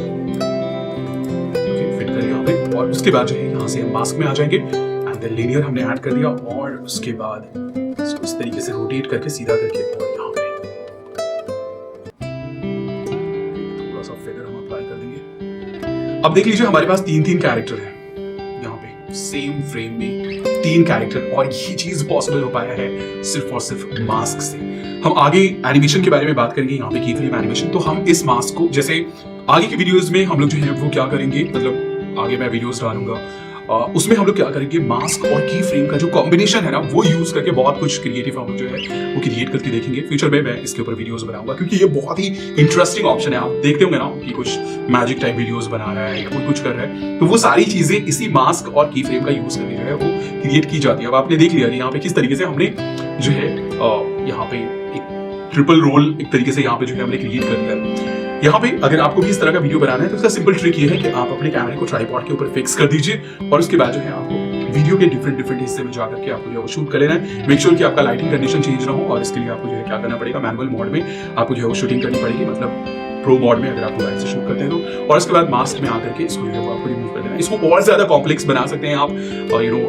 ओके, फिट कर यहाँ पे, और उसके बाद जो है यहाँ से हम मास्क में आ जाएंगे, एंड देन लीनियर हमने ऐड कर दिया, और उसके बाद इसको इस तरीके से रोटेट करके सीधा करके, और यहाँ पे थोड़ा सा फेदर हम अप्लाई कर देंगे। अब देख लीजिए हमारे पास 3 कैरेक्टर हैं यहाँ पे, सेम फ्रेम में 3 कैरेक्टर, और ये चीज पॉसिबल हो पाया है सिर्फ और सिर्फ मास्क से। हम आगे एनिमेशन के बारे में बात करेंगे, यहाँ पे की फिल्म एनिमेशन, तो हम इस मास्क को, जैसे आगे की वीडियोस में हम लोग जो है वो क्या करेंगे, मतलब आगे मैं वीडियोस डालूंगा, उसमें हम लोग क्या करेंगे, मास्क और की फ्रेम का जो कॉम्बिनेशन है ना वो यूज करके बहुत कुछ क्रिएटिव हम लोग जो है वो क्रिएट करके देखेंगे। फ्यूचर में मैं इसके ऊपर वीडियोस बनाऊंगा, क्योंकि ये बहुत ही इंटरेस्टिंग ऑप्शन है। आप देखते होंगे ना कि कुछ मैजिक टाइप वीडियोस बना रहा है या कोई कुछ कर रहा है, तो वो सारी चीजें इसी मास्क और की फ्रेम का यूज करके जो है वो क्रिएट की जाती है। अब आपने देख लिया यहाँ पे किस तरीके से हमने जो है यहाँ पे एक ट्रिपल रोल एक तरीके से यहाँ पे जो है हमने क्रिएट कर दिया। यहाँ पे अगर आपको भी इस तरह का वीडियो बनाना है तो इसका सिंपल ट्रिक ये है कि आप अपने कैमरे को ट्राइपॉड के ऊपर फिक्स कर दीजिए, और उसके बाद जो है आपको वीडियो के डिफरेंट हिस्से में जाकर के आपको जो है वो शूट कर लेना है। मेक श्योर कि आपका लाइटिंग कंडीशन चेंज ना हो, और इसके लिए आपको जो है क्या करना पड़ेगा, मैनुअल मोड में आपको जो है वो शूटिंग करनी पड़ेगी, मतलब प्रो मोड में अगर आप मोबाइल से शूट करते हैं तो। और उसके बाद मास्क में आकर के इसको जो है वो आपको रिमूव कर देना है। इसको और ज्यादा कॉम्प्लेक्स बना सकते हैं आप,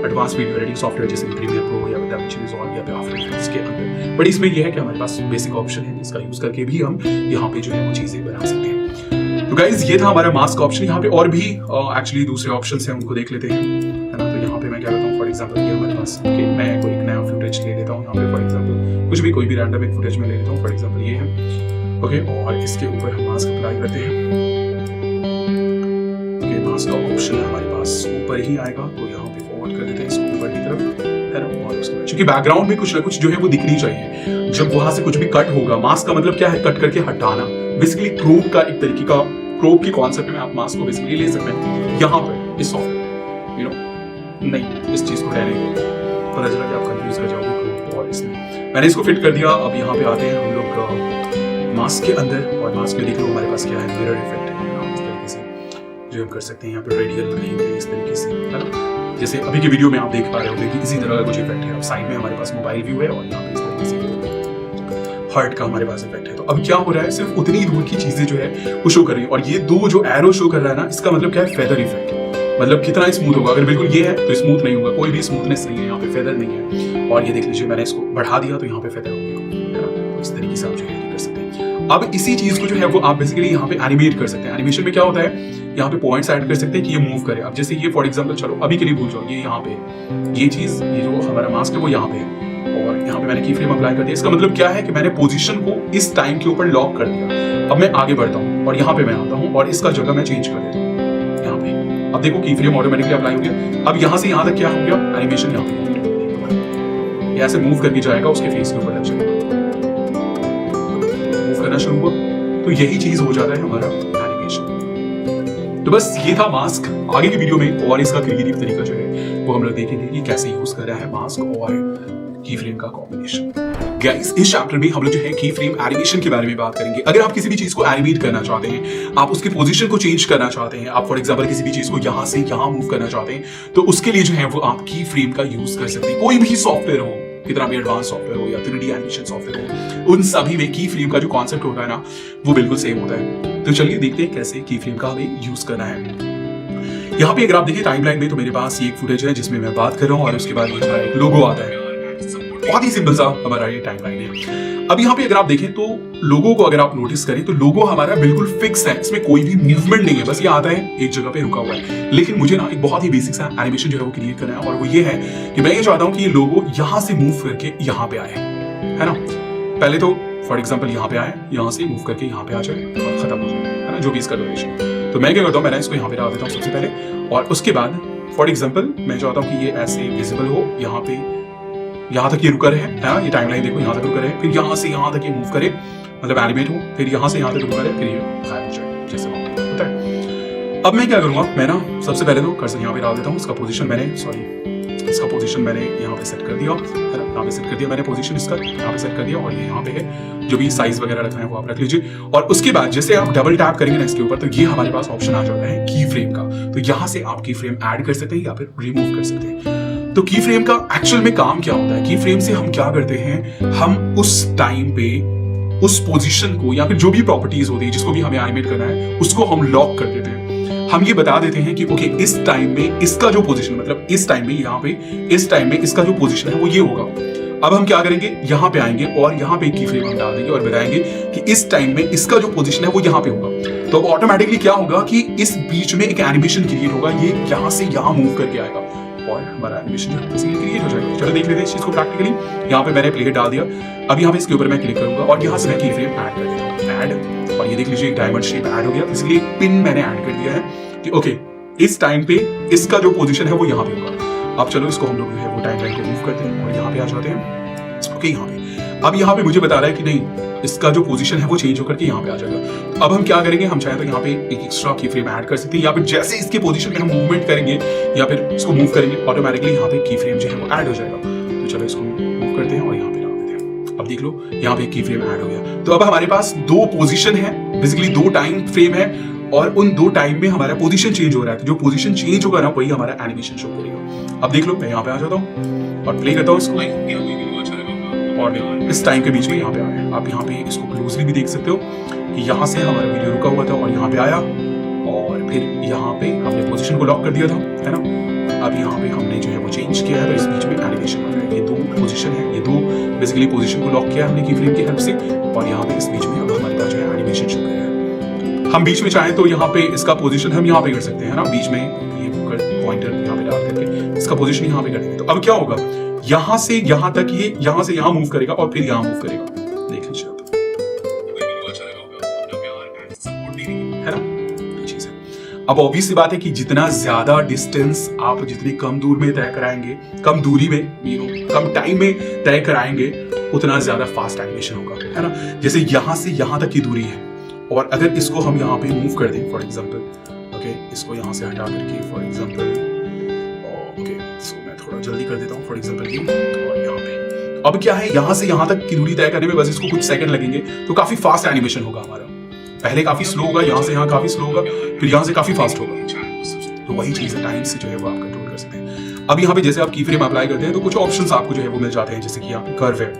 एडवांस वीडियो एडिटिंग सॉफ्टवेयर जैसे प्रीमियर प्रो या DaVinci Resolve या आफ्टर इफेक्ट्स के अंदर, बट इसमें यह है कि हमारे पास बेसिक ऑप्शन है जिसका यूज करके भी हम यहाँ पे जो है वो चीजें बना सकते हैं। तो गाइज ये था हमारा मास्क ऑप्शन। यहाँ पे और भी एक्चुअली दूसरे ऑप्शंस हैं, उनको देख लेते हैं, है ना। तो यहाँ पे मैं क्या करता हूँ, फॉर एग्जांपल ये हमारे पास मैं कोई एक नया फुटेज ले लेता हूँ यहाँ पे, फॉर एग्जांपल कुछ भी कोई भी रैंडम एक फुटेज में ले लेता हूँ, फॉर एग्जांपल ये है, ओके, और इसके ऊपर हम मास्क अप्लाई करते हैं। ओके, मास्क का ऑप्शन हमारे पास ऊपर ही आएगा, तो यहाँ पे फॉरवर्ड कर देते हैं इसको ऊपर की तरफ, है ना। और उसके बाद क्योंकि बैकग्राउंड में कुछ ना कुछ जो है वो दिखनी चाहिए, जब वहां से कुछ भी कट होगा, मास्क का मतलब क्या है, कट करके हटाना, बेसिकली क्रोप का एक तरीके का, क्रोप की कॉन्सेप्ट में आप मास्क को बेसिकली ले सकते हैं। यहाँ पे इस सॉफ्टवेयर नहीं, इस चीज को डायरेक्ट पता चला कि आप कंफ्यूज कर जाओगे क्रोप और इसमें। मैंने इसको फिट कर दिया। अब यहाँ पे आते हैं हम लोग मास्क के अंदर, और मास्क में देख लो हमारे पास क्या है, मिरर इफेक्ट है, इस तरीके से जो हम कर सकते हैं यहाँ पे रेडियल कहीं पे इस तरीके से, है ना। जैसे अभी की वीडियो में आप देख पा रहे होंगे कि इसी तरह का कुछ इफेक्ट है। अब साइड में हमारे पास मोबाइल व्यू है, और यहाँ पे इस तरीके से हार्ट का हमारे पास इफेक्ट है। तो अब क्या हो रहा है, सिर्फ उतनी दूर की चीजें जो है वो शो कर रही है, और ये 2 जो एरो शो कर रहा है ना, इसका मतलब क्या है, फेदर इफेक्ट, मतलब कितना स्मूथ होगा। अगर बिल्कुल ये है तो स्मूथ नहीं होगा, कोई भी स्मूथनेस नहीं है, यहाँ पे फेदर नहीं है। और ये देख लीजिए मैंने इसको बढ़ा दिया तो यहाँ पे फेदर हो गया, है ना। तो इस तरीके से आप जो है कर सकते हैं। अब इसी चीज को जो है वो आप बेसिकली यहाँ पे एनिमेट कर सकते हैं। एनिमेशन में क्या होता है, यहाँ पे पॉइंट्स ऐड कर सकते हैं कि ये मूव करे। अब जैसे ये फॉर एग्जांपल, चलो अभी के लिए भूल जाओ, ये यहाँ पे ये चीज, ये जो हमारा मास्क है वो यहाँ पे है, और यहाँ पे मैंने की फ्रेम अप्लाई कर दिया। इसका मतलब क्या है कि मैंने पोजीशन को इस टाइम के ऊपर लॉक कर दिया। अब मैं आगे बढ़ता हूँ और यहाँ पे मैं आता हूँ और इसका जगह मैं चेंज कर देता हूँ यहाँ पे। अब देखो की फ्रेम ऑटोमेटिकली अप्लाई हो गया। अब यहाँ से यहाँ तक क्या हो गया, एनिमेशन यहाँ पे ऐसे मूव करके जाएगा, उसके फेस के ऊपर लग जाएगा। शुरू हुआ तो यही चीज हो जाता है हमारा एनिमेशन। तो बस ये था मास्क। आगे की वीडियो में और इसका क्रिएटिव तरीका जो है वो हम लोग देखेंगे कि कैसे यूज कर रहा है मास्क और की फ्रेम का कॉम्बिनेशन। गाइस, इस चैप्टर में हम लोग जो है की फ्रेम एनिमेशन के बारे में बात करेंगे। अगर आप किसी भी चीज को एनिमेट करना चाहते हैं, आप उसकी पोजीशन को चेंज करना चाहते हैं, आप फॉर एग्जांपल किसी भी चीज को यहां से यहां मूव करना चाहते हैं, तो उसके लिए जो है वो आप की फ्रेम का यूज कर सकते हैं। कोई भी सॉफ्टवेयर हो, कितना भी एडवांस सॉफ्टवेयर हो या 3D एनिमेशन सॉफ्टवेयर हो, उन सभी में की फ्रेम का जो कॉन्सेप्ट होता है ना, वो बिल्कुल सेम होता है। तो चलिए देखते हैं कैसे की फ्रेम का हमें यूज करना है। यहाँ पे अगर आप देखिए टाइमलाइन में, तो मेरे पास ये एक फुटेज है जिसमें मैं बात कर रहा हूँ और उसके बाद एक लोगो आता है। बहुत ही सिंपल सा हमारा ये टाइमलाइन है। अब यहाँ पे अगर आप देखें तो लोगो को अगर आप नोटिस करें तो लोगो हमारा बिल्कुल फिक्स है, इसमें कोई भी मूवमेंट नहीं है, बस ये आता है एक जगह पे रुका हुआ है। लेकिन मुझे ना एक बहुत ही बेसिक सा एनिमेशन जो है वो क्रिएट करना है और वो ये है कि मैं ये चाहता हूँ कि ये लोगो यहाँ से मूव करके यहाँ पे आए, है ना। पहले तो फॉर एग्जाम्पल यहाँ पे आए, यहाँ से मूव करके यहाँ पे आ जाए और खत्म हो जाए, है ना, जो भी इसका ड्यूरेशन। तो मैं क्या करता हूँ, मैंने इसको यहाँ पे डाल देता हूँ सबसे पहले, और उसके बाद फॉर एग्जाम्पल मैं चाहता हूँ कि ये ऐसे विजिबल हो, यहाँ पे यहाँ तक ये रुका रहे, है ना, ये टाइमलाइन देखो यहाँ तक रुका रहे, फिर यहाँ से यहाँ तक ये मूव करे, मतलब एनिमेट हो, फिर यहाँ से यहाँ तक रुका रहे, फिर ये गायब हो जाए, जैसे होता है। अब मैं क्या करूँगा, मैं ना सबसे पहले तो कर्सर यहाँ पे डाल देता हूँ, इसका पोजीशन मैंने यहाँ पे सेट कर दिया, है ना, यहाँ पे सेट कर दिया मैंने पोजीशन इसका यहाँ पे सेट कर दिया, और ये यहाँ पे है, जो भी साइज वगैरह रखना है वो आप रख लीजिए। और उसके बाद जैसे आप डबल टैप करेंगे ना इसके ऊपर, तो ये हमारे पास ऑप्शन आ जाता है की फ्रेम का। तो यहाँ से आप की फ्रेम ऐड कर सकते हैं या फिर रिमूव कर सकते हैं। तो की फ्रेम का एक्चुअल में काम क्या होता है, की फ्रेम से हम क्या करते हैं, हम उस टाइम पे उस पोजीशन को या फिर जो भी प्रॉपर्टीज होती है जिसको भी हमें एनिमेट करना है उसको हम लॉक कर देते हैं। हम ये बता देते हैं कि ओके इस टाइम में इसका जो पोजीशन, मतलब इस टाइम में यहाँ पे इस टाइम में इसका जो पोजीशन है वो ये होगा। अब हम क्या करेंगे, यहाँ पे आएंगे और यहाँ पे की फ्रेम हम डाल देंगे और बताएंगे कि इस टाइम में इसका जो पोजीशन है वो यहाँ पे होगा। तो अब ऑटोमेटिकली क्या होगा कि इस बीच में एक एनिमेशन क्रिएट होगा, ये यहाँ से यहाँ मूव करके आएगा और हमारा एनिमेशन जो है क्रिएट हो जाएगा। चलो देख लेते हैं इस चीज को प्रैक्टिकली। यहाँ पे मैंने प्ले डाल दिया, अब यहाँ पे इसके ऊपर मैं क्लिक करूंगा और यहाँ से मैं की फ्रेम ऐड कर देता हूँ, ऐड, और ये देख लीजिए एक डायमंड शेप ऐड हो गया। इसलिए पिन मैंने ऐड कर दिया है कि ओके इस टाइम पे इसका जो पोजीशन है वो यहाँ पे होगा। अब चलो इसको हम लोग जो है वो टाइमलाइन को मूव करते हैं और यहाँ पे आ जाते हैं। ओके यहाँ पे अब यहाँ पे मुझे बता रहा है कि नहीं इसका जो पोजीशन है वो चेंज होकर के यहाँ पे आ जाएगा। अब हम क्या करेंगे, हम चाहे तो यहाँ पे एक एक्स्ट्रा की फ्रेम ऐड कर सकते हैं, या फिर जैसे इसके पोजीशन में हम मूवमेंट करेंगे या फिर इसको मूव करेंगे ऑटोमेटिकली यहाँ पे की फ्रेम जो है वो ऐड हो जाएगा। तो चलो इसको मूव करते हैं और यहाँ पे डाल देते हैं। अब देख लो यहाँ पे की फ्रेम ऐड हो गया। तो अब हमारे पास दो पोजीशन है, बेसिकली दो टाइम फ्रेम है, और उन दो टाइम में हमारा पोजीशन चेंज हो रहा है। तो जो पोजीशन चेंज होगा ना वही हमारा एनिमेशन शो करेगा। अब देख लो मैं यहाँ पे आ जाता हूँ और प्ले करता हूँ इसको, और इस टाइम के बीच में यहाँ पे आया। आप यहाँ पे इसको क्लोजली भी देख सकते हो कि यहाँ से हमारा वीडियो रुका हुआ था और यहाँ पे आया, और फिर यहाँ पे हमने पोजीशन को लॉक कर दिया था, है ना। अब यहाँ पे हमने जो है वो चेंज किया है, तो इस बीच में एनिमेशन आ रहा है। ये दो पोजीशन है, ये दो बेसिकली पोजीशन को लॉक किया हमने की फ्रेम की हेल्प से, और यहाँ पे इस बीच में अब हमारे पास जो है एनिमेशन शो कर रहा है। हम बीच में चाहें तो यहाँ पे इसका पोजीशन हम यहाँ पे कर सकते हैं ना, बीच में ये पॉइंटर यहाँ पे डाल करके इसका पोजीशन यहाँ पे कर देंगे। तो अब क्या होगा, यहाँ से यहाँ तक ये यहाँ से यहाँ मूव करेगा और फिर यहाँ मूव करेगा, देख लीजिए आप, है ना, ये चीज है। अब ऑब्वियस सी बात है कि जितना ज्यादा डिस्टेंस आप जितने कम दूर में तय कराएंगे, कम दूरी में कम टाइम में तय कराएंगे, उतना ज्यादा फास्ट एनिमेशन होगा, है ना। जैसे यहाँ से यहाँ तक की दूरी है, और अगर इसको हम यहाँ पे मूव कर दें फॉर एग्जाम्पल, ओके इसको यहाँ से हटा करके फॉर एग्जाम्पल, ओके सो मैं थोड़ा जल्दी कर देता हूँ फॉर एग्जाम्पल ये, और यहाँ पे अब क्या है, यहाँ से यहाँ तक की दूरी तय करने में बस इसको कुछ सेकंड लगेंगे, तो काफी फास्ट एनिमेशन होगा हमारा। पहले काफी स्लो होगा, यहाँ से यहाँ काफी स्लो होगा, फिर यहाँ से काफी फास्ट होगा। तो वही चीज है, टाइम से जो है वो आप कंट्रोल कर सकते हैं। अब यहाँ पे जैसे आप की फ्रेम अप्लाई करते हैं तो कुछ ऑप्शंस आपको जो है वो मिल जाते हैं, जैसे कि यहाँ पे कर्व है,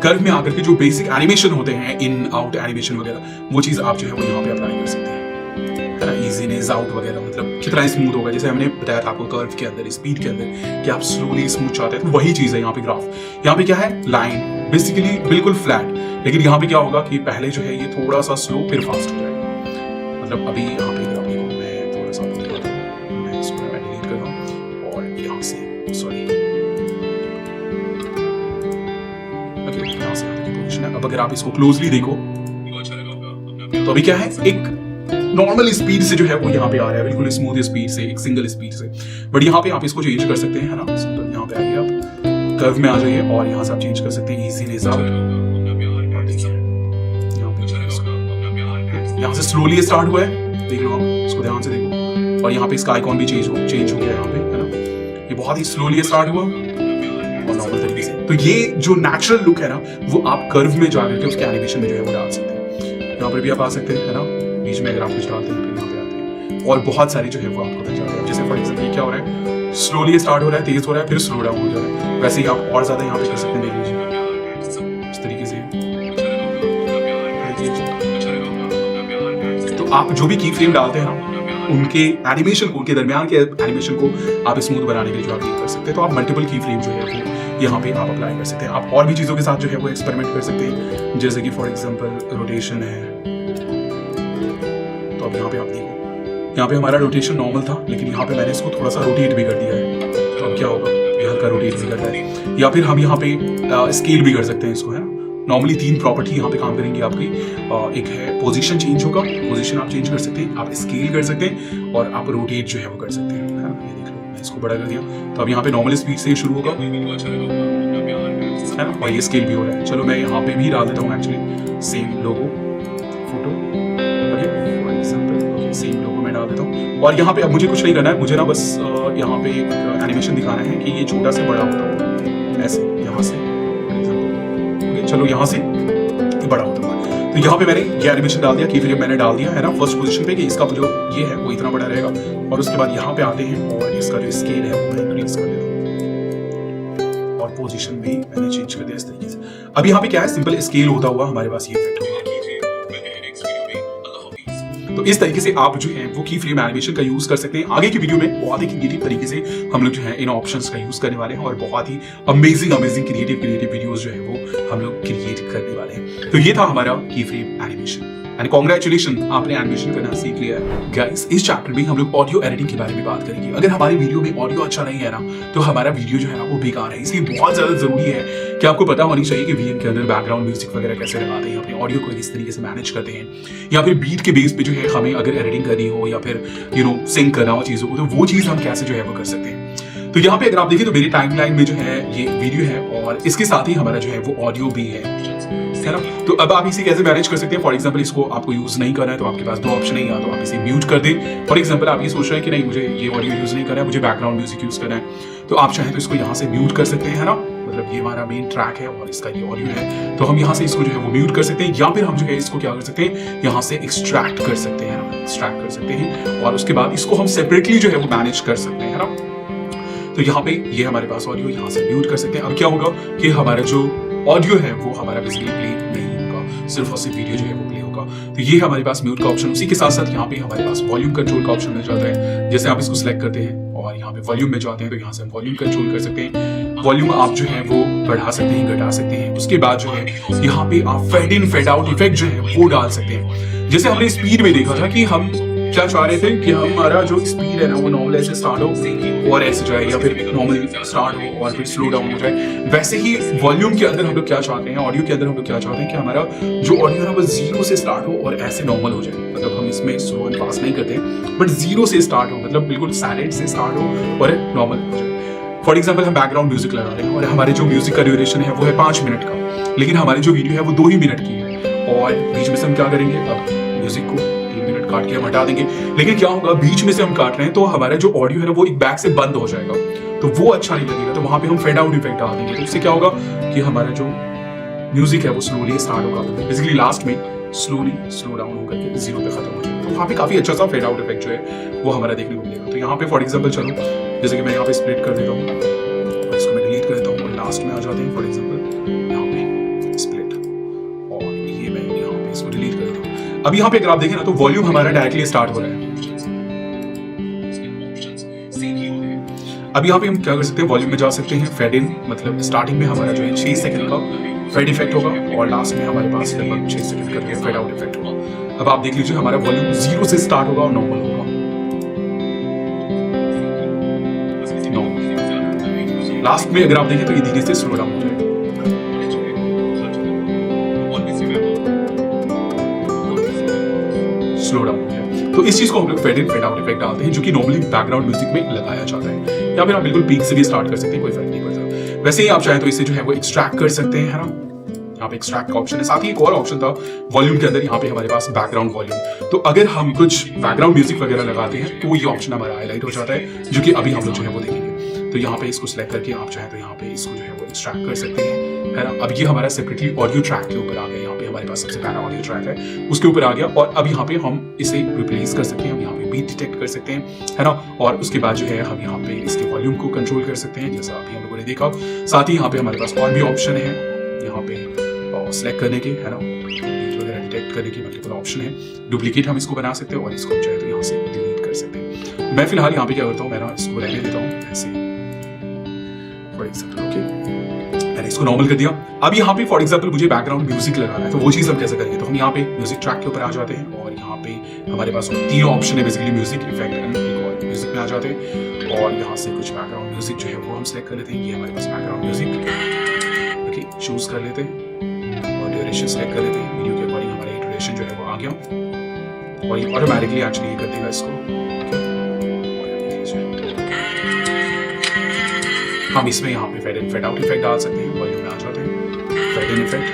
कर्व में आकर के जो बेसिक एनिमेशन होते हैं, इन आउट एनिमेशन वगैरह, वो चीज आप जो है वो यहाँ पे अप्लाई कर सकते हैं, है ना। इजीनेस आउट वगैरह, मतलब कितना स्मूथ होगा, जैसे हमने बताया था आपको कर्व के अंदर, स्पीड के अंदर कि आप स्लोली स्मूथ चाहते हैं, तो वही चीज है यहाँ पे ग्राफ। यहाँ पे क्या है, लाइन बेसिकली बिल्कुल फ्लैट, लेकिन यहाँ पे क्या होगा कि पहले जो है ये थोड़ा सा स्लो फिर फास्ट हो जाएगा। मतलब अभी यहाँ पे ग्राफ को मैं थोड़ा सा मैं इसको मैं डिलीट कर रहा हूँ और यहाँ से सॉरी यहाँ से पोजीशन है। अब अगर आप इसको क्लोजली देखो तो अभी क्या है, एक नॉर्मल स्पीड से जो है वो यहाँ पे आ रहा है, बिल्कुल स्मूथ स्पीड से, एक सिंगल स्पीड से। बट यहाँ पे आप इसको चेंज कर सकते हैं, है ना। तो यहाँ पे आइए आप कर्व में आ जाइए और यहाँ से आप चेंज कर सकते हैं इजीली। यहाँ यहाँ से स्लोली स्टार्ट हुआ है, देख लो आप इसको ध्यान से देखो, और यहाँ पे इसका आइकॉन भी चेंज हो गया यहाँ पे, है ना। ये बहुत ही स्लोली स्टार्ट हुआ और नॉर्मल तरीके से। तो ये जो नेचुरल लुक है ना, वो आप कर्व में जा करके उसके एनिमेशन में जो है वो डाल सकते हैं। यहाँ पर भी आप आ सकते हैं, है ना, बीच में अगर आप कुछ डालते हैं फिर यहाँ पे आते हैं, और बहुत सारी जो है वो आपको मिल जाते हैं। जैसे फॉर एग्जाम्पल क्या हो रहा है, स्लोली स्टार्ट हो रहा है, तेज हो रहा है, फिर स्लो डाउन हो जा रहा है। वैसे ही आप और ज्यादा यहाँ पे कर सकते हैं, देख लीजिए इस तरीके से। तो आप जो भी की फ्रेम डालते हैं ना, उनके एनिमेशन को, उनके दरमियान के एनिमेशन को आप स्मूथ बनाने के लिए जो आप ये कर सकते हैं। तो आप मल्टीपल की फ्रेम जो है वो यहाँ पे आप अप्लाई कर सकते हैं। आप और भी चीजों के साथ जो है वो एक्सपेरिमेंट कर सकते हैं, जैसे कि फॉर एग्जांपल रोटेशन है। तो अब यहाँ पे आप देखो, यहाँ पे हमारा रोटेशन नॉर्मल था, लेकिन यहाँ पे मैंने इसको थोड़ा सा रोटेट भी कर दिया है। तो अब क्या होगा, ये हल्का रोटेट भी कर रहा है। या फिर हम यहाँ पे स्केल भी कर सकते हैं इसको, है ना। नॉर्मली 3 प्रॉपर्टी यहाँ पे काम करेंगी आपकी। एक है पोजीशन चेंज होगा, पोजीशन आप चेंज कर सकते हैं, आप स्केल कर सकते हैं, और आप रोटेट जो है वो कर सकते हैं, है ना। ये देख लो, मैं इसको बड़ा कर दिया, तो अब यहाँ पे नॉर्मल स्पीड से शुरू होगा, है ना, और ये स्केल भी हो रहा है। चलो मैं यहाँ पे भी डाल देता हूँ actually same logo photo, for example same logo मैं डाल देता हूँ। और यहाँ पे अब मुझे कुछ नहीं करना है, मुझे ना बस यहाँ पे एक एनिमेशन दिखाना है कि ये छोटा से बड़ा होता है, ऐसे यहाँ से, चलो यहाँ से बड़ा होता है। तो यहाँ पे मैंने ये एनिमेशन डाल दिया, की फ्रेम मैंने डाल दिया, है ना, फर्स्ट पोजीशन पे कि इसका जो ये है वो इतना बड़ा रहेगा। और उसके बाद यहाँ पे आते हैं और इसका जो स्केल है वो मैं इंक्रीज कर देता हूँ, और पोजीशन भी मैंने चेंज कर दिया इस तरीके से। अब यहाँ पे क्या है, सिंपल स्केल होता हुआ हमारे पास ये इफेक्ट होगा। तो इस तरीके से आप जो है वो की फ्रेम एनिमेशन का यूज कर सकते हैं। आगे की वीडियो में बहुत ही क्रिएटिव तरीके से हम लोग जो है इन ऑप्शंस का यूज करने वाले हैं, और बहुत ही अमेजिंग क्रिएटिव वीडियोस जो है वो हम लोग क्रिएट करने वाले हैं। तो ये था हमारा की फ्रेम एनिमेशन, एंड कांग्रेचुलेशन, आपने एनिमेशन करना सीख लिया है। गाइस, इस चैप्टर में हम लोग ऑडियो एडिटिंग के बारे में बात करेंगे। अगर हमारी वीडियो में ऑडियो अच्छा नहीं है ना, तो हमारा वीडियो जो है ना वो बेकार है। इसलिए बहुत ज्यादा जरूरी है कि आपको पता होनी चाहिए कि वीएन के अंदर बैकग्राउंड म्यूजिक वगैरह कैसे लगाते हैं, अपने ऑडियो को किस तरीके से मैनेज करते हैं, या फिर बीट के बेस पे जो है हमें अगर एडिटिंग करनी हो या फिर सिंक करना हो चीजों को, तो वो चीज हम कैसे जो है वो कर सकते हैं। तो यहाँ पे अगर आप देखें तो मेरी टाइमलाइन में जो है ये वीडियो है, और इसके साथ ही हमारा जो है वो ऑडियो भी है ना। तो अब आप इसे कैसे मैनेज कर सकते हैं। फॉर एग्जांपल इसको आपको यूज नहीं करना है, तो आपके पास 2 ऑप्शन है, या तो आप इसे म्यूट कर दें। फॉर एग्जांपल आप ये सोच रहे हैं कि नहीं, मुझे ये ऑडियो यूज नहीं करना है, मुझे बैकग्राउंड म्यूजिक यूज करना है, तो आप चाहें तो इसको यहाँ से म्यूट कर सकते हैं, है ना। मतलब ये हमारा मेन ट्रैक है और इसका ये ऑडियो है, तो हम यहाँ से इसको जो है वो म्यूट कर सकते हैं, या फिर हम जो है इसको क्या कर सकते हैं, यहाँ से एक्सट्रैक्ट कर सकते हैं, एक्सट्रैक्ट कर सकते हैं, और उसके बाद इसको हम सेपरेटली जो है वो मैनेज कर सकते हैं, है ना। तो यहाँ पे ये हमारे पास ऑडियो यहाँ से म्यूट कर सकते हैं। अब क्या होगा कि हमारा जो ऑडियो है वो हमारा बेसिकली प्ले नहीं होगा, सिर्फ और सिर्फ वीडियो जो है वो प्ले होगा। तो ये हमारे पास म्यूट का ऑप्शन, उसी के साथ साथ यहाँ पे हमारे पास वॉल्यूम कंट्रोल का ऑप्शन मिल जाता है। जैसे आप इसको सिलेक्ट करते हैं और यहाँ पे वॉल्यूम में जाते हैं, तो यहाँ से हम वॉल्यूम कंट्रोल कर सकते हैं। वॉल्यूम आप जो है वो बढ़ा सकते हैं, घटा सकते हैं। उसके बाद जो है यहाँ पे आप fade in fade out effect जो है वो डाल सकते हैं। जैसे हमने स्पीड में देखा था कि हम क्या चाह रहे थे कि हमारा जो स्पीड है ना वो नॉर्मल ऐसे स्टार्ट हो और ऐसे जाए, या फिर नॉर्मल स्टार्ट हो और फिर स्लो डाउन हो जाए। वैसे ही वॉल्यूम के अंदर हम लोग क्या चाहते हैं, ऑडियो के अंदर हम लोग क्या चाहते हैं कि हमारा जो ऑडियो है ना वो 0 से स्टार्ट हो और ऐसे नॉर्मल हो जाए। मतलब हम इसमें स्लो एंड फास्ट नहीं करते, बट 0 से स्टार्ट हो, मतलब बिल्कुल साइलेंट से स्टार्ट हो और नॉर्मल हो जाए। फॉर एग्जाम्पल हम बैकग्राउंड म्यूजिक लगा रहे हैं और हमारे जो म्यूजिक का ड्यूरेशन है वो है 5 मिनट का, लेकिन हमारी जो वीडियो है वो 2 ही मिनट की है, और बीच में से हम क्या करेंगे, अब म्यूजिक को 3 मिनट काट के हम हटा देंगे। लेकिन क्या होगा, बीच में से हम काट रहे हैं तो हमारा जो ऑडियो है ना वो एक बैक से बंद हो जाएगा, तो वो अच्छा नहीं लगेगा। तो वहां पे हम फेड आउट इफेक्ट डाल देंगे, तो इससे क्या होगा कि हमारा जो म्यूजिक है वो स्लोली स्टार्ट होगा, बेसिकली लास्ट में स्लोली स्लो डाउन होकर के 0 पे खत्म हो जाएगा। तो वहां पे काफी अच्छा सा फेड आउट इफेक्ट जो है वो हमारा देखने को मिलेगा। तो यहाँ पे फॉर एग्जाम्पल चलो, जैसे कि मैं यहाँ पे स्प्लिट कर देता हूँ, इसको मैं डिलीट कर देता हूँ और लास्ट में आ जाते हैं। फॉर एग्जाम्पल यहाँ पे स्प्लिट, और ये मैं यहाँ पे इसको डिलीट कर देता हूँ। अब यहाँ पे अगर आप देखें ना तो वॉल्यूम हमारा डायरेक्टली स्टार्ट हो रहा है। अब यहाँ पे हम क्या कर सकते हैं, वॉल्यूम में जा सकते हैं, फेड इन, मतलब स्टार्टिंग में हमारा जो है 6 सेकंड का फेड इफेक्ट होगा और लास्ट में हमारे पास लगभग 6 सेकंड करके फेड आउट इफेक्ट होगा। अब आप देख लीजिए हमारा वॉल्यूम 0 से स्टार्ट होगा और नॉर्मल होगा। लास्ट में अगर आप देखें तो ये धीरे से स्लो डाउन हो जाएगा। स्लो डाउन हो जाएगा। तो इस चीज को हम लोग fade in fade out effect डालते हैं, जो कि नॉर्मली बैकग्राउंड म्यूजिक में लगाया जाता है, या फिर आप बिल्कुल पीक से भी स्टार्ट कर सकते हैं, कोई फर्क नहीं पड़ता। वैसे ही आप चाहें तो इसे जो है वो एक्सट्रैक्ट कर सकते हैं, है ना। यहाँ पे एक्सट्रैक्ट का ऑप्शन है, साथ ही एक और ऑप्शन था वॉल्यूम के अंदर, यहाँ पे हमारे पास बैकग्राउंड वॉल्यूम। तो अगर हम कुछ बैकग्राउंड म्यूजिक वगैरह लगाते हैं तो ये ऑप्शन हमारा हाईलाइट हो जाता है, जो कि अभी हम लोग जो है वो देखेंगे। तो यहाँ पे इसको सिलेक्ट करके आप चाहे तो यहाँ पे इसको जो है वो एक्सट्रैक्ट कर सकते हैं, है ना। अब ये हमारा सेपरेटली ऑडियो ट्रैक के ऊपर आ गया, यहाँ पे हमारे पास सबसे पहला ऑडियो ट्रैक है उसके ऊपर आ गया। और अब यहाँ पे हम इसे रिप्लेस कर सकते हैं, हम यहाँ पे बीट डिटेक्ट कर सकते हैं, है ना। और उसके बाद जो है हम यहाँ पे इसके वॉल्यूम को कंट्रोल कर सकते हैं, जैसा अभी हम लोगों ने देखा। साथ ही यहाँ पे हमारे पास और भी ऑप्शन है, यहाँ पे सिलेक्ट करने के, है ना, बीट वगैरह डिटेक्ट करने के मल्टीपल ऑप्शन है। डुप्लीकेट हम इसको बना सकते हैं और इसको चाहे तो यहाँ से डिलीट कर सकते हैं। मैं फिलहाल यहाँ पे क्या करता हूँ, मैं ना इसको रहने देता हूँ ऐसे, फॉर एग्जाम्पल। ओके, मैंने इसको नॉर्मल कर दिया। अब यहाँ पे फॉर एग्जाम्पल मुझे बैकग्राउंड म्यूजिक लगाना है, तो वो चीज़ हम कैसे करेंगे। तो हम यहाँ पे म्यूजिक ट्रैक के ऊपर आ जाते हैं और यहाँ पे हमारे पास 3 ऑप्शन है basically, music, effect and music में आ जाते हैं। और यहाँ से कुछ बैकग्राउंड म्यूजिक जो है वो हम सेलेक्ट कर लेते हैं, ये हमारे पास बैकग्राउंड म्यूजिक, ओके, चूज कर लेते हैं और ड्यूरेशन सेलेक्ट कर लेते हैं। वीडियो के अकॉर्डिंग हमारा ये ड्यूरेशन जो है वो आ गया और ये ऑटोमेटिकली एक्चुअली ये कर देगा इसको। हम इसमें यहाँ पे fade in fade out effect डाल सकते हैं, वॉल्यूम में आ जाते हैं फेड इन इफेक्ट।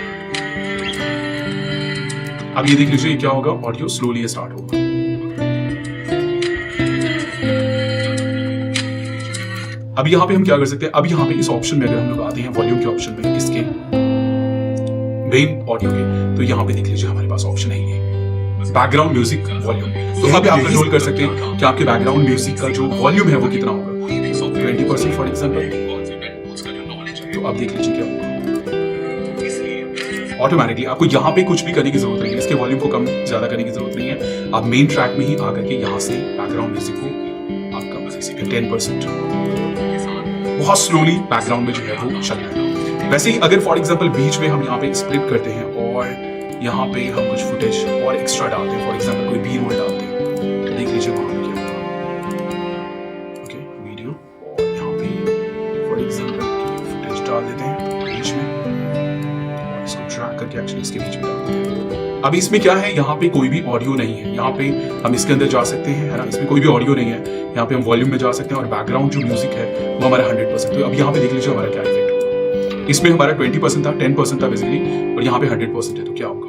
अब ये देख लीजिए क्या होगा, ऑडियो स्लोली स्टार्ट होगा। अब यहाँ पे हम क्या कर सकते हैं, अब यहाँ पे इस ऑप्शन में अगर हम लोग आते हैं वॉल्यूम के ऑप्शन में, इसके मेन ऑडियो के, तो यहाँ पे देख लीजिए हमारे पास ऑप्शन है ये बैकग्राउंड म्यूजिक वॉल्यूम। तो अब आप कंट्रोल कर सकते हैं कि आपके बैकग्राउंड म्यूजिक का जो वॉल्यूम है वो कितना होगा, 20% फॉर एग्जाम्पल। तो अब देख लीजिए क्या होगा, ऑटोमेटिकली आपको यहाँ पे कुछ भी करने की जरूरत नहीं है, इसके वॉल्यूम को कम ज्यादा करने की जरूरत नहीं है। आप मेन ट्रैक में ही आकर के यहाँ से बैकग्राउंड म्यूजिक को आप कम कर सकते हैं 10%। बहुत स्लोली बैकग्राउंड में जो है वो चल रहा है। वैसे ही अगर फॉर एग्जाम्पल बीच में हम यहाँ पे स्प्लिट करते हैं और यहाँ पे हम कुछ फुटेज और एक्स्ट्रा डालते हैं, फॉर एग्जाम्पल कोई बी रोल डालते हैं, तो देख लीजिए वहां पे क्या होगा। ओके, वीडियो और यहाँ पे फॉर एग्जाम्पल फुटेज डाल देते हैं बीच में और इसको ट्रैक करके एक्चुअली इसके बीच में डाल देते हैं। अब इसमें क्या है, यहाँ पे कोई भी ऑडियो नहीं है, यहाँ पे हम इसके अंदर जा सकते हैं, है ना, इसमें कोई भी ऑडियो नहीं है। यहाँ पे हम वॉल्यूम में जा सकते हैं और बैकग्राउंड जो म्यूजिक है वो हमारा 100%। तो अब यहाँ पे देख लीजिए हमारा क्या इफेक्ट होगा। इसमें हमारा 20% था, 10% था बेसिकली, और यहाँ पे 100% है। तो क्या होगा,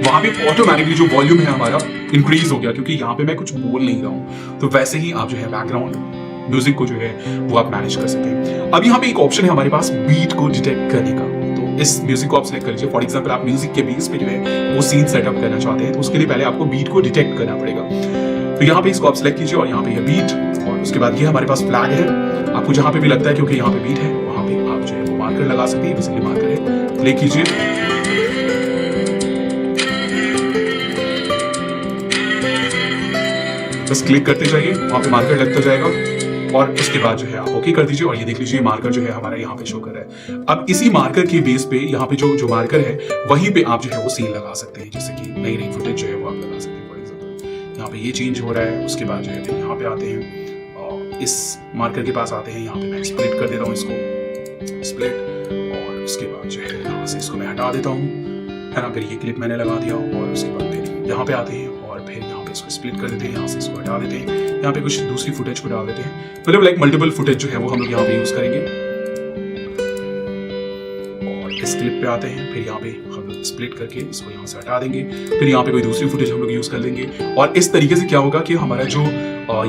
वहां पे ऑटोमेटिकली जो वॉल्यूम है हमारा इंक्रीज हो गया, क्योंकि यहाँ पे मैं कुछ बोल नहीं रहा हूँ। तो वैसे ही आप जो है बैकग्राउंड म्यूजिक को जो है वो आप मैनेज कर सकते हैं। अब यहाँ पे एक ऑप्शन है हमारे पास बीट को डिटेक्ट करने का, तो इस म्यूजिक को आप सेलेक्ट कर लीजिए। फॉर एग्जाम्पल आप म्यूजिक के बेस पे जो है वो सीन सेटअप करना चाहते हैं, तो उसके लिए पहले आपको बीट को डिटेक्ट करना पड़ेगा। तो यहाँ पे इसको आप सेलेक्ट कीजिए और यहाँ पे ये बीट, और उसके बाद ये हमारे पास फ्लैग है। आपको जहां पे भी लगता है क्योंकि यहाँ पे बीट है, वहां पे आप जो है वो मार्कर लगा सकते हैं, बेसिकली मार्कर है, क्लिक कीजिए। बस क्लिक करते जाइए, वहां पे मार्कर लगता जाएगा और उसके बाद जो है आप ओके कर दीजिए और ये देख लीजिए मार्कर जो है हमारा यहाँ पे शो कर रहा है। अब इसी मार्कर के बेस पे यहाँ पे जो मार्कर है वहीं पे आप जो है वो सीन लगा सकते हैं, जैसे कि नई नई फुटेज जो है वो आप लगा सकते हैं। फॉर एग्जाम्पल यहाँ पे ये चेंज हो रहा है, उसके बाद जो है यहाँ पे आते हैं, इस मार्कर के पास आते हैं, यहाँ पे मैं स्प्लिट कर देता हूँ इसको, स्प्लिट, और उसके बाद जो है यहाँ से इसको मैं हटा देता हूँ, है ना। फिर ये क्लिप मैंने लगा दिया और उसके बाद फिर यहाँ पे आते हैं और फिर यहाँ पे इसको स्प्लिट कर देते हैं, यहाँ से इसको हटा देते हैं, यहाँ पे कुछ दूसरी फुटेज को डाल देते हैं, मतलब लाइक मल्टीपल फुटेज जो है वो हम लोग यहाँ पे यूज करेंगे। और इस क्लिप पे आते हैं, फिर यहाँ पे हम लोग स्प्लिट करके इसको यहाँ से हटा देंगे, फिर यहाँ पे कोई दूसरी फुटेज हम लोग यूज कर लेंगे। और इस तरीके से क्या होगा कि हमारा जो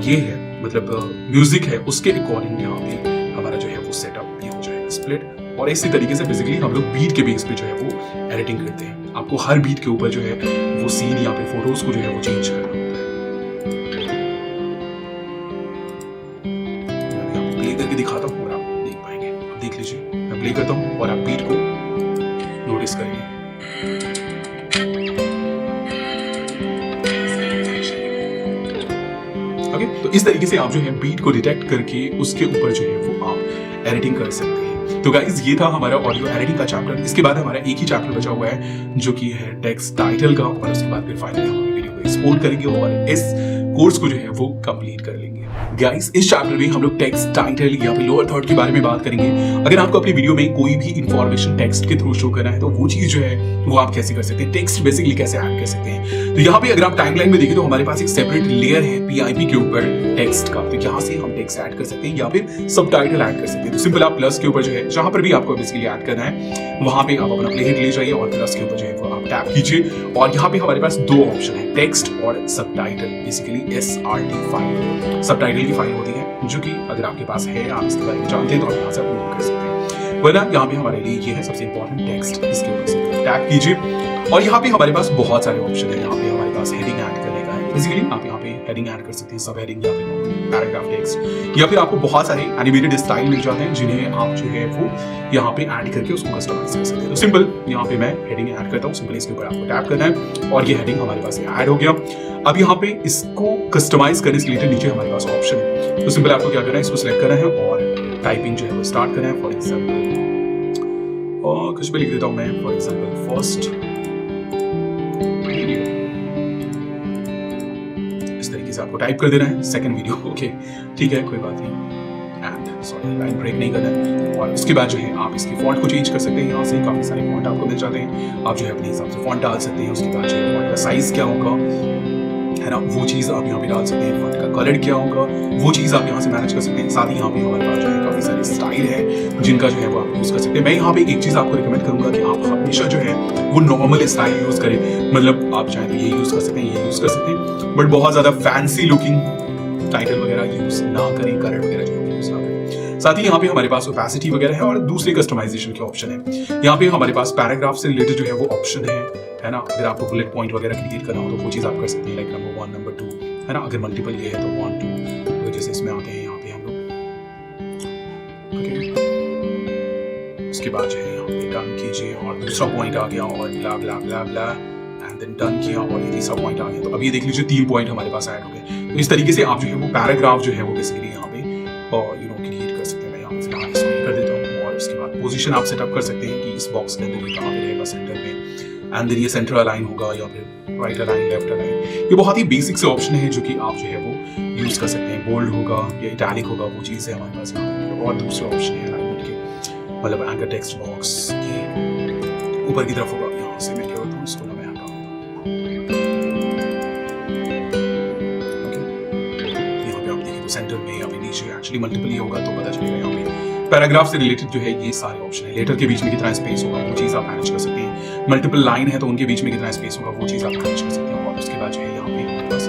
ये है मतलब म्यूजिक है उसके अकॉर्डिंग यहाँ पे हमारा जो है वो सेटअप भी हो जाएगा, स्प्लिट। और इसी तरीके से बेसिकली हम लोग बीट के बेस पे जो है वो एडिटिंग करते हैं। आपको हर बीट के ऊपर जो है वो सीन या फिर फोटोज को जो है वो चेंज करना होता है। मैं आपको प्ले करके दिखाता हूँ और आप देख पाएंगे। आप देख लीजिए, मैं प्ले करता हूँ और आप बीट को नोटिस करेंगे। ओके, तो इस तरीके से आप जो है बीट को डिटेक्ट करके उसके ऊपर जो है वो आप एडिटिंग कर सकते हैं। तो गाइस ये था हमारा ऑडियो एडिटिंग का चैप्टर। इसके बाद हमारा एक ही चैप्टर बचा हुआ है जो कि है टेक्स्ट टाइटल का, और उसके बाद फिर फाइनली हम वीडियो को एक्सपोर्ट करेंगे और इस कोर्स को जो है वो कंप्लीट कर लेंगे। गाइस इस चैप्टर में हम लोग टेक्स्ट टाइटल या फिर लोअर थर्ड के बारे में बात करेंगे। अगर आपको अपनी वीडियो में कोई भी इंफॉर्मेशन टेक्स्ट के थ्रू शो करना है तो वो चीज जो है वो आप कैसे कर सकते हैं, टेक्स्ट बेसिकली कैसे ऐड कर सकते हैं। तो यहाँ पे अगर आप टाइमलाइन में देखें तो हमारे पास एक सेपरेट लेयर है PIP के ऊपर टेक्स्ट का, तो यहाँ से हम टेक्स्ट ऐड कर सकते हैं या फिर सब टाइटल ऐड कर सकते हैं। तो सिंपल आप प्लस के ऊपर जो है जहां पर भी आपको बेसिकली ऐड करना है वहां पे आप अपना प्ले हेड ले जाइए और प्लस के ऊपर जो है वो आप टैप कीजिए और यहाँ पे हमारे पास दो ऑप्शन है, टेक्स्ट और सब टाइटल, बेसिकली SRT फाइल। सब टाइटल की फाइल होती है जो कि अगर आपके पास है, आप इसके बारे में जानते हैं तो आप यहाँ से अपलोड कर सकते हैं। वरना यहाँ पे हमारे लिए ये है सबसे इंपॉर्टेंट टेक्स्ट, इसके ऊपर टैप कीजिए और यहाँ पे हमारे पास बहुत सारे ऑप्शन है। यहाँ पे हमारे पास हेडिंग ऐड करने का है, बेसिकली आप यहाँ पे हेडिंग ऐड कर सकते हैं, सब हेडिंग या फिर पैराग्राफ टेक्स्ट, या फिर आपको बहुत सारे एनिमेटेड स्टाइल मिल जाते हैं जिन्हें आप जो है वो यहाँ पे ऐड करके उसको कस्टमाइज कर सकते हैं। तो सिंपल यहाँ पे मैं हेडिंग ऐड करता हूँ, सिंपल इसके ऊपर आपको टैप करना है और ये हेडिंग हमारे पास ऐड हो गया। अब यहाँ पे इसको कस्टमाइज करने के लिए नीचे हमारे पास ऑप्शन है, तो सिंपल आपको क्या करना है, इसको सिलेक्ट करना है और टाइपिंग जो है वो स्टार्ट करना है। फॉर एग्जाम्पल और कुछ भी लिख देता हूँ मैं, फॉर एग्जाम्पल फर्स्ट वीडियो, इस तरीके से आपको टाइप कर देना है, सेकंड वीडियो, ओके ठीक है कोई बात नहीं, एंड सॉरी लाइन ब्रेक नहीं करना है। और उसके बाद जो है आप इसकी फॉन्ट को चेंज कर सकते हैं, यहाँ से काफी सारे फॉन्ट आपको मिल जाते हैं, आप जो है अपने हिसाब से फॉन्ट डाल सकते हैं। उसके बाद जो है फॉन्ट का साइज क्या होगा है ना, वो चीज आप यहाँ पे डाल सकते हैं, फॉन्ट का कलर क्या होगा वो चीज आप यहाँ से मैनेज कर सकते हैं। साथ ही यहाँ पे हमारे पास जो है काफी सारे स्टाइल है जिनका जो है वो आप यूज कर सकते हैं। मैं यहाँ पे एक चीज आपको रिकमेंड करूंगा कि आप हमेशा जो है वो नॉर्मल स्टाइल यूज करें, मतलब आप चाहे तो ये यूज कर सकते हैं, ये यूज कर सकते हैं, बट बहुत ज्यादा फैंसी लुकिंग टाइटल वगैरह यूज ना करें, कलर वगैरह जो यूज ना करें। साथ ही यहाँ पे हमारे पास ओपेसिटी वगैरह है और दूसरे कस्टमाइजेशन के ऑप्शन है। यहाँ पे हमारे पास पैराग्राफ से रिलेटेड जो है वो ऑप्शन है ना, अगर आपको बुलेट पॉइंट वगैरह क्रिएट करना हो तो वो चीज आप कर सकते हैं, लाइक नंबर 1 नंबर 2 है ना, अगर मल्टीपल ये है तो 1 2, तो जैसे इसमें आते हैं यहाँ पे हम लोग, ओके उसके बाद जो है यहाँ पे डन कीजिए और दूसरा पॉइंट आ गया और ब्ला ब्ला ब्ला ब्ला एंड देन डन किया और ये तीसरा पॉइंट आ गया। तो अब ये देख लीजिए 3 पॉइंट हमारे पास ऐड हो गए। तो इस तरीके से आप जो है वो पैराग्राफ जो है वो बेसिकली यहाँ पे क्रिएट कर सकते हैं। मैं यहाँ पे फिलहाल इसको कर देता हूँ और उसके बाद पोजीशन आप सेटअप कर सकते हैं कि इस बॉक्स के अंदर ये कहाँ पे रहेगा, सेंटर में, एंड देन ये सेंटर अलाइन होगा या फिर राइट अलाइन, लेफ्ट अलाइन। ये बहुत ही बेसिक से ऑप्शन है जो कि आप जो है वो यूज कर सकते हैं। बोल्ड होगा या इटैलिक होगा, वो चीज़ है हमारे पास यहाँ पे। और दूसरे ऑप्शन है अलाइनमेंट के, मतलब एंकर टेक्स्ट बॉक्स के ऊपर की तरफ होगा। यहाँ से मैं क्या करता हूँ, इसको मैं हटा देता हूँ, ओके यहाँ पे आप देखें तो सेंटर में या फिर नीचे एक्चुअली मल्टीपल ही होगा तो पता चलेगा। यहाँ पे पैराग्राफ से रिलेटेड जो है ये सारे ऑप्शन है। लेटर के बीच में कितना स्पेस होगा वो चीज़ आप मैनेज कर सकते हैं। मल्टीपल लाइन है तो उनके बीच में कितना स्पेस होगा वो चीज़ आप मैनेज कर सकते हैं। और उसके बाद जो है यहाँ पे बस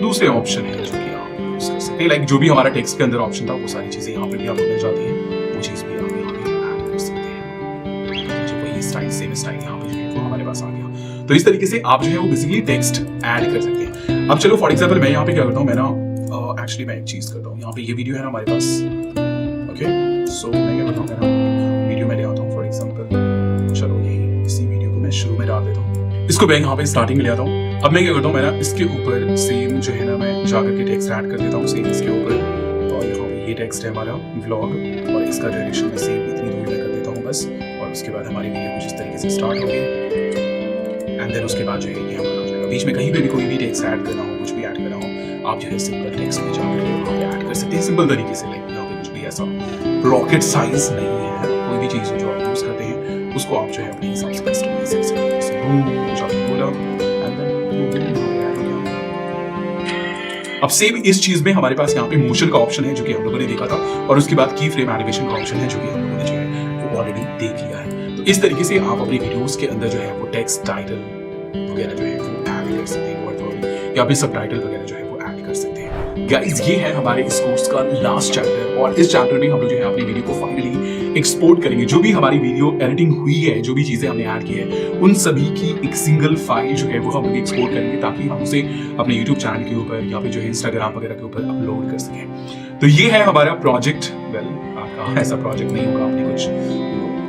दूसरे ऑप्शन है जो कि आप यूज कर सकते हैं, लाइक जो भी हमारा टेक्स्ट के अंदर ऑप्शन था वो सारी चीज़ें यहाँ पे भी आपको मिल जाती हैं, वो चीज़ भी आप यहाँ पे ऐड कर सकते हैं। जो वही स्टाइल सेम स्टाइल यहाँ पे जो है वो हमारे पास आ गया। तो इस तरीके से आप जो है वो बेसिकली टेक्स्ट ऐड कर सकते हैं। अब चलो फॉर एग्जाम्पल मैं यहाँ पे क्या करता हूँ, मैं ना एक्चुअली मैं एक चीज़ करता हूँ, यहाँ पे ये वीडियो है ना हमारे पास, ओके सो मैं क्या करता हूँ, मैं वीडियो में ले आता हूँ। फॉर एग्जाम्पल चलो यही इसी वीडियो को मैं शुरू में डाल देता हूँ, इसको मैं यहाँ पे स्टार्टिंग में ले आता हूँ। अब मैं क्या करता हूँ, मैं ना इसके ऊपर सेम जो है ना मैं जाकर के टेक्स्ट ऐड कर देता हूँ सेम इसके ऊपर, और यहाँ पे ये टेक्स्ट है हमारा व्लॉग और इसका डायरेक्शन में सेम इतनी दूर में कर देता हूँ बस। और उसके बाद हमारी वीडियो कुछ इस तरीके से स्टार्ट होगी एंड देन उसके बाद जो है ये हमारा हो जाएगा। बीच में कहीं पे भी कोई भी टेक्स्ट ऐड करना हो, कुछ भी ऐड करना हो, आप जो है सिंपल टेक्स्ट में जाकर के वहाँ पे ऐड कर सकते हैं सिंपल तरीके से। लाइक यहाँ पे कुछ भी ऐसा रॉकेट साइंस नहीं है, कोई भी चीज़ जो आप यूज़ करते हैं उसको आप जो है अपने हिसाब से कस्टमाइज कर सकते हैं। अब सेम इस चीज में हमारे पास यहाँ पे मोशन का ऑप्शन है जो कि हम लोगों ने देखा था, और उसके बाद की फ्रेम एनिमेशन का ऑप्शन है जो कि हम लोगों ने जो है वो ऑलरेडी देख लिया है। तो इस तरीके से आप अपने वीडियोस के अंदर जो है वो टेक्स्ट टाइटल वगैरह जो है वो ऐड कर सकते हैं, या फिर सब टाइटल वगैरह जो है वो ऐड कर सकते हैं। गाइस ये है हमारे इस कोर्स का लास्ट चैप्टर, और इस चैप्टर में हम लोग जो है अपनी वीडियो को फाइनली एक्सपोर्ट करेंगे। जो भी हमारी वीडियो एडिटिंग हुई है, जो भी चीजें हमने ऐड की है, उन सभी की एक सिंगल फाइल जो है वो हम लोग एक्सपोर्ट करेंगे ताकि हम उसे अपने यूट्यूब चैनल के ऊपर या फिर जो है इंस्टाग्राम वगैरह के ऊपर अपलोड कर सकें। तो ये है हमारा प्रोजेक्ट। वेल आपका ऐसा प्रोजेक्ट नहीं होगा, आपने कुछ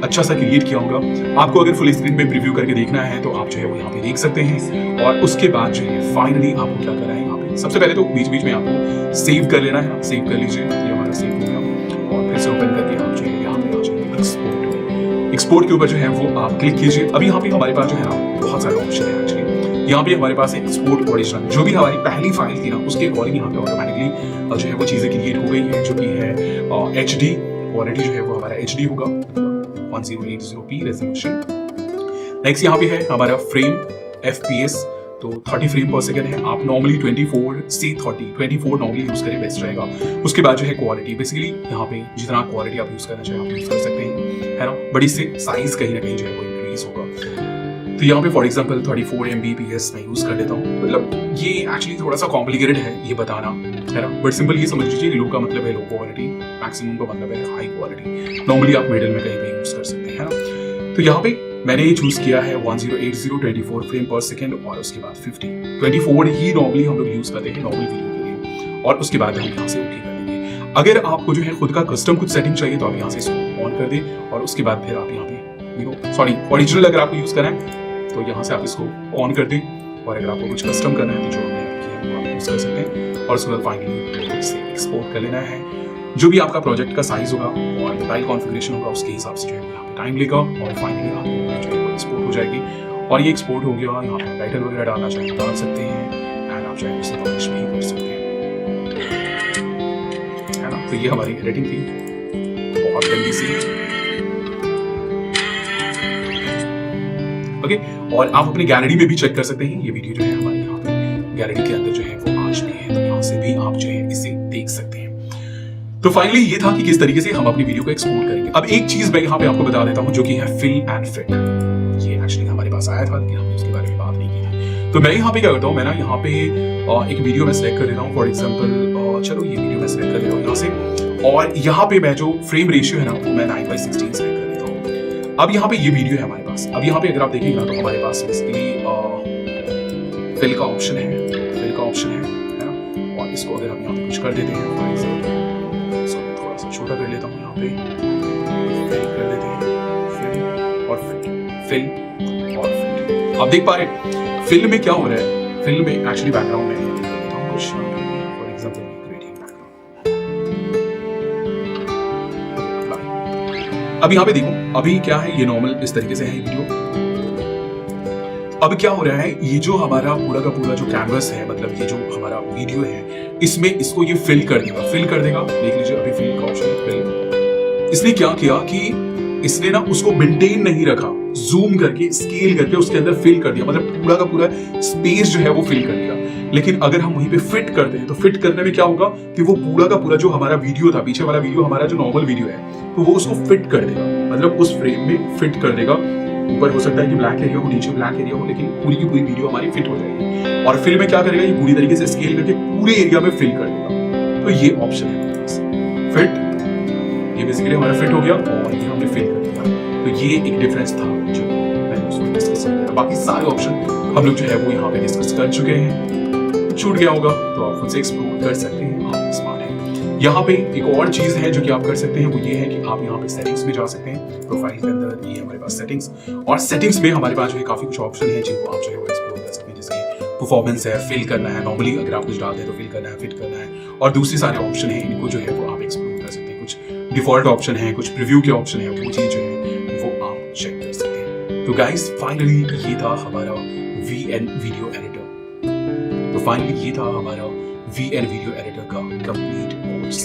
अच्छा सा क्रिएट किया होगा। आपको अगर फुल स्क्रीन पे प्रीव्यू करके देखना है तो आप जो है वो यहाँ पे देख सकते हैं, और उसके बाद जो है फाइनली आपको क्या करना है, यहाँ पे सबसे पहले तो बीच बीच में आपको सेव कर लेना है। सेव कर लीजिए, ये हमारा सेव हो गया, और फिर से ओपन करके आप जो है यहाँ पे आ जाइए एक्सपोर्ट में। एक्सपोर्ट के ऊपर जो है वो आप क्लिक कीजिए। अभी यहाँ पे हमारे पास जो है ना बहुत सारे ऑप्शन है एक्चुअली। यहाँ पे हमारे पास एक्सपोर्ट ओरिजिनल, जो भी हमारी पहली फाइल थी ना उसके अकॉर्डिंग यहाँ पे ऑटोमेटिकली जो है वो चीजें क्रिएट हो गई है, जो कि है HD क्वालिटी जो है वो हमारा HD होगा 1080p रेजोल्यूशन। नेक्स्ट यहाँ पे है हमारा फ्रेम FPS, तो 30 फ्रेम पर सेकंड है। आप नॉर्मली 24 से 24 नॉर्मली यूज करें बेस्ट रहेगा। उसके बाद जो है क्वालिटी, बेसिकली यहाँ पे जितना क्वालिटी आप यूज करना चाहें आप यूज कर सकते हैं, है ना, बट इससे साइज कहीं ना कहीं जो है वो इंक्रीज होगा। तो यहाँ पे फॉर एग्जांपल 34 Mbps मैं यूज कर लेता हूँ। मतलब ये एक्चुअली थोड़ा सा कॉम्प्लिकेटेड है ये बताना, है ना, बट सिंपल ये समझ लीजिए लो का मतलब है लो क्वालिटी, मैक्सिमम का मतलब है हाई क्वालिटी। नॉर्मली आप मिडिल में कहीं पे यूज कर सकते हैं, है ना। तो यहाँ पे मैंने ये चूज किया है 1080 24 फ्रेम पर सेकंड, और उसके बाद 24 ही नॉर्मली हम लोग यूज करते हैं नॉर्मल वीडियो के लिए, और उसके बाद हम यहाँ से ओके कर देंगे। अगर आपको जो है खुद का कस्टम कुछ सेटिंग चाहिए तो आप यहाँ से इसको ऑन कर दें, और उसके बाद फिर आप यहाँ पे सॉरी ओरिजिनल अगर आपको यूज करना है तो यहाँ से आप इसको ऑन कर दें, और अगर आपको कुछ कस्टम करना है तो जो हमने किया वो आप यूज कर सकते हैं। और उसके बाद फाइनली इसे एक्सपोर्ट कर लेना है। जो भी आपका प्रोजेक्ट का साइज होगा और फाइल कॉन्फ़िगरेशन होगा उसके हिसाब से जो है यहाँ पे टाइम लेगा, और फाइनली आपको जो है एक्सपोर्ट हो जाएगी। और ये एक्सपोर्ट हो गया, यहाँ पे टाइटल वगैरह डालना चाहें डाल सकते हैं, एंड आप चाहे उसे पब्लिश भी कर सकते हैं, है ना। तो ये हमारी एडिटिंग थी, बहुत जल्दी सी। ओके, और आप अपनी गैलरी में भी चेक कर सकते हैं। ये वीडियो जो है हमारी यहाँ पे गैलरी के अंदर जो है वो आज भी है, तो यहाँ से भी आप जो है इसे देख सकते हैं। तो फाइनली ये था कि किस तरीके से हम अपनी वीडियो को एक्सपोर्ट करेंगे। अब एक चीज मैं यहाँ पे आपको बता देता हूँ, जो कि है फिल एंड फिट। ये एक्चुअली हमारे पास आया था लेकिन हमने उसके बारे में बात नहीं की थी। तो मैं यहाँ पे क्या करता हूँ, मैं ना यहाँ पे एक वीडियो में सिलेक्ट कर लेता हूँ। फॉर एग्जाम्पल चलो ये वीडियो में सिलेक्ट कर लेता हूँ यहाँ से, और यहाँ पे मैं जो फ्रेम रेशियो है ना वो मैं 9:16 सेलेक्ट कर लेता हूँ। अब यहाँ पे ये वीडियो है हमारे पास। अब यहाँ पे अगर आप देखेंगे ना तो हमारे पास बेसिकली फिल का ऑप्शन है, ना। और इसको अगर हम यहाँ पे कुछ कर देते हैं, फॉर एग्जाम्पल थोड़ा सा छोटा कर लेता हूँ, यहाँ पे फिल कर देते हैं, फिल और फिल और फिल। आप देख पा रहे फिल में क्या हो रहा है। फिल में एक्चुअली बैकग्राउंड में कुछ फॉर एग्जाम्पल अब यहाँ पे देखो, अभी क्या है, ये नॉर्मल इस तरीके से है वीडियो। अब क्या हो रहा है, ये जो हमारा पूरा का पूरा जो कैनवस है, मतलब ये जो हमारा वीडियो है, इसमें इसको ये फिल कर देगा। देख लीजिए अभी फिल का ऑप्शन है, फिल। इसने क्या किया कि इसने ना उसको मेंटेन नहीं रखा, जूम करके स्केल करके उसके अंदर फिल कर दिया, मतलब पूरा का पूरा स्पेस जो है वो फिल कर दिया। लेकिन अगर हम वहीं पे फिट करते हैं तो फिट करने में क्या होगा कि वो पूरा का पूरा जो हमारा वीडियो था, पीछे वाला वीडियो हमारा जो नॉर्मल वीडियो है, तो वो उसको फिट कर देगा, मतलब उस फ्रेम में फिट कर देगा। ऊपर हो सकता है कि ब्लैक एरिया हो, नीचे ब्लैक एरिया हो, लेकिन पूरी की पूरी वीडियो हमारी फिट हो जाएगी। और फिल में क्या करेगा, ये पूरी तरीके से स्केल करके पूरे एरिया में फिल कर देगा। तो ये ऑप्शन है हमारे पास फिट। ये बेसिकली हमारा फिट हो गया और ये हमने फिल कर दिया। तो ये एक डिफरेंस था जो मैंने उसमें डिस्कस किया। बाकी सारे ऑप्शन हम लोग जो है वो यहाँ पे डिस्कस कर चुके हैं। छूट गया होगा तो आप खुद से एक्सप्लोर कर सकते हैं, आप स्मार्ट हैं। यहाँ पे एक और चीज है जो कि आप कर सकते हैं, वो ये है कि आप यहाँ पे सेटिंग्स में जा सकते हैं। प्रोफाइल के अंदर ये हमारे पास सेटिंग्स, और सेटिंग्स में हमारे पास जो है काफी कुछ ऑप्शन है जिनको आप जो है वो एक्सप्लोर कर सकते हैं। जैसे परफॉर्मेंस है, फिल करना है, नॉर्मली अगर आप कुछ डालते हैं तो फिल करना है, फिट करना है, और दूसरे सारे ऑप्शन है, इनको जो है वो आप एक्सप्लोर कर सकते हैं। कुछ डिफॉल्ट ऑप्शन है, कुछ प्रीव्यू के ऑप्शन है, वो चीज जो है वो आप चेक कर सकते हैं। तो गाइस फाइनली ये था हमारा VN वीडियो एडिटर। तो फाइनली ये था हमारा VN वीडियो एडिटर का कंप्लीट कोर्स।